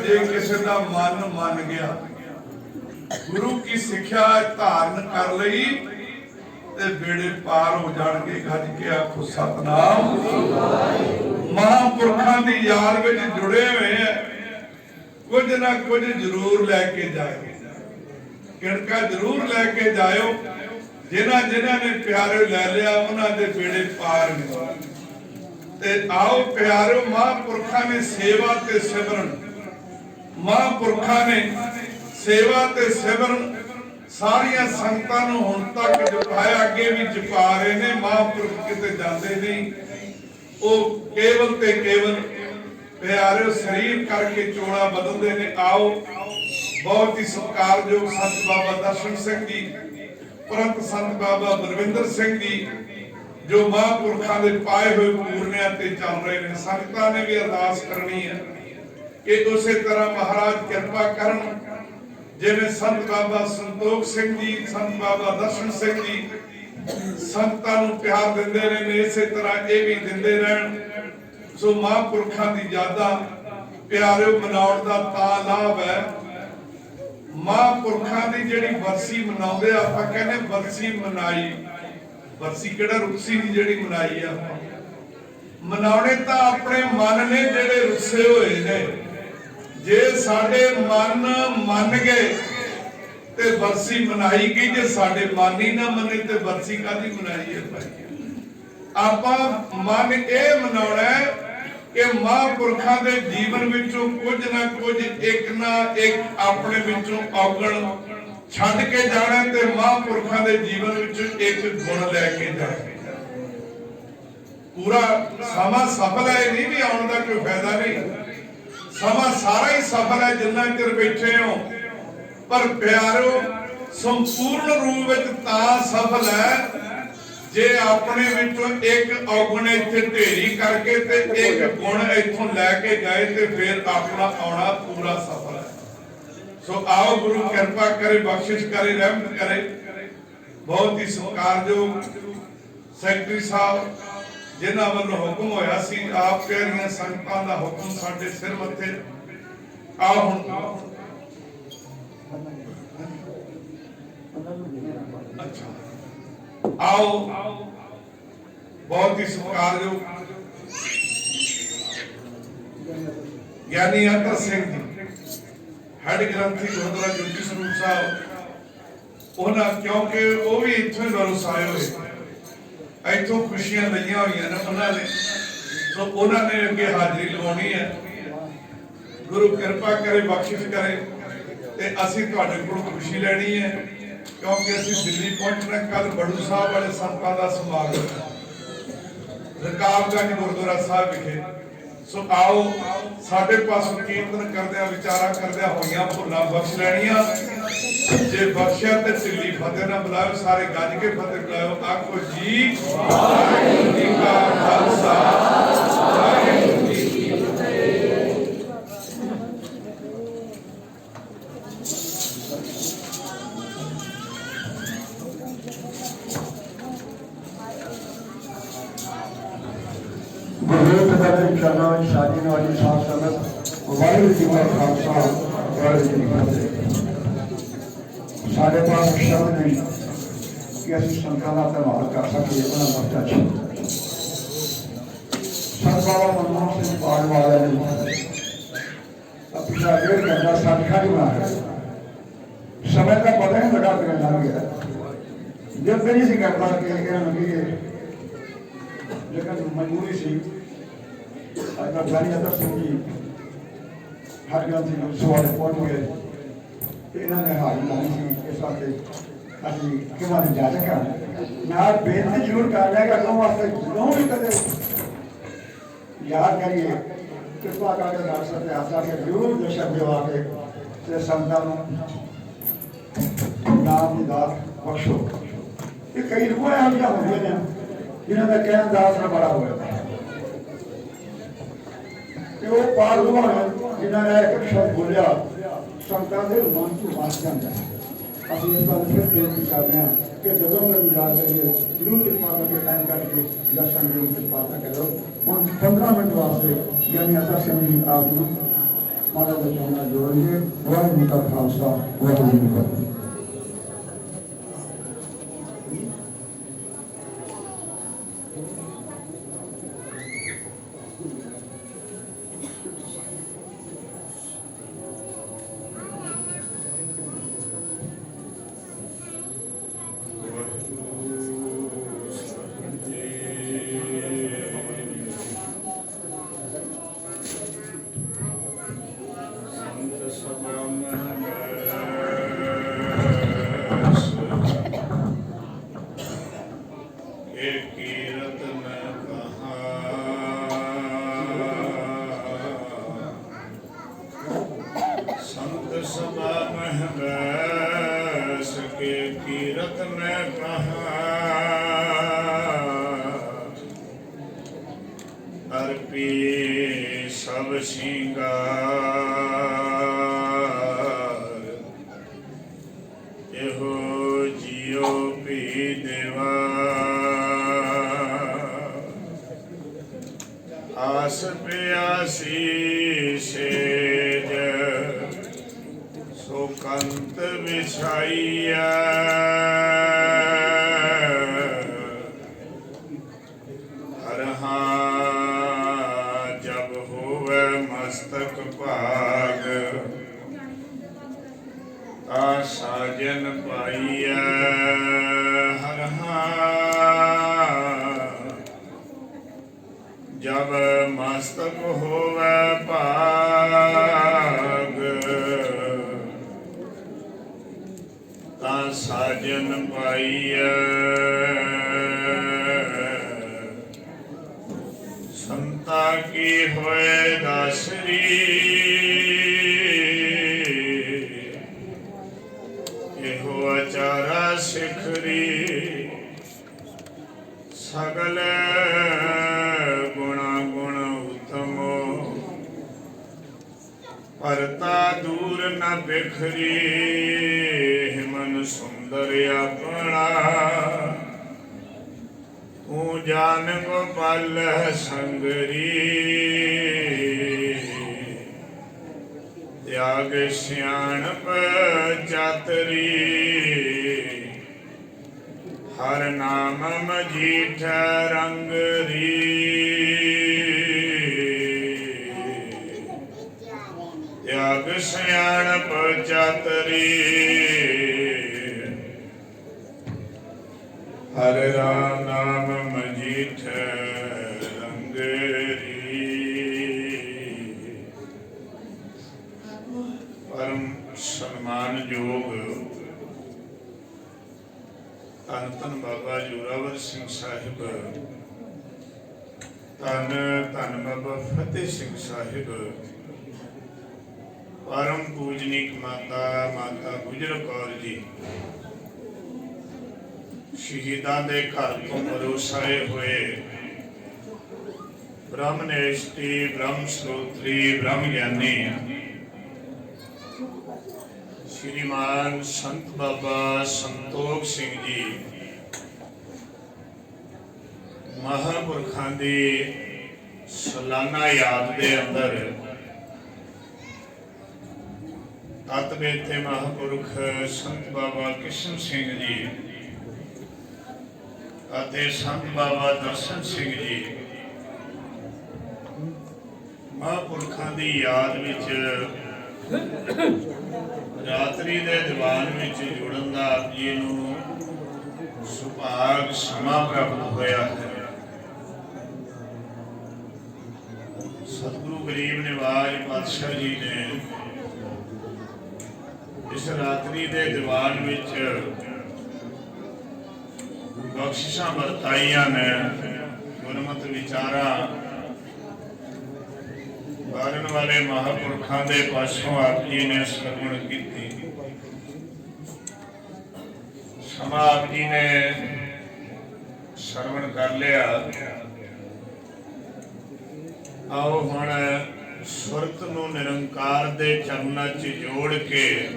[SPEAKER 1] जे किसी का मन मान गया, गुरु की शिक्षा धारण कर ली ते बेड़े पार हो जाएंगे। गज के आखो सतनाम। महापुरखों की याद में जुड़े हुए हैं, कुछ ना कुछ जरूर लैके जाए, किणका जरूर लैके जाओ। जिन्हां जिन्हां ने प्यारे लै लिया उन्हां दे बेड़े पार ने। ते आओ प्यारो, महापुरखों ने सेवा ते सिमरन, महापुरखों ने सेवा ते सिमरन सारिया संगतां नूं हुण तक जपाया, अगे भी जपा रहे ने। महापुरख किते जाते नहीं, वो केवल ते केवल प्यारे शरीर करके चोड़ा बदलते ने। आओ बहुत ही सत्कारयोग संत बाबा दर्शन सिंह जी, परंत संत बाबा बलविंदर सिंह जी जो महापुरखों के पाए हुए पूर्णिया ते चल रहे हैं। संगतां ने भी अरदास करनी है कि उस तरह महाराज कृपा करन, जिवें संत बाबा संतोख सिंह जी, संत बाबा दर्शन सिंह जी संगतां नूं प्यार दिंदे रहे, इस तरह ये भी दिंदे रहन। सो महापुरखों की यादां प्यारे मनाउण दा तां लाभ है। महापुरखों की जिहड़ी बरसी मनाउंदे, आपां कहने बरसी मनाई, बरसी किहड़ा रुसी दी जिहड़ी मनाई आ मनाउणे तां अपने मन ने जिहड़े रुसे होए ने। जे साडे मन मान गए ते बरसी मनाई गई, जे साडे मन ही ना मने ते बरसी कादी मनाई है भाई। आपां मन ये मनाउणा है कि महापुरखों के जीवन विचों कुछ ना कुछ एक ना एक अपने विचों औगण छड्ड के जाना ते महापुरखों के जीवन विचों एक गुण लैके जाना। पूरा समा सफल है, नहीं भी आने का कोई फायदा नहीं। समा सारा ही सफल है जिन्ना चिर बैठे हो, पर प्यारो संपूर्ण रूप में तां सफल है जे अपने विचों एक औगण इत्थे ढेरी करके ते एक गुण इत्थों लैके गए ते फिर अपना आना पूरा सफल है। सो आओ गुरु कृपा करे, बख्शिश करे, रहमत करे। बहुत ही सत्कारयोग सैकटरी साहब जिन्हां वल्लों हुक्म होया सी, आप प्यारियां संगतां दा हुक्म साडे सिर मत्थे। आओ हुण अच्छा आओ बहुत ही सत्कारयोग ज्ञानी अतर सिंह जी हेड ग्रंथी गुरुद्वारा ज्योति स्वरूप साहब उन्होंने क्योंकि वो भी इतों वरसाए हुए इतों खुशियां लईया हुई ने उन्होंने तो उन्होंने अगे हाजिरी लवानी है गुरु कृपा करे बख्शिश करे ते असीं तुहाडे कोल खुशी लैनी है क्योंकि असीं दिल्ली पहुंचना कल बड़ू साहब वाले संतां दा समागम रकाबगंज गुरुद्वारा साहब विखे सो आओ साढ़े पास कीर्तन करदे विचारा करदे होइयां भुल्लां बख्श लैणियां जे बख्शिया ते ढिल्ली फतेह ना बुलाओ सारे गज के फतेह बुलाओ आखो जी वाहिगुरू जी का खालसा वाहिगुरू जी की
[SPEAKER 2] चरणों शादी वाली साथ संगत वाहिगुरू जी का खालसा वाहिगुरू जी की फतेह। साढ़े पास शब्द नहीं कि असं संतां दा धन्नवाद कर सकीए उन्होंने बख्शा संत बाबा मनमोहन सिंह पाल वाले ने पिछला 1.5 घंटा सचखंड बनाया समय का पता नहीं लगा कि लग गया जब नहीं सी करता कि लेकिन मजबूरी सी ज्ञानी अतर सिंह जी हर ग्रंथी सवाल पहुंच गए इन्होंने हाजिर लानी सी इस वास्ते अभी कि इजाजत कर मैं बेनती जरूर कर रहा कि अगों वास्ते जो भी कदे याद करिए कृपा करके डॉक्टर साहब ने आशा के जरूर दर्शक जो आके संतान नाम की दात बख्शो ये कई रूह एहजियां होंगे ने जिन्हों का कहना दा असर बड़ा हुआ वो पाल हुआ है जिन्होंने एक शब्द बोलिया संतां के मन को वास जाता है ਅਸੀਂ ਇਸ ਬਾਰੇ ਫਿਰ ਬੇਨਤੀ ਕਰ ਰਹੇ ਹਾਂ ਕਿ ਜਦੋਂ ਮੈਂ ਯਾਦ ਕਰੀਏ ਜ਼ਰੂਰ ਕਿਰਪਾ ਕਰਕੇ ਟਾਈਮ ਕੱਢ ਕੇ ਦਰਸ਼ਨ ਦੇਣ ਦੀ ਕਿਰਪਾ ਕਰੋ ਹੁਣ 15 ਮਿੰਟ ਵਾਸਤੇ ਗਿਆਨੀ ਅਤਰ ਸਿੰਘ ਜੀ ਆਪ ਨੂੰ ਮਾਤਾ ਦੇ ਚਰਨਾਂ ਜੋੜੀਏ ਵਾਹਿਗੁਰੂ ਜੀ ਕਾ ਖਾਲਸਾ ਵਾਹਿਗੁਰੂ ਜੀ ਕੀ ਫਤਿਹ।
[SPEAKER 3] सब श्रृंगार एहो जियो भी देवा आस प्यासी सेज सुकंत बिछाइया मस्तक भाग साजन पाइया हर जब मस्तक होवे भाग साजन पाइया संता की होए दासरी एहो आचारा सिखरी सगल गुणा गुण उत्तमो परता दूर न बिखरी मन सुंदर अपना तू जान गोपाल संगरी त्याग सियाणप चातरी ਹਰ ਨਾਮ ਮਜੀਠ ਰੰਗ ਰੀ ਤਿਆਗ ਸਿਆਣਪ ਚਾਤਰੀ ਹਰ ਨਾਮ ਮਜੀਠ ਰੰਗ ਰੀ ਪਰਮ ਸਨਮਾਨਯੋਗ ਧੰਨ ਧੰਨ ਬਾਬਾ ਜ਼ੋਰਾਵਰ ਸਿੰਘ ਸਾਹਿਬ, ਧੰਨ ਧੰਨ ਬਾਬਾ ਫਤਿਹ ਸਿੰਘ ਸਾਹਿਬ, ਪਰਮ ਪੂਜਨੀਕ ਮਾਤਾ ਗੁਜਰ ਕੌਰ ਜੀ, ਸ਼ਹੀਦਾਂ ਦੇ ਘਰ ਤੋਂ ਪਰੋਸਾਏ ਹੋਏ ਬ੍ਰਹਮਨੇਸ਼ਟੀ, ਬ੍ਰਹਮ ਸਰੋਤਰੀ, ਬ੍ਰਹਮ ਗਿਆਨੀ ਸ਼੍ਰੀਮਾਨ ਸੰਤ ਬਾਬਾ ਸੰਤੋਖ ਸਿੰਘ ਜੀ, ਮਹਾਂਪੁਰਖਾਂ ਦੀ ਸਾਲਾਨਾ ਯਾਦ ਦੇ ਅੰਦਰ ਤਤ ਬੇਤੇ ਮਹਾਂਪੁਰਖ ਸੰਤ ਬਾਬਾ ਕਿਸ਼ਨ ਸਿੰਘ ਜੀ ਅਤੇ ਸੰਤ ਬਾਬਾ ਦਰਸ਼ਨ ਸਿੰਘ ਜੀ ਮਹਾਂਪੁਰਖਾਂ ਦੀ ਯਾਦ ਵਿੱਚ ਰਾਤਰੀ ਦੇ ਦੀਵਾਨ ਵਿੱਚ ਜੁੜਨ ਦਾ ਆਪ ਜੀ ਨੂੰ ਸੁਭਾਗ ਸਮਾਂ ਪ੍ਰਾਪਤ ਹੋਇਆ ਹੈ। ਸਤਿਗੁਰੂ ਗਰੀਬ ਨਿਵਾਜ ਪਾਤਸ਼ਾਹ ਜੀ ਨੇ ਇਸ ਰਾਤਰੀ ਦੇ ਦੀਵਾਨ ਵਿੱਚ ਬਖਸ਼ਿਸ਼ਾਂ ਵਰਤਾਈਆਂ ਨੇ, ਗੁਰਮਤਿ ਵਿਚਾਰਾਂ ਵਾਰਨ ਵਾਲੇ ਮਹਾਂਪੁਰਖਾਂ ਦੇ ਪਾਸੋਂ ਆਪ ਜੀ ਨੇ ਸਰਵਣ ਕੀਤੀ। ਸਮਾਂ ਆਪ ਜੀ ਨੇ ਸਰਵਣ ਕਰ ਲਿਆ। ਆਓ ਹੁਣ ਸੁਰਤ ਨੂੰ ਨਿਰੰਕਾਰ ਦੇ ਚਰਨਾਂ 'ਚ ਜੋੜ ਕੇ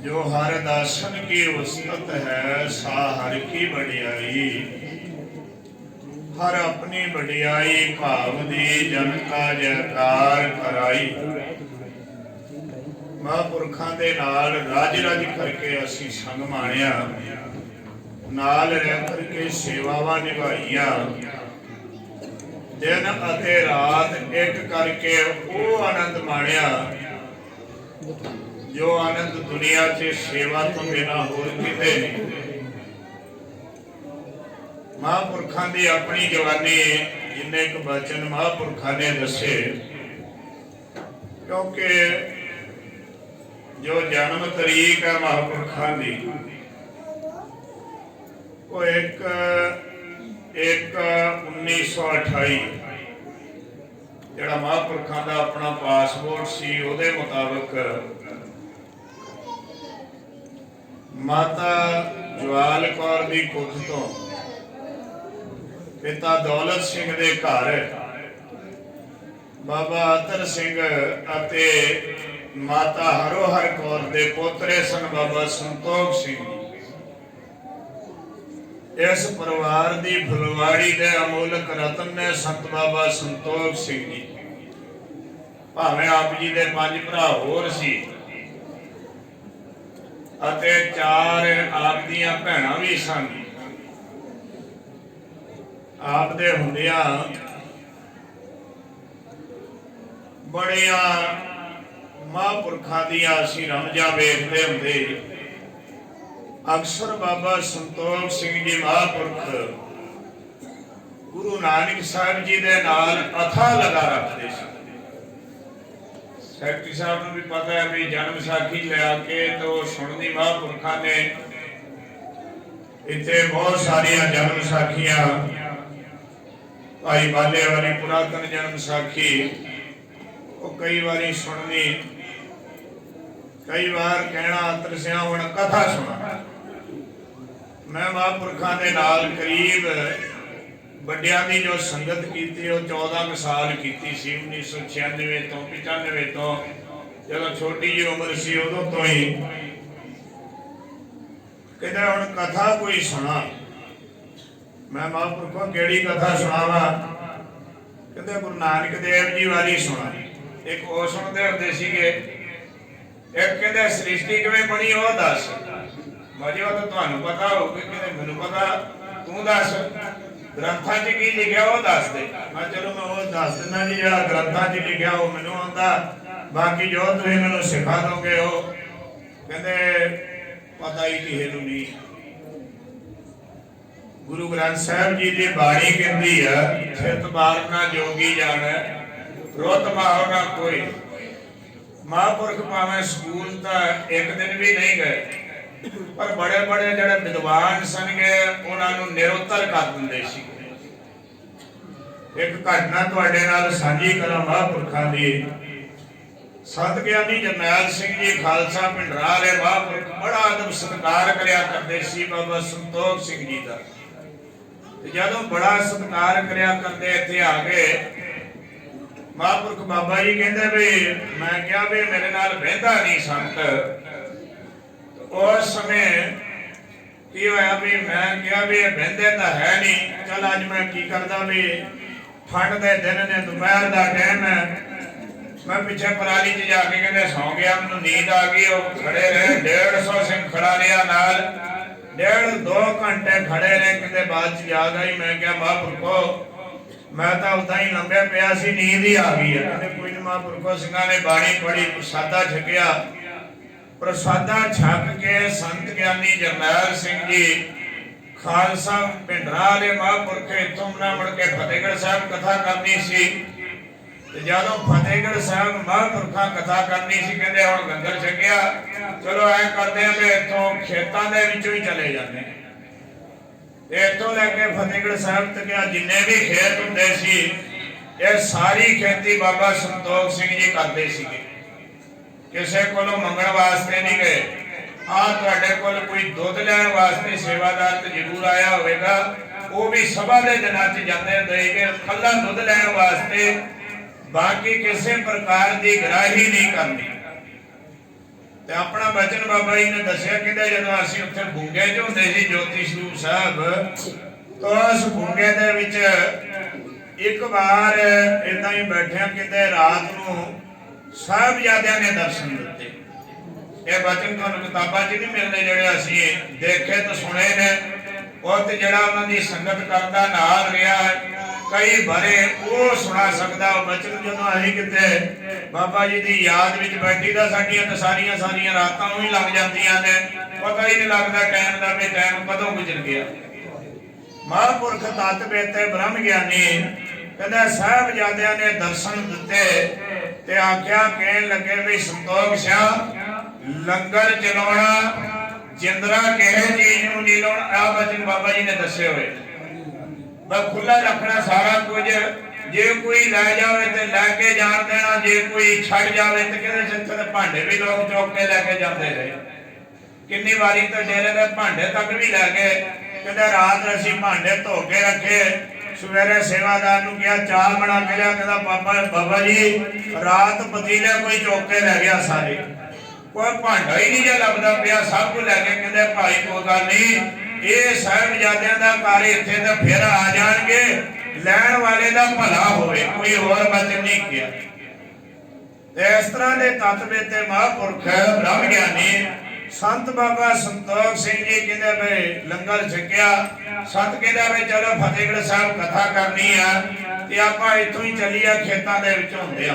[SPEAKER 3] ਜੋ ਹਰ ਦਾਸਨ ਕੀ ਉਸਤਤ ਹੈ, ਸਾ ਹਰ ਕੀ ਵਡਿਆਈ, ਹਰ ਆਪਣੀ ਵਡਿਆਈ ਭਾਵ ਦੀ ਜਨ ਕਾ ਜੈਕਾਰ ਕਰਾਈ। ਮਹਾਂਪੁਰਖਾਂ ਦੇ ਨਾਲ ਰਾਜ ਕਰਕੇ ਅਸੀਂ ਸੰਗ ਮਾਣਿਆ, ਨਾਲ ਰਹਿ ਕਰਕੇ ਸੇਵਾਵਾਂ ਨਿਭਾਈਆਂ, ਦਿਨ ਅਤੇ ਰਾਤ ਇੱਕ ਕਰਕੇ ਉਹ ਆਨੰਦ ਮਾਣਿਆ ਜੋ ਆਨੰਦ ਦੁਨੀਆ 'ਚ ਸੇਵਾ ਤੋਂ ਬਿਨਾਂ ਹੋਰ ਕਿਤੇ ਨਹੀਂ। ਮਹਾਂਪੁਰਖਾਂ ਦੀ ਆਪਣੀ ਜਵਾਨੀ ਜਿੰਨੇ ਕੁ ਬਚਨ ਮਹਾਂਪੁਰਖਾਂ ਨੇ ਦੱਸੇ, ਕਿਉਂਕਿ ਜੋ ਜਨਮ ਤਰੀਕ ਹੈ ਮਹਾਂਪੁਰਖਾਂ ਦੀ ਉਹ ਇੱਕ 1928 ਜਿਹੜਾ ਮਹਾਂਪੁਰਖਾਂ ਦਾ ਆਪਣਾ ਪਾਸਪੋਰਟ ਸੀ, ਉਹਦੇ ਮੁਤਾਬਕ ਮਾਤਾ ਜਵਾਲ ਕੌਰ ਦੀ ਕੁੱਖ ਤੋਂ ਪਿਤਾ ਦੌਲਤ ਸਿੰਘ ਦੇ ਘਰ ਬਾਬਾ ਅਤਰ ਸਿੰਘ ਅਤੇ ਮਾਤਾ ਹਰੋਹਰ ਕੌਰ ਦੇ ਪੋਤਰੇ ਸਨ ਬਾਬਾ ਸੰਤੋਖ ਸਿੰਘ ਜੀ। ਇਸ ਪਰਿਵਾਰ ਦੀ ਫੁਲਵਾੜੀ ਦੇ ਅਮੋਲਕ ਰਤਨ ਨੇ ਸੰਤ ਬਾਬਾ ਸੰਤੋਖ ਸਿੰਘ ਜੀ। ਭਾਵੇਂ ਆਪ ਜੀ ਦੇ 5 ਭਰਾ ਹੋਰ ਸੀ ਅਤੇ 4 ਆਪ ਦੀਆਂ ਭੈਣਾਂ ਵੀ ਸਨ। ਆਪ ਦੇ ਹੁੰਦਿਆਂ ਬੜੀਆਂ ਮਹਾਂਪੁਰਖਾਂ ਦੀਆਂ ਅਸੀਂ ਰਮਜਾਂ ਵੇਖਦੇ ਹੁੰਦੇ। ਅਕਸਰ ਬਾਬਾ ਸੰਤੋਖ ਸਿੰਘ ਜੀ ਮਹਾਂਪੁਰਖ ਗੁਰੂ ਨਾਨਕ ਸਾਹਿਬ ਜੀ ਦੇ ਨਾਲ ਅਥਾ ਲਗਾ ਰੱਖਦੇ ਸੀ। ਸੈਕਟਰੀ ਸਾਹਿਬ ਨੂੰ ਵੀ ਪਤਾ ਹੈ ਵੀ ਜਨਮ ਸਾਖੀ ਲਿਆ ਕੇ ਤੋਂ ਸੁਣਦੀ ਮਹਾਂਪੁਰਖਾਂ ਨੇ ਇੱਥੇ ਬਹੁਤ ਸਾਰੀਆਂ ਜਨਮ ਸਾਖੀਆਂ, ਭਾਈ ਬਾਲੇ ਵਾਲੀ ਪੁਰਾਤਨ ਜਨਮ ਸਾਖੀ ਉਹ ਕਈ ਵਾਰੀ ਸੁਣਨੀ, ਕਈ ਵਾਰ ਕਹਿਣਾ ਤਰਸਿਆ ਹੁਣ ਕਥਾ ਸੁਣਾ। ਮੈਂ ਮਹਾਂਪੁਰਖਾਂ ਦੇ ਨਾਲ ਕਰੀਬ ਵੱਡਿਆਂ ਦੀ ਜੋ ਸੰਗਤ ਕੀਤੀ ਉਹ 14 ਸਾਲ ਕੀਤੀ ਸੀ। 1996 ਤੋਂ 95 ਤੋਂ ਜਦੋਂ ਛੋਟੀ ਜਿਹੀ ਉਮਰ ਸੀ ਉਦੋਂ ਤੋਂ ਹੀ ਕਹਿੰਦਾ ਹੁਣ ਕਥਾ ਕੋਈ ਸੁਣਾ। ਮੈਂ ਮਹਾਂਪੁਰਖੋਂ ਕਿਹੜੀ ਕਥਾ ਸੁਣਾਵਾਂ? ਕਹਿੰਦੇ ਗੁਰੂ ਨਾਨਕ ਦੇਵ ਜੀ ਵਾਲੀ ਸੁਣਾ। ਇੱਕ ਉਹ ਸੁਣਦੇ ਹੁੰਦੇ ਸੀਗੇ, ਇੱਕ ਕਹਿੰਦੇ ਸ੍ਰਿਸ਼ਟੀ ਕਿਵੇਂ ਬਣੀ ਉਹ ਦੱਸ। ਮਜੇ ਉਹ ਤਾਂ ਤੁਹਾਨੂੰ ਪਤਾ ਹੋਊਗਾ ਕਿ ਮੈਨੂੰ ਪਤਾ, ਤੂੰ ਦੱਸ ਗ੍ਰੰਥਾਂ 'ਚ ਕੀ ਲਿਖਿਆ ਉਹ ਦੱਸ ਦੇ। ਮੈਂ ਚਲੋ ਮੈਂ ਉਹ ਦੱਸ ਦਿੰਦਾ ਜੀ, ਜਿਹੜਾ ਗ੍ਰੰਥਾਂ 'ਚ ਲਿਖਿਆ ਉਹ ਮੈਨੂੰ ਆਉਂਦਾ, ਬਾਕੀ ਜੋ ਤੁਸੀਂ ਮੈਨੂੰ ਸਿਖਾ ਦੋਗੇ ਉਹ ਕਹਿੰਦੇ ਪਤਾ ਹੀ ਕਿਸੇ ਨੂੰ ਨਹੀਂ। ਗੁਰੂ ਗ੍ਰੰਥ ਸਾਹਿਬ ਜੀ ਦੀ ਬਾਣੀ ਕਹਿੰਦੀ ਆ, ਚਿਤ ਬਾਰਨਾ ਜੋਗੀ ਜਾਣੈ ਰੁੱਤ ਮਾਹੋ ਨਾ ਕੋਈ। ਮਹਾਂਪੁਰਖ ਭਾਵੇਂ ਸਕੂਲ ਤਾਂ ਇੱਕ ਦਿਨ ਵੀ ਨਹੀਂ ਗਏ, ਪਰ ਬੜੇ ਬੜੇ ਜਿਹੜੇ ਵਿਦਵਾਨ ਸਨਗੇ ਉਹਨਾਂ ਨੂੰ ਨਿਰੁੱਤਰ ਕਰ ਦਿੰਦੇ ਸੀ। ਇੱਕ ਘਟਨਾ ਤੁਹਾਡੇ ਨਾਲ ਸਾਂਝੀ ਕਰਾਂ ਮਹਾਂਪੁਰਖਾਂ ਦੀ। ਸੰਤ ਗਿਆਨੀ ਜਰਨੈਲ ਸਿੰਘ ਜੀ ਖਾਲਸਾ ਪਿੰਡਰਾ ਵਾਲੇ ਮਹਾਂਪੁਰਖ ਬੜਾ ਅਦਬ ਸਤਿਕਾਰ ਕਰਿਆ ਕਰਦੇ ਸੀ ਬਾਬਾ ਸੰਤੋਖ ਸਿੰਘ ਜੀ ਦਾ। ਤੇ ਜਦੋਂ ਬੜਾ ਸਤਿਕਾਰ ਕਰਿਆ ਕਰਦੇ ਇੱਥੇ ਆ ਗਏ, ਮਹਾਂਪੁਰਖ ਬਾਬਾ ਜੀ ਕਹਿੰਦੇ ਵੀ ਮੈਂ ਕਿਹਾ ਵੀ ਮੇਰੇ ਨਾਲ ਬਹਿੰਦਾ ਨਹੀਂ ਸੰਤ। ਉਸ ਸਮੇਂ ਕੀ ਹੋਇਆ ਵੀ ਮੈਂ ਕਿਹਾ ਵੀ ਇਹ ਬਹਿੰਦੇ ਤਾਂ ਹੈ ਨਹੀਂ, ਚਲ ਅੱਜ ਮੈਂ ਕੀ ਕਰਦਾ ਵੀ ਠੰਡ ਦੇ ਦਿਨ ਨੇ, ਦੁਪਹਿਰ ਦਾ ਟਾਈਮ ਹੈ, ਮੈਂ ਪਿੱਛੇ ਪਰਾਲੀ 'ਚ ਜਾ ਕੇ ਕਹਿੰਦੇ ਸੌਂ ਗਿਆ, ਮੈਨੂੰ ਨੀਂਦ ਆ ਗਈ। ਉਹ ਖੜੇ ਰਹੇ, 150 ਸਿੰਘ ਖੜਾ ਰਿਹਾ ਨਾਲ, 1.5-2 ਘੰਟੇ ਖੜੇ ਰਹੇ, ਕਹਿੰਦੇ ਬਾਅਦ 'ਚ ਯਾਦ ਆਈ। ਮੈਂ ਕਿਹਾ ਮਹਾਂਪੁਰਖੋ ਮੈਂ ਤਾਂ ਉਦਾਂ ਹੀ ਲੰਬਿਆ ਪਿਆ ਸੀ, ਨੀਂਦ ਹੀ ਆ ਗਈ ਹੈ। ਕਹਿੰਦੇ ਕੋਈ ਨਹੀਂ ਮਹਾਂਪੁਰਖੋ ਸਿੰਘਾਂ ਨੇ ਬਾਣੀ ਪੜ੍ਹੀ, ਪ੍ਰਸਾਦਾ ਛਕਿਆ। ਪ੍ਰਸਾਦਾ ਛਕ ਕੇ ਸੰਤ ਗਿਆਨੀ ਜਰਨੈਲ ਸਿੰਘ ਜੀ ਖਾਲਸਾ ਪਿੰਡਰਾ ਵਾਲੇ ਮਹਾਂਪੁਰਖ ਇੱਥੋਂ ਨਾ ਮੁੜ ਕੇ ਫਤਿਹਗੜ੍ਹ ਸਾਹਿਬ ਕਥਾ ਕਰਨੀ ਸੀ। ਤੇ ਜਦੋਂ ਫਤਿਹਗੜ੍ਹ ਸਾਹਿਬ ਮਹਾਂਪੁਰਖਾਂ ਕਥਾ ਕਰਨੀ ਸੀ, ਕਹਿੰਦੇ ਹੁਣ ਲੰਗਰ ਛਕਿਆ, ਚਲੋ ਐ ਕਰਦੇ ਆ ਵੀ ਇੱਥੋਂ ਖੇਤਾਂ ਦੇ ਵਿੱਚੋਂ ਹੀ ਚਲੇ ਜਾਂਦੇ। ਇੱਥੋਂ ਲੈ ਕੇ ਫਤਿਹਗੜ੍ਹ ਸਾਹਿਬ ਤੱਕ ਜਿੰਨੇ ਵੀ ਖੇਤ ਹੁੰਦੇ ਸੀ, ਇਹ ਸਾਰੀ ਖੇਤੀ ਬਾਬਾ ਸੰਤੋਖ ਸਿੰਘ ਜੀ ਕਰਦੇ ਸੀਗੇ। ਕਿਸੇ ਕੋਲੋਂ ਮੰਗਣ ਵਾਸਤੇ ਨਹੀਂ ਗਏ। ਤੁਹਾਡੇ ਕੋਲ ਕੋਈ ਦੁੱਧ ਲੈਣ ਵਾਸਤੇ ਸੇਵਾਦਾਰ ਤੇ ਜ਼ਰੂਰ ਆਇਆ ਹੋਵੇਗਾ, ਉਹ ਵੀ ਸਭਾ ਦੇ ਦਿਨਾਂ 'ਚ ਜਾਂਦੇ ਹੁੰਦੇ ਕਿ ਖੱਲਾ ਦੁੱਧ ਲੈਣ ਵਾਸਤੇ, ਬਾਕੀ ਕਿਸੇ ਪ੍ਰਕਾਰ ਦੀ ਗਰਾਹੀ ਨਹੀਂ ਕਰਨੀ। ਤੇ ਆਪਣਾ ਬਚਨ ਬਾਬਾ ਜੀ ਨੇ ਦੱਸਿਆ, ਕਹਿੰਦੇ ਜਦੋਂ ਅਸੀਂ ਉੱਥੇ ਬੁੰਗੇ 'ਚ ਹੁੰਦੇ ਸੀ ਜੋਤੀ ਸਰੂਪ ਸਾਹਿਬ, ਤਾਂ ਉਸ ਬੁੰਗੇ ਦੇ ਵਿੱਚ ਇੱਕ ਵਾਰ ਏਦਾਂ ਹੀ ਬੈਠਿਆ, ਕਹਿੰਦੇ ਰਾਤ ਨੂੰ ਸਾਹਿਬਜ਼ਾਦਿਆਂ ਨੇ ਦਰਸ਼ਨ ਦਿੱਤੇ। ਇਹ ਬਚਨ ਤੁਹਾਨੂੰ ਕਿਤਾਬਾਂ 'ਚ ਨਹੀਂ ਮਿਲਦੇ, ਜਿਹੜੇ ਅਸੀਂ ਦੇਖੇ ਤੇ ਸੁਣੇ ਨੇ। ਉਹ ਤੇ ਜਿਹੜਾ ਉਹਨਾਂ ਦੀ ਸੰਗਤ ਕਰਦਾ ਨਾਲ ਰਿਹਾ ਕਈ ਬਾਰੇ ਉਹ ਸੁਣਾ ਸਕਦਾ ਉਹ ਬਚਨ। ਜਦੋਂ ਅਸੀਂ ਕਿਤੇ ਬਾਬਾ ਜੀ ਦੀ ਯਾਦ ਵਿੱਚ ਬੈਠੀ ਦਾ, ਸਾਡੀਆਂ ਤਾਂ ਸਾਰੀਆਂ ਰਾਤਾਂ ਨੂੰ ਹੀ ਲੱਗ ਜਾਂਦੀਆਂ ਨੇ, ਪਤਾ ਹੀ ਨਹੀਂ ਲੱਗਦਾ ਟਾਈਮ ਦਾ ਵੀ ਟਾਈਮ ਕਦੋਂ ਗੁਜ਼ਰ ਗਿਆ। ਮਹਾਂਪੁਰਖ ਤਤ ਬੇਤੇ ਬ੍ਰਹਮ ਗਿਆਨੀ ਕਹਿੰਦਾ ਸਾਹਿਬਜ਼ਾਦਿਆਂ ਨੇ ਦਰਸ਼ਨ ਦਿੱਤੇ ਤੇ ਆਖਿਆ, ਕਹਿਣ ਲੱਗੇ ਵੀ ਸੰਤੋਖ ਸਿਆ ਲੰਗਰ ਚਲਾਉਣਾ ਜਿੰਦਰਾ ਕਿਸੇ ਚੀਜ਼ ਨੂੰ ਨਹੀਂ ਲਾਉਣਾ। ਆ ਬਚਨ ਬਾਬਾ ਜੀ ਨੇ ਦੱਸੇ ਹੋਏ, ਬਸ ਖੁੱਲਾ ਰੱਖਣਾ ਸਾਰਾ ਕੁਝ। ਜੇ ਕੋਈ ਲੈ ਜਾਵੇ ਤੇ ਲੈ ਕੇ ਜਾਣ ਦੇਣਾ, ਜੇ ਕੋਈ ਛੱਡ ਜਾਵੇ ਤੇ ਕਹਿੰਦੇ ਜਿੱਥੇ ਦੇ ਭਾਂਡੇ ਵੀ ਲੋਕ ਚੁੱਕ ਕੇ ਲੈ ਕੇ ਜਾਂਦੇ ਰਹੇ। ਕਿੰਨੀ ਵਾਰੀ ਤਾਂ ਡੇਰੇ ਦੇ ਭਾਂਡੇ ਤੱਕ ਵੀ ਲੈ ਗਏ। ਕਹਿੰਦਾ ਰਾਤ ਅਸੀਂ ਭਾਂਡੇ ਧੋ ਕੇ ਰੱਖੇ, ਸਵੇਰੇ ਸੇਵਾਦਾਰ ਨੂੰ ਕਿਹਾ ਚਾਹ ਬਣਾ ਕੇ ਲਿਆ, ਕਹਿੰਦਾ ਬਾਬਾ ਜੀ ਰਾਤ ਪਤੀਲੇ ਕੋਈ ਚੁੱਕ ਕੇ ਲੈ ਗਿਆ ਸਾਰੇ, ਕੋਈ ਭਾਂਡਾ ਹੀ ਨਹੀਂ ਜੇ ਲੱਭਦਾ ਪਿਆ, ਸਭ ਕੁਝ ਲੈ ਕੇ। ਕਹਿੰਦੇ ਭਾਈ ਕੋਈ ਗੱਲ ਨਹੀਂ, ਇਹ ਸਾਹਿਬਜ਼ਾਦਿਆਂ ਦਾ ਘਰ ਇੱਥੇ ਤਾਂ ਫਿਰ ਆ ਜਾਣਗੇ, ਲੈਣ ਵਾਲੇ ਦਾ ਭਲਾ ਹੋਵੇ, ਕੋਈ ਹੋਰ ਬਚਨ ਨਹੀਂ ਕਿਹਾ। ਤੇ ਇਸ ਤਰ੍ਹਾਂ ਦੇ ਤਤਵੇ ਤੇ ਮਹਾਂਪੁਰਖ ਬ੍ਰਹਮ ਗਿਆਨੀ ਸੰਤ ਬਾਬਾ ਸੰਤੋਖ ਸਿੰਘ ਜੀ ਕਹਿੰਦੇ ਵੀ ਲੰਗਰ ਛਕਿਆ। ਸੰਤ ਕਹਿੰਦਾ ਵੀ ਚਲੋ ਫਤਿਹਗੜ੍ਹ ਸਾਹਿਬ ਕਥਾ ਕਰਨੀ ਆ ਤੇ ਆਪਾਂ ਇੱਥੋਂ ਹੀ ਚੱਲੀਏ, ਖੇਤਾਂ ਦੇ ਵਿੱਚੋਂ ਹੁੰਦੇ ਆ।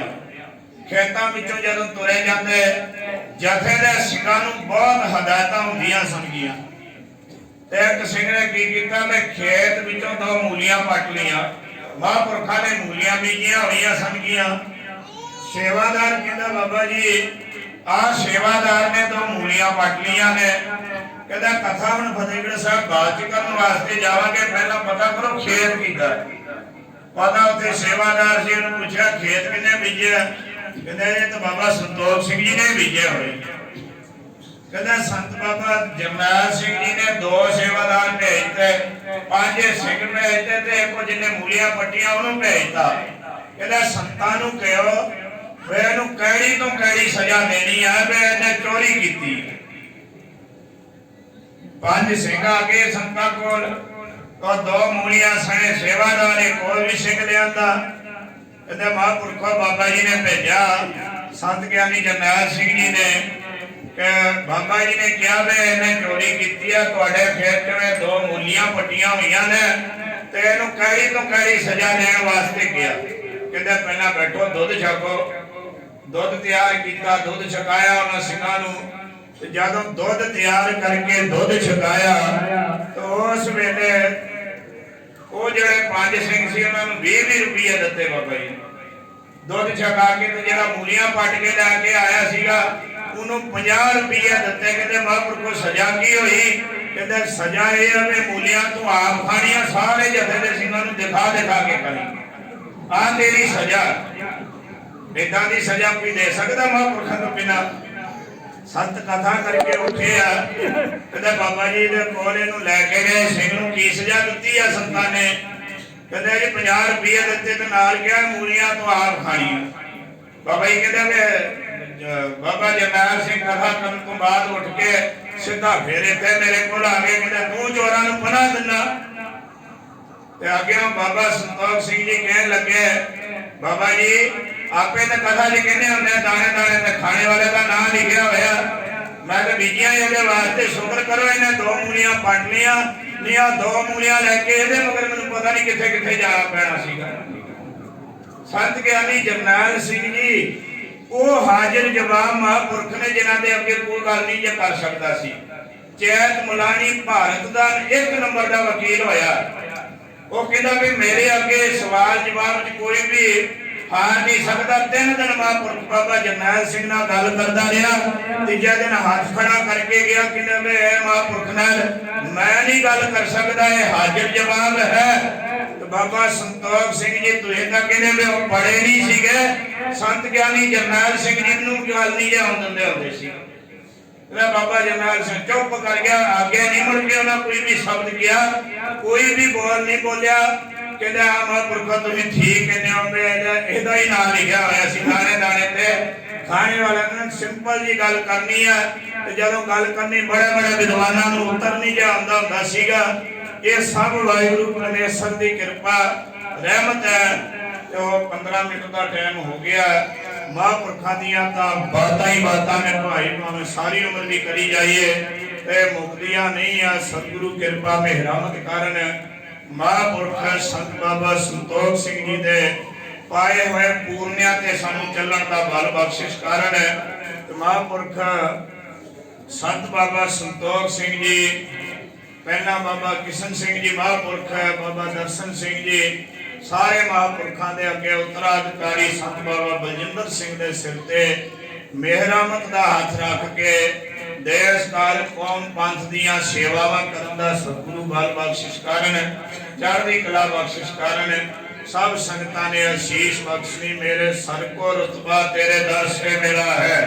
[SPEAKER 3] ਖੇਤਾਂ ਵਿੱਚੋਂ ਜਦੋਂ ਤੁਰੇ ਜਾਂਦੇ, ਜਥੇ ਦੇ ਸਿੰਘਾਂ ਨੂੰ ਬਹੁਤ ਹਦਾਇਤਾਂ ਹੁੰਦੀਆਂ ਸਨਗੀਆਂ। ਤੇ ਇੱਕ ਸਿੰਘ ਨੇ ਕੀ ਕੀਤਾ ਵੀ ਖੇਤ ਵਿੱਚੋਂ 2 ਮੂਲੀਆਂ ਪੱਟ ਲਈਆਂ। ਮਹਾਂਪੁਰਖਾਂ ਨੇ ਮੂਲੀਆਂ ਬੀਜੀਆਂ ਹੋਈਆਂ ਸਨਗੀਆਂ। ਸੇਵਾਦਾਰ ਕਹਿੰਦਾ ਬਾਬਾ ਜੀ ਆਹ ਸੇਵਾਦਾਰ ਨੇ 2 ਮੂਲੀਆਂ ਪੱਟ ਲਈਆਂ ਨੇ, ਕਹਿੰਦਾ ਕਥਾ ਹੁਣ ਫਤਿਹਗੜ੍ਹ ਸਾਹਿਬ ਬਾਅਦ ਚ ਕਰਨ ਵਾਸਤੇ ਜਾਵਾਂਗੇ, ਪਹਿਲਾਂ ਪਤਾ ਕਰੋ ਖੇਤ ਕਿੱਦਾਂ। ਪਤਾ ਉੱਥੇ ਸੇਵਾਦਾਰ ਸੀ, ਉਹਨੂੰ ਪੁੱਛਿਆ ਖੇਤ ਕਿੰਨੇ ਬੀਜਿਆ, ਕਹਿੰਦਾ ਇਹ ਤਾਂ ਬਾਬਾ ਸੰਤੋਖ ਸਿੰਘ ਜੀ ਨੇ ਬੀਜੇ ਹੋਏ। ਕਹਿੰਦਾ ਸੰਤ ਬਾਬਾ ਜਰਨੈਲ ਸਿੰਘ ਜੀ ਨੇ 2 ਸੇਵਾਦਾਰ ਭੇਜਤੇ, 5 ਸਿੰਘ ਭੇਜਤੇ ਤੇ ਇੱਕੋ ਜਿਹਨੇ ਮੂਲੀਆਂ ਪੱਟੀਆਂ ਉਹਨੂੰ ਭੇਜਤਾ। ਕਹਿੰਦਾ ਸੰਤਾਂ ਨੂੰ ਕਿਹੋ ਵੇ ਇਹਨੂੰ ਕਿਹੜੀ ਤੋਂ ਕਿਹੜੀ ਸਜ਼ਾ ਦੇਣੀ ਆ ਵੇ ਇਹਨੇ ਚੋਰੀ ਕੀਤੀ। 5 ਸਿੰਘ ਆ ਗਏ ਸੰਤਾਂ ਕੋਲ, ਤਾਂ 2 ਮੂਲੀਆਂ ਸਣੇ ਸੇਵਾਦਾਰ ਨੇ ਕੋਲ ਵੀ ਸਿੰਘ ਲਿਆਂਦਾ। ਕਹਿੰਦੇ ਮਹਾਂਪੁਰਖੋ ਬਾਬਾ ਜੀ ਨੇ ਭੇਜਿਆ, ਸੰਤ ਗਿਆਨੀ ਜਰਨੈਲ ਸਿੰਘ ਜੀ ਨੇ कि बाबा जी ने कहा वे इन्हें चोरी की है, तुहाडे खेत में 2 मूलियां पट्टियां हुई ने, ते इहनूं कैड़ी तो कैड़ी सजा देने वास्ते गया। कहते पहला बैठो दुध छको, दुध तैयार किया, दुध छकाया उन्होंने सिंघां नूं। जदों दुध तैयार करके दुध छकाया तो उस वेले वो जिहड़े 5 सिंह सी उन्होंने 20 रुपये दिते बाबा जी। दुध छका के तो जिहड़ा मूलियां पट के लैके आया सीगा उन्होंने 50 रुपये दिते। कहते महापुर को सजा की हुई? कहते सजा यह है मूलियां तू आप खानिया, सारे जथे दे सिंघां नूं दिखा दिखा के खानी, आ तेरी सजा। इदां दी सजा कोई दे सकदा महापुरखां तो बिना? संत कथा करके उठे आ, कहते बाबा जी दे कोल इहनूं लैके गए, सिंह नूं की सजा दित्ती आ संतां ने? कहते जी 50 रुपये दित्ते ते नाल कहा मूलियां तू आप खानियां। बाबा जी कहते बाबा जरनैल सिंह कथा करन तो बाद उठ के सीधा फिर इत्थे मेरे कोल आ गए, कहते तू चोरां नूं पनाह दिंदा? ते अगे बाबा संतोख सिंह जी कहन लगे बाबा जी आपे तो कथा जी कहने होंगे दाने दाने ते खाने वाले का नाम लिखा होया, मैं तो बीजिया ये वास्ते शुक्र करो इन्हें 2 मूलियां पट लिया, नहीं आ 2 मूलियां लैके ये मगर मैनूं पता नहीं किथे किथे जाना पैना सीगा। संत ज्ञानी जरनैल सिंह जी वो हाजिर जवाब महापुरख ने जिन्हां दे अगे कोई गल नहीं जे कर सकदा सी। चैत मुलानी भारत दा 1 नंबर दा वकील होया। वो कहता भी मेरे अगे सवाल जवाब कोई भी हार नहीं सकता। 3 दिन महापुरख बाबा जरनैल सिंह नाल गल करदा रहा। तीजा दिन हाथ खड़ा करके गया कहंदा वे महापुरख नाल मैं नहीं गल कर सकता, ये हाजिर जवाब है। तो बाबा संतोख सिंह जी तुसीं तां कहंदे वे वो पढ़े नहीं सीगे, संत ज्ञानी जरनैल सिंह जी नूं गल नहीं जे आउण दिंदे हुंदे सी। बाबा जरनैल सिंह चुप कर गया, आगे नहीं मुड़ के उन्हें कोई भी शब्द किया, कोई भी बोल नहीं बोलिया। कहते आ महापुरखा तुम ठीक कहने हो, एदा ही नाम लिखा होया सी दाने दाने ते खाने वाले ने सिंपल जी गल करनी है। जदों गल करनी बड़े बड़े विद्वानां नूं उत्तर नहीं जा आंदा हुंदा सीगा। ये सब वाहिगुरू परमेश्वर की कृपा रहमत है। तो 15 मिनट का टाइम हो गया। महापुरखा दियां तां बातां ही बातां ने भाई भावें सारी उम्र भी करी जाइए ते मुक्तियां नहीं आ। सतगुरु कृपा मेहरामत कारण महापुरख संत बाबा संतोख सिंह जी दे पाए हुए पूर्णिया ते सानू चलण दा बल बख्शिश कारण ते महापुरख संत बाबा संतोख सिंह जी, पहला बाबा किशन सिंह जी महापुरख, बाबा दर्शन सिंह जी, सारे महापुरखों के अगे उत्तराधिकारी संत बाबा बलजिंदर सिंह के सिर ते मेहरामत का हाथ रख के देश काल कौम पंथ दियां सेवावां करन दा सतगुरु बल बख्शिश कारण चढ़दी कला बख्शिश कारण सब संगतां ने आशीष बख्शनी। मेरे सर को रुतबा तेरे दर से मिला है,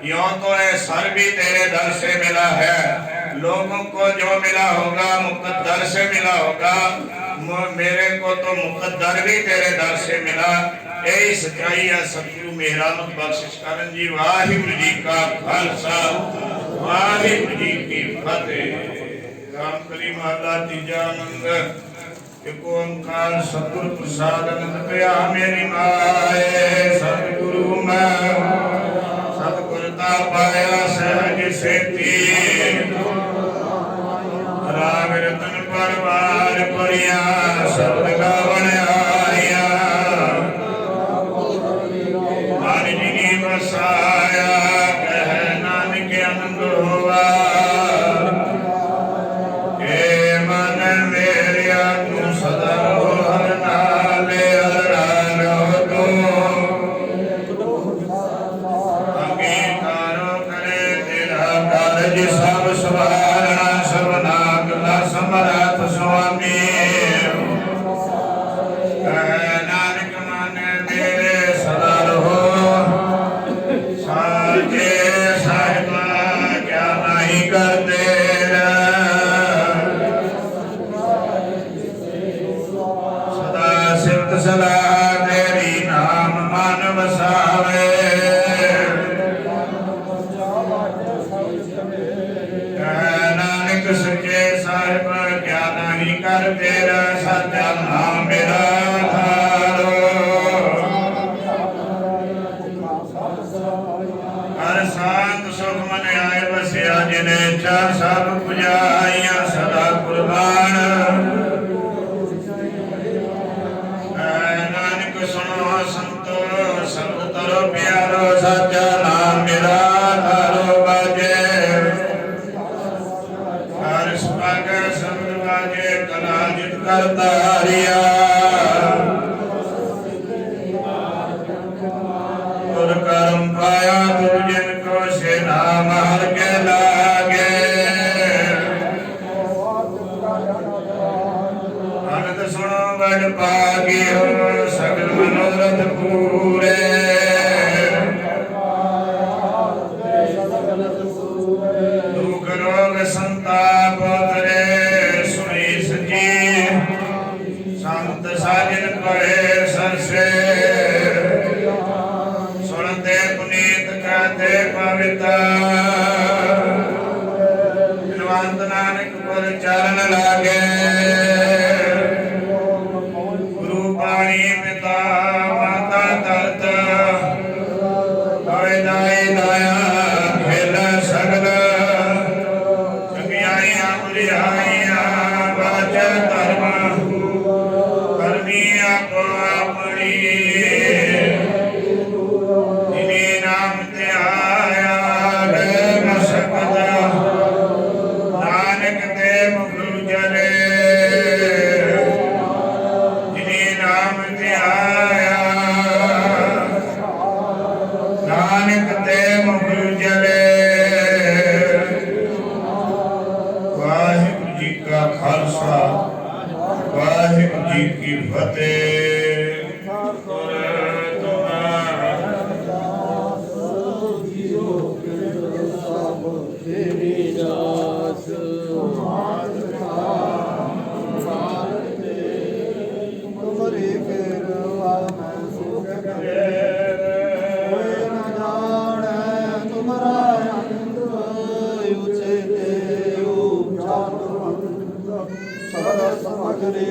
[SPEAKER 3] यों तो है सर भी तेरे दर से मिला है। लोगों को जो मिला होगा मुकद्दर से मिला होगा, मेरे को तो मुकद्दर भी तेरे दर से मिला। यही सच्चाई है। सतगुरु मेहरामत बख्शिश करन जी। वाहिगुरू जी का खालसा, वाहिगुरू जी की फतेह। राम कली महला तीजा आनंद। एक ओंकार सतगुरु प्रसाद अनंद पिया मेरी माए। सतगुरु मैं सतगुरता पाया सहज सेती, राग रतन परवार परिया शब्द गावण आया। हरि जी की बसाया कह नानक आनंद होवा। हे मन मेरिया तू सदा हो हर नाले हर राग तू। अंगीकारो करे तेरा कारज सब सवारना, सर्वनागला समरथ स्वामी। नानक मन मेरे सदा रहो, साजे साहिबा क्या नहीं करते। सदा सिफ्त सलाह तेरी नाम मन बसावे। नानक सच्चे साहिब क्या नहीं कर तेरा, सच्चा नाम मेरा धारो। हर शांत सुख मन आए ਉਤਾਰਿਆ ਗੁਰ ਕਰਮ ਪਾਇਆ ਤੁਮ ਜਿਨ ਕੋ ਸੇ ਨਾਮ ਹਰ ਕੇ ਲਾਗੇ ਅਨੰਦ ਸੁਣੋ ਵਡ ਭਾਗਿਓ ਸਗਲ ਮਨੋਰਥ ਪੂਰੇ ਦੁਖ ਰੋਗ ਸੰਤਾਪ ਤਰੇ ਸੁਣੀ ਸਜੀ ਸੰਤ ਸਾਜਨ ਪਰੇ ਸਰਸੇ ਸੁਣਤੇ ਪੁਨੀਤ ਕਹਤੇ ਪਵਿੱਤਾ ਬਿਨਵੰਤ ਨਾਨਕ ਪੁਰ ਚਰਨ ਲਾਗੇ ਗੁਰੂ ਬਾਣੀ ਪਿਤਾ ਮਾਤਾ ਤਰਤ ਹੋਏ ਦਾਈ ਦਾਇਆ ਖੇਲ ਸਗਲ ਚੰਗਿਆਈਆਂ ਬੁਰਿਆਈਆਂ ਬਾਜ ਧਰਮ ਕਰਮੀ ਆਪੋ ਆਪਣੀ ਜਿਨੇ ਨਾਮ ਤੇ ਆਇਆ ਰੇ ਮਸਕਤ ਨਾਨਕ ਤੇ ਮੁਖ ਜਲੇ ਜਿਨੇ ਨਾਮ ਤੇ ਆਇਆ ਨਾਨਕ ਤੇ ਮੁਖ ਜਲੇ ਵਾਹਿਗੁਰੂ ਜੀ ਕਾ ਖਾਲਸਾ ਵਾਹਿਗੁਰੂ ਜੀ ਕੀ ਫਤਿਹ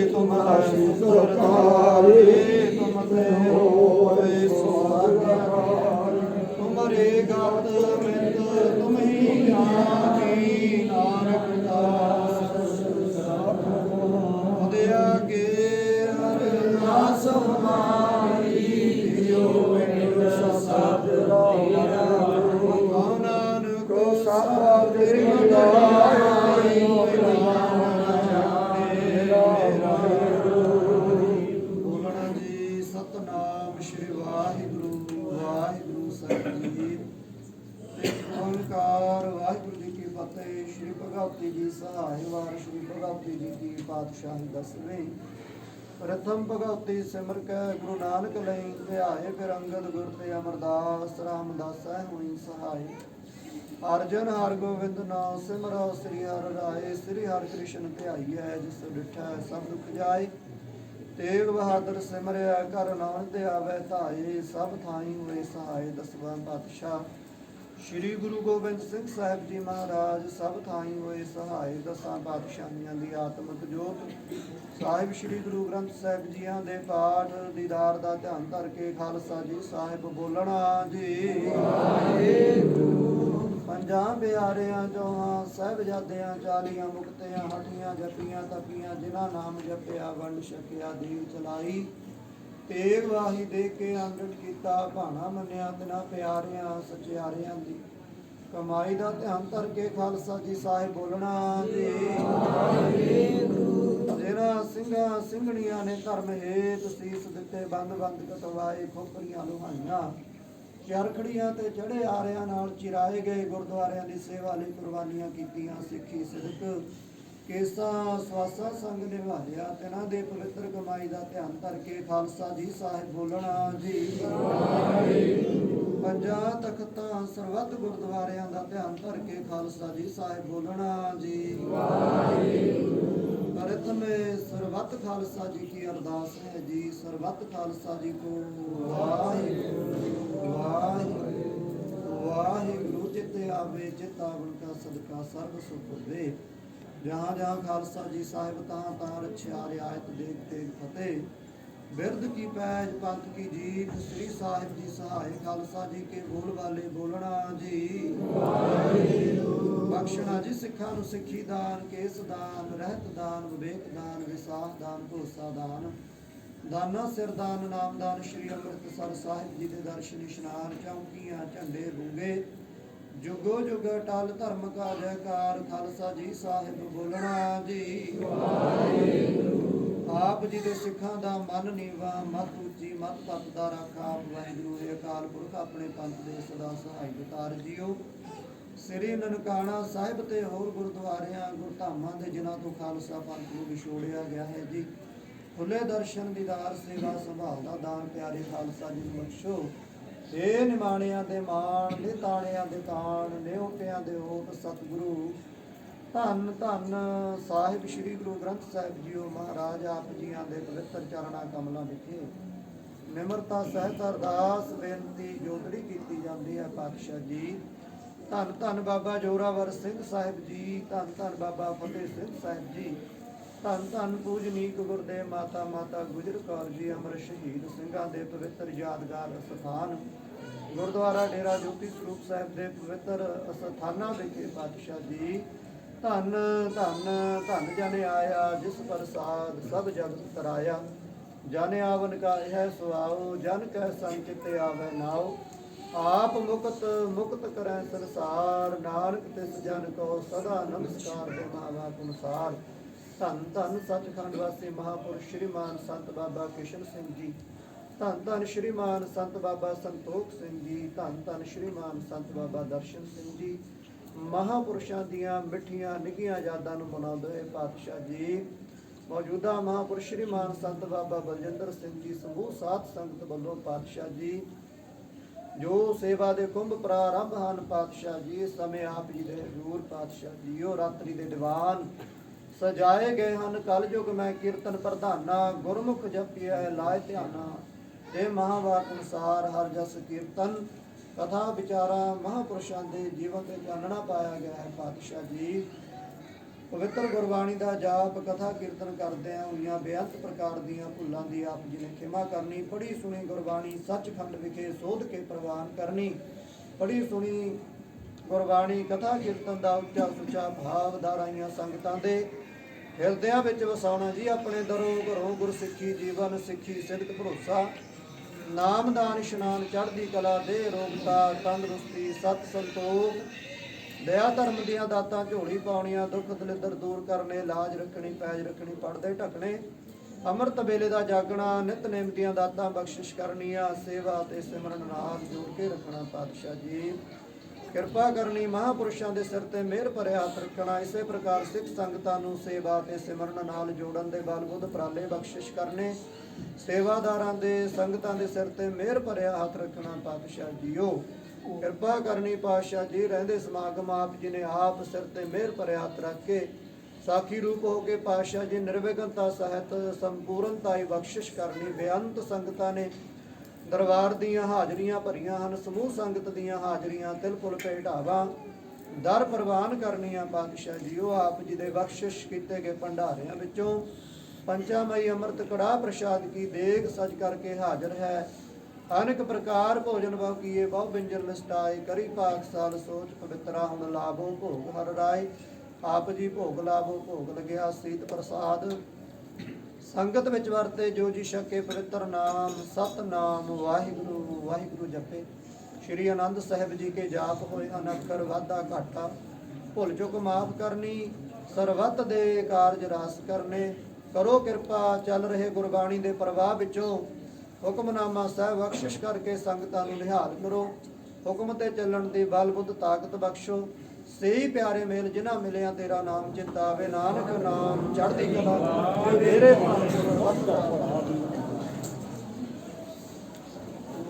[SPEAKER 2] तुम्हारा सुरतारे तुमसे होए तुम्हारे गात मृत तुम ही ज्ञानी नानक दास उदया के हर दास हमारी दियो सब नानक सब तेरी ਸਤਨਾਮ ਸ਼੍ਰੀ ਵਾਹਿਗੁਰੂ ਵਾਹਿਗੁਰੂ ਸਾਹਿਬ ਜੀ ਓੰਕਾਰ ਵਾਹਿਗੁਰੂ ਜੀ ਕੀ ਫਤਿਹ। ਸ਼੍ਰੀ ਭਗਵਤੀ ਜੀ ਸਹਾਇ ਵਾਰ ਸ਼੍ਰੀ ਭਗਵਤੀ ਜੀ ਕੀ ਪਾਤਸ਼ਾਹੀ ਦਸਵੇਂ ਪ੍ਰਥਮ ਭਗਵਤੀ ਸਿਮਰ ਕੇ ਗੁਰੂ ਨਾਨਕ ਲਈ ਧਿਆਏ ਫਿਰ ਅੰਗਦ ਗੁਰ ਤੇ ਅਮਰਦਾਸ ਰਾਮਦਾਸੈ ਹੋਈ ਸਹਾਇ ਅਰਜਨ ਹਰ ਗੋਬਿੰਦ ਨਾਮ ਸਿਮਰੋ ਸ੍ਰੀ ਹਰਿ ਰਾਏ ਸ੍ਰੀ ਹਰਿ ਕ੍ਰਿਸ਼ਨ ਧਿਆਈਐ ਜਿਸ ਡਿਠੈ ਸਭ ਦੁਖ ਜਾਏ ਤੇਗ ਬਹਾਦਰ ਸਿਮਰਿਆ ਕਰ ਨਾਨਕ ਤੇ ਆਵੇ ਧਾਏ ਸਭ ਥਾਈ ਹੋਏ ਸਹਾਇ ਦਸਵਾਂ ਪਾਤਸ਼ਾਹ ਸ਼੍ਰੀ ਗੁਰੂ ਗੋਬਿੰਦ ਸਿੰਘ ਸਾਹਿਬ ਜੀ ਮਹਾਰਾਜ ਸਭ ਥਾਈ ਹੋਏ ਸਹਾਇ ਦਸਾਂ ਪਾਤਸ਼ਾਹੀਆਂ ਦੀ ਆਤਮਿਕ ਜੋਤ ਸਾਹਿਬ ਸ਼੍ਰੀ ਗੁਰੂ ਗ੍ਰੰਥ ਸਾਹਿਬ ਜੀਆਂ ਦੇ ਪਾਠ ਦੀਦਾਰ ਦਾ ਧਿਆਨ ਧਰ ਕੇ ਖਾਲਸਾ ਜੀ ਸਾਹਿਬ ਬੋਲਣਾ ਜੀ ਪੰਜਾਂ ਪਿਆਰਿਆਂ ਚੋਹਾਂ ਸਾਹਿਬਜ਼ਾਦਿਆਂ 40 ਮੁਕਤਿਆਂ ਹਟੀਆਂ ਜਪੀਆਂ ਤਪੀਆਂ ਜਿਨ੍ਹਾਂ ਨਾਮ ਜਪਿਆ ਵੰਡ ਛਕਿਆ ਦੀਵ ਚਲਾਈ ਤੇਗ ਵਾਹੀ ਦੇ ਕੇ ਅੰਗੜ ਕੀਤਾ ਭਾਣਾ ਮੰਨਿਆ ਤਿਨਾਂ ਪਿਆਰਿਆਂ ਸਚਿਆਰਿਆਂ ਦੀ ਕਮਾਈ ਦਾ ਧਿਆਨ ਧਰ ਕੇ ਖਾਲਸਾ ਜੀ ਸਾਹਿਬ ਬੋਲਣਾ ਜੀ ਜਿਹੜਾ ਸਿੰਘਾਂ ਸਿੰਘਣੀਆਂ ਨੇ ਧਰਮ ਹੇਤ ਸੀਸ ਦਿੱਤੇ ਬੰਦ ਬੰਦ ਕਟਵਾਏ ਖੋਪਰੀਆਂ ਲੁਹਾਈਆਂ ਚਰਖੜੀਆਂ ਤੇ ਚੜੇ ਆਰਿਆਂ ਨਾਲ ਚਿਰਾਏ ਗਏ ਗੁਰਦੁਆਰਿਆਂ ਦੀ ਸੇਵਾ ਲਈ ਕੁਰਬਾਨੀਆਂ ਕੀਤੀਆਂ ਸਿੱਖੀ ਸਿਦਕ ਕੇਸਾਂ ਸਵਾਸਾਂ ਸੰਗ ਨਿਭਾਇਆ ਤਿਨਾਂ ਦੇ ਪਵਿੱਤਰ ਕਮਾਈ ਦਾ ਧਿਆਨ ਧਰ ਕੇ ਖਾਲਸਾ ਜੀ ਸਾਹਿਬ ਬੋਲਣਾ ਜੀ ਪੰਜਾਂ ਤਖਤਾਂ ਸਰਬੱਤ ਗੁਰਦੁਆਰਿਆਂ ਦਾ ਧਿਆਨ ਧਰ ਕੇ ਖਾਲਸਾ ਜੀ ਸਾਹਿਬ ਬੋਲਣਾ ਜੀ ਪ੍ਰਥਮੇ ਸਰਬੱਤ ਖਾਲਸਾ ਜੀ ਕੀ ਅਰਦਾਸ ਹੈ ਜੀ ਸਰਬੱਤ ਖਾਲਸਾ ਜੀ ਕੋ ਵਾਹਿਗੁਰੂ ਵਾਹਿਗੁਰੂ ਵਾਹਿਗੁਰੂ ਚਿੱਤੇ ਆਵੇ ਚਿਤਾਵਨ ਕਾ ਸਦਕਾ ਸਰਬ ਸੁਖ ਹੋਵੇ जहाँ जहाँ खालसा जी साहिब तहाँ तहाँ रक्षा रियायत देख तेग फतेह बिरद की पैज पंथ की जीत श्री साहिब जी सहाय खालसा जी के बोल वाले बोलना जी बख्शना जी सिखा नूं सिखी दान केस दान रहत दान विवेक दान विसाख दान भरोसा दान दाना सिर दान नाम दान श्री अमृतसर साहिब जी के दर्शन इशनान चौंकियां झंडे बूंगे जुगो जुग अटल धर्म का जयकार खालसा जी साहिब बोलना जी
[SPEAKER 4] ਆਪ ਜੀ ਦੇ ਸਿੱਖਾਂ ਦਾ ਮਨ ਨੀਵਾ, ਮਤ ਉੱਚੀ, ਮਤ ਤਤ ਦਾ ਰਾਖਾ। ਵਾਹਿਗੁਰੂ ਹੈ ਅਕਾਲ ਪੁਰਖ, ਆਪਣੇ ਪੰਥ ਦੇ ਸਦਾ ਸਹਾਈ ਉਤਾਰ ਜੀਓ। ਸ੍ਰੀ ਨਨਕਾਣਾ ਸਾਹਿਬ ਤੇ ਹੋਰ ਗੁਰਦੁਆਰਿਆਂ ਗੁਰਧਾਮਾਂ ਦੇ ਜਿਨ੍ਹਾਂ ਤੋਂ ਖਾਲਸਾ ਪੰਥ ਨੂੰ ਵਿਛੋੜਿਆ ਗਿਆ ਹੈ ਜੀ, ਖੁੱਲੇ ਦਰਸ਼ਨ ਦੀਦਾਰ ਸੇਵਾ ਸੰਭਾਲ ਦਾ ਦਾਨ ਪਿਆਰੇ ਖਾਲਸਾ ਜੀ ਨੂੰ ਬਖਸ਼ੋ। ਏ ਨਿਮਾਣਿਆਂ ਦੇ ਮਾਣ, ਨੇ ਤਾਣਿਆਂ ਦੇ ਤਾਣ, ਨੇ ਓਟਿਆਂ ਦੇ ਓਟ ਸਤਿਗੁਰੂ। ਧੰਨ ਧੰਨ ਸਾਹਿਬ ਸ੍ਰੀ ਗੁਰੂ ਗ੍ਰੰਥ ਸਾਹਿਬ ਜੀਓ ਮਹਾਰਾਜ, ਆਪ ਜੀਆਂ ਦੇ ਪਵਿੱਤਰ ਚਰਣਾ ਕਮਲਾਂ ਵਿਖੇ ਨਿਮਰਤਾ ਸਹਿਤ ਅਰਦਾਸ ਬੇਨਤੀ ਜੋਦੜੀ ਕੀਤੀ ਜਾਂਦੀ ਹੈ। ਪਾਤਸ਼ਾਹ ਜੀ ਧੰਨ ਧੰਨ ਬਾਬਾ ਜੋਰਾਵਰ ਸਿੰਘ ਸਾਹਿਬ ਜੀ, ਧੰਨ ਧੰਨ ਬਾਬਾ ਫਤਿਹ ਸਿੰਘ ਸਾਹਿਬ ਜੀ, ਧੰਨ ਧੰਨ ਪੂਜਨੀਕ ਗੁਰਦੇਵ ਮਾਤਾ ਗੁਜਰ ਕੌਰ ਜੀ, ਅਮਰ ਸ਼ਹੀਦ ਸਿੰਘਾਂ ਦੇ ਪਵਿੱਤਰ ਯਾਦਗਾਰ ਸਥਾਨ ਗੁਰਦੁਆਰਾ ਡੇਰਾ ਜੋਤੀ ਸਰੂਪ ਸਾਹਿਬ ਦੇ ਪਵਿੱਤਰ ਅਸਥਾਨਾਂ ਵਿਖੇ ਪਾਤਸ਼ਾਹ ਜੀ ਧੰਨ ਧੰਨ ਧੰਨ ਜਨ ਆਇਆ, ਜਿਸ ਪ੍ਰਸਾਦ ਸਭ ਜਗਤ ਤਰਾਇਆ। ਜਨ ਆਵਨ ਕਾ ਇਹ ਸੁਆਓ, ਜਨ ਕੈ ਸੰਚਿਤ ਆਵੇ ਨਾਉ। ਆਪ ਮੁਕਤ ਕਰੈ ਸੰਸਾਰ, ਨਾਨਕ ਤਿਸ ਜਨ ਕੋ ਸਦਾ ਨਮਸਕਾਰ ਦੇ ਮਾਵਾਪ ਅਨੁਸਾਰ। ਧੰਨ ਧੰਨ ਸੱਚਖੰਡ ਵਾਸੀ ਮਹਾਪੁਰਸ਼ ਸ਼੍ਰੀਮਾਨ ਸੰਤ ਬਾਬਾ ਕਿਸ਼ਨ ਸਿੰਘ ਜੀ, ਧੰਨ ਧੰਨ ਸ਼੍ਰੀਮਾਨ ਸੰਤ ਬਾਬਾ ਸੰਤੋਖ ਸਿੰਘ ਜੀ, ਧੰਨ ਧੰਨ ਸ਼੍ਰੀਮਾਨ ਸੰਤ ਬਾਬਾ ਦਰਸ਼ਨ ਸਿੰਘ ਜੀ। ਮਹਾਪੁਰਸ਼ਾਂ ਦੀਆਂ ਮਿੱਠੀਆਂ ਨਿੱਘੀਆਂ ਯਾਦਾਂ ਨੂੰ ਮਨਾਉਂਦੇ ਹੋਏ ਪਾਤਸ਼ਾਹ ਜੀ ਮੌਜੂਦਾ ਮਹਾਪੁਰਸ਼ ਸ਼੍ਰੀਮਾਨ ਸੰਤ ਬਾਬਾ ਬਲਜਿੰਦਰ ਸਿੰਘ ਜੀ ਸਮੂਹ ਸਾਧ ਸੰਗਤ ਵੱਲੋਂ ਪਾਤਸ਼ਾਹ ਜੀ ਜੋ ਸੇਵਾ ਦੇ ਕੁੰਭ ਪ੍ਰਾਰੰਭ ਹਨ ਪਾਤਸ਼ਾਹ ਜੀ, ਇਸ ਸਮੇਂ ਆਪ ਜੀ ਦੇ ਹਜ਼ੂਰ ਪਾਤਸ਼ਾਹ ਜੀਓ ਰਾਤਰੀ ਦੇ ਦੀਵਾਨ ਸਜਾਏ ਗਏ ਹਨ। ਕਲਯੁਗ ਮੈਂ ਕੀਰਤਨ ਪ੍ਰਧਾਨਾ, ਗੁਰਮੁਖ ਜਪਿਆ ਲਾਇ ਧਿਆਨਾ। ਤੇ ਮਹਾਵਾਕ ਅਨੁਸਾਰ ਹਰ ਜਸ ਕੀਰਤਨ ਕਥਾ ਵਿਚਾਰਾਂ ਮਹਾਪੁਰਸ਼ਾਂ ਦੇ ਜੀਵਨ ਤੇ ਚਾਨਣਾ ਪਾਇਆ ਗਿਆ ਹੈ। ਪਾਤਸ਼ਾਹ ਜੀ ਪਵਿੱਤਰ ਗੁਰਬਾਣੀ ਦਾ ਜਾਪ ਕਥਾ ਕੀਰਤਨ ਕਰਦਿਆਂ ਹੋਈਆਂ ਬੇਅੰਤ ਪ੍ਰਕਾਰ ਦੀਆਂ ਭੁੱਲਾਂ ਦੀ ਆਪ ਜੀ ਨੇ ਖਿਮਾ ਕਰਨੀ। ਪੜ੍ਹੀ ਸੁਣੀ ਗੁਰਬਾਣੀ ਸੱਚਖੰਡ ਵਿਖੇ ਸੋਧ ਕੇ ਪ੍ਰਵਾਨ ਕਰਨੀ। ਪੜ੍ਹੀ ਸੁਣੀ ਗੁਰਬਾਣੀ ਕਥਾ ਕੀਰਤਨ ਦਾ ਉੱਚਾ ਸੁੱਚਾ ਭਾਵ ਧਾਰਾਈਆਂ ਸੰਗਤਾਂ ਦੇ ਹਿਰਦਿਆਂ ਵਿੱਚ ਵਸਾਉਣਾ ਜੀ। ਆਪਣੇ ਦਰੋਂ ਘਰੋਂ ਗੁਰਸਿੱਖੀ ਜੀਵਨ ਸਿੱਖੀ ਸਿਦਕ ਭਰੋਸਾ ਨਾਮਦਾਨ ਇਸ਼ਨਾਨ ਚੜ੍ਹਦੀ ਕਲਾ ਦੇ ਰੋਗਤਾ ਤੰਦਰੁਸਤੀ ਸਤ ਸੰਤੋਖ ਦਇਆ ਧਰਮ ਦੀਆਂ ਦਾਤਾਂ ਝੋਲੀ ਪਾਉਣੀਆਂ, ਦੁੱਖ ਦਲਿੱਦਰ ਦੂਰ ਕਰਨੇ, ਲਾਜ ਰੱਖਣੀ ਪੈਜ ਰੱਖਣੀ ਪੜਦੇ ਢਕਣੇ, ਅੰਮ੍ਰਿਤ ਵੇਲੇ ਦਾ ਜਾਗਣਾ, ਨਿਤਨੇਮ ਦੀਆਂ ਦਾਤਾਂ ਬਖਸ਼ਿਸ਼ ਕਰਨੀਆਂ, ਸੇਵਾ ਤੇ ਸਿਮਰਨ ਨਾਲ ਜੋੜ ਕੇ ਰੱਖਣਾ। ਪਾਤਸ਼ਾਹ ਜੀ ਕਿਰਪਾ ਕਰਨੀ, ਮਹਾਪੁਰਸ਼ਾਂ ਦੇ ਸਿਰ ਤੇ ਮਿਹਰ ਭਰਿਆ ਹੱਥ ਰੱਖਣਾ। ਇਸੇ ਪ੍ਰਕਾਰ ਸਿੱਖ ਸੰਗਤਾਂ ਨੂੰ ਸੇਵਾ ਤੇ ਸਿਮਰਨ ਨਾਲ ਜੋੜਨ ਦੇ ਬਲ ਬੁੱਧ ਉਪਰਾਲੇ ਬਖਸ਼ਿਸ਼ ਕਰਨੇ। ਸੇਵਾਦਾਰਾਂ ਦੇ ਸੰਗਤਾਂ ਦੇ ਸਿਰ ਤੇ ਮਿਹਰ ਭਰਿਆ ਹੱਥ ਰੱਖਣਾ। ਪਾਤਸ਼ਾਹ ਜੀਓ ਕਿਰਪਾ ਕਰਨੀ। ਪਾਤਸ਼ਾਹ ਜੀ ਰਹਿੰਦੇ ਸਮਾਗਮ ਆਪ ਜੀ ਨੇ ਆਪ ਸਿਰ ਤੇ ਮਿਹਰ ਭਰਿਆ ਹੱਥ ਰੱਖ ਕੇ ਸਾਖੀ ਰੂਪ ਹੋ ਕੇ ਪਾਤਸ਼ਾਹ ਜੀ ਨਿਰਵਿਘਨਤਾ ਸਹਿਤ ਸੰਪੂਰਨਤਾ ਹੀ ਬਖਸ਼ਿਸ਼ ਕਰਨੀ। ਬੇਅੰਤ ਸੰਗਤਾਂ ਨੇ ਦਰਬਾਰ ਦੀਆਂ ਹਾਜ਼ਰੀਆਂ ਭਰੀਆਂ ਹਨ। ਸਮੂਹ ਸੰਗਤ ਦੀਆਂ ਹਾਜ਼ਰੀਆਂ ਤਿਲ ਫੁਲ ਭੇਟਾਵਾਂ ਦਰ ਪ੍ਰਵਾਨ ਕਰਨੀਆਂ। ਪਾਤਸ਼ਾਹ ਜੀਓ ਆਪ ਜੀ ਦੇ ਬਖਸ਼ਿਸ਼ ਕੀਤੇ ਗਏ ਭੰਡਾਰਿਆਂ ਵਿੱਚੋਂ ਪੰਚਾਮਈ ਅੰਮ੍ਰਿਤ ਕੜਾਹ ਪ੍ਰਸ਼ਾਦ ਕੀ ਦੇਗ ਸਜ ਕਰਕੇ ਹਾਜ਼ਰ ਹੈ। ਅਨੇਕ ਪ੍ਰਕਾਰ ਭੋਜਨ ਬਹੁ ਕੀਏ ਬਹੁ ਬਿੰਜਰ ਲਿਸਟਾਏ, ਕਰੀ ਪਾਕ ਸਾਲ ਸੋਚ ਪਵਿੱਤਰਾ ਹੁਣ ਲਾਭੋ ਭੋਗ ਹਰ ਰਾਏ। ਆਪ ਜੀ ਭੋਗ ਲਾਭੋ ਭੋਗ ਲਗਿਆ ਸੀਤ ਪ੍ਰਸਾਦ, ਸੰਗਤ ਵਿੱਚ ਵਰਤੇ ਜੋ ਜੀ ਛਕੇ ਪਵਿੱਤਰ ਨਾਮ ਸਤਨਾਮ ਵਾਹਿਗੁਰੂ ਵਾਹਿਗੁਰੂ ਜਪੇ। ਸ਼੍ਰੀ ਆਨੰਦ ਸਾਹਿਬ ਜੀ ਕੇ ਜਾਪ ਹੋਏ ਹਨ ਅੱਖਰ ਵਾਧਾ ਘਾਟਾ, ਭੁੱਲ ਚੁੱਕ ਮਾਫ ਕਰਨੀ, ਸਰਬੱਤ ਦੇ ਕਾਰਜ ਰਾਸ ਕਰਨੇ। ਕਰੋ ਕਿਰਪਾ ਚੱਲ ਰਹੇ ਗੁਰਬਾਣੀ ਦੇ ਪ੍ਰਵਾਹ ਵਿੱਚੋਂ ਹੁਕਮਨਾਮਾ ਸਾਹਿਬ ਬਖਸ਼ਿਸ਼ ਕਰਕੇ ਸੰਗਤਾਂ ਨੂੰ ਨਿਹਾਲ ਕਰੋ। ਹੁਕਮ ਤੇ ਚੱਲਣ ਦੀ ਬਲ ਬੁੱਧ ਤਾਕਤ ਬਖਸ਼ੋ। ਸਹੀ ਪਿਆਰੇ ਮੇਲ ਜਿਨ੍ਹਾਂ ਮਿਲਿਆ ਤੇਰਾ ਨਾਮ ਚਿੰਤਾਵੇ, ਨਾਨਕ ਨਾਮ ਚੜ੍ਹਦੀ ਕਲਾ ਤੇਰੇ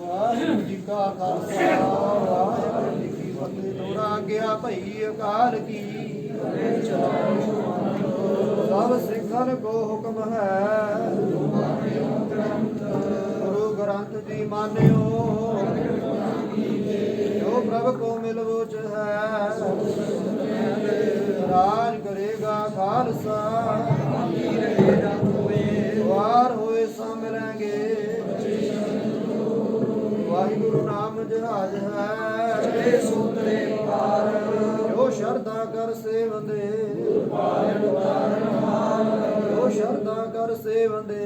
[SPEAKER 4] ਵਾਹਿਗੁਰੂ ਜੀ ਕਾ ਖਾਲਸਾ ਵਾਹਿਗੁਰੂ ਜੀ ਕੀ ਫਤਿਹ। ਤੋਰਾ ਗਿਆ ਭਈ ਅਕਾਲ ਕੀ ਸਭ ਸਿੱਖਨ ਕੋ ਹੁਕਮ ਹੈ, ਗੁਰੂ ਗ੍ਰੰਥ ਜੀ ਮਾਨਿਓ ਜੋ ਪ੍ਰਭ ਕੋ ਮਿਲਵੋਚ ਹੈ। ਰਾਜ ਕਰੇਗਾ ਖਾਲਸਾ ਵਾਰ ਹੋਏ ਸਾ ਮਿਲਾਂਗੇ। ਵਾਹਿਗੁਰੂ ਨਾਮ ਜਹਾਜ ਹੈ ਜੋ ਸ਼ਰਧਾ ਕਰ ਸੇਵੰਦੇ, ਜੋ ਸ਼ਰਧਾ ਕਰ ਸੇਵੰਦੇ।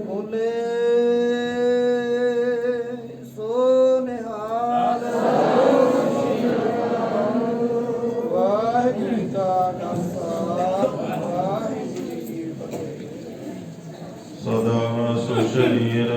[SPEAKER 4] ਬੋਲੇ ਸੋ ਨਿਹਾਲ। ਵਾਹਿਗੁਰੂ ਜੀ ਕਾ ਖਾਲਸਾ
[SPEAKER 5] ਸਦਾ ਸੁ ਸ਼ਰੀਰ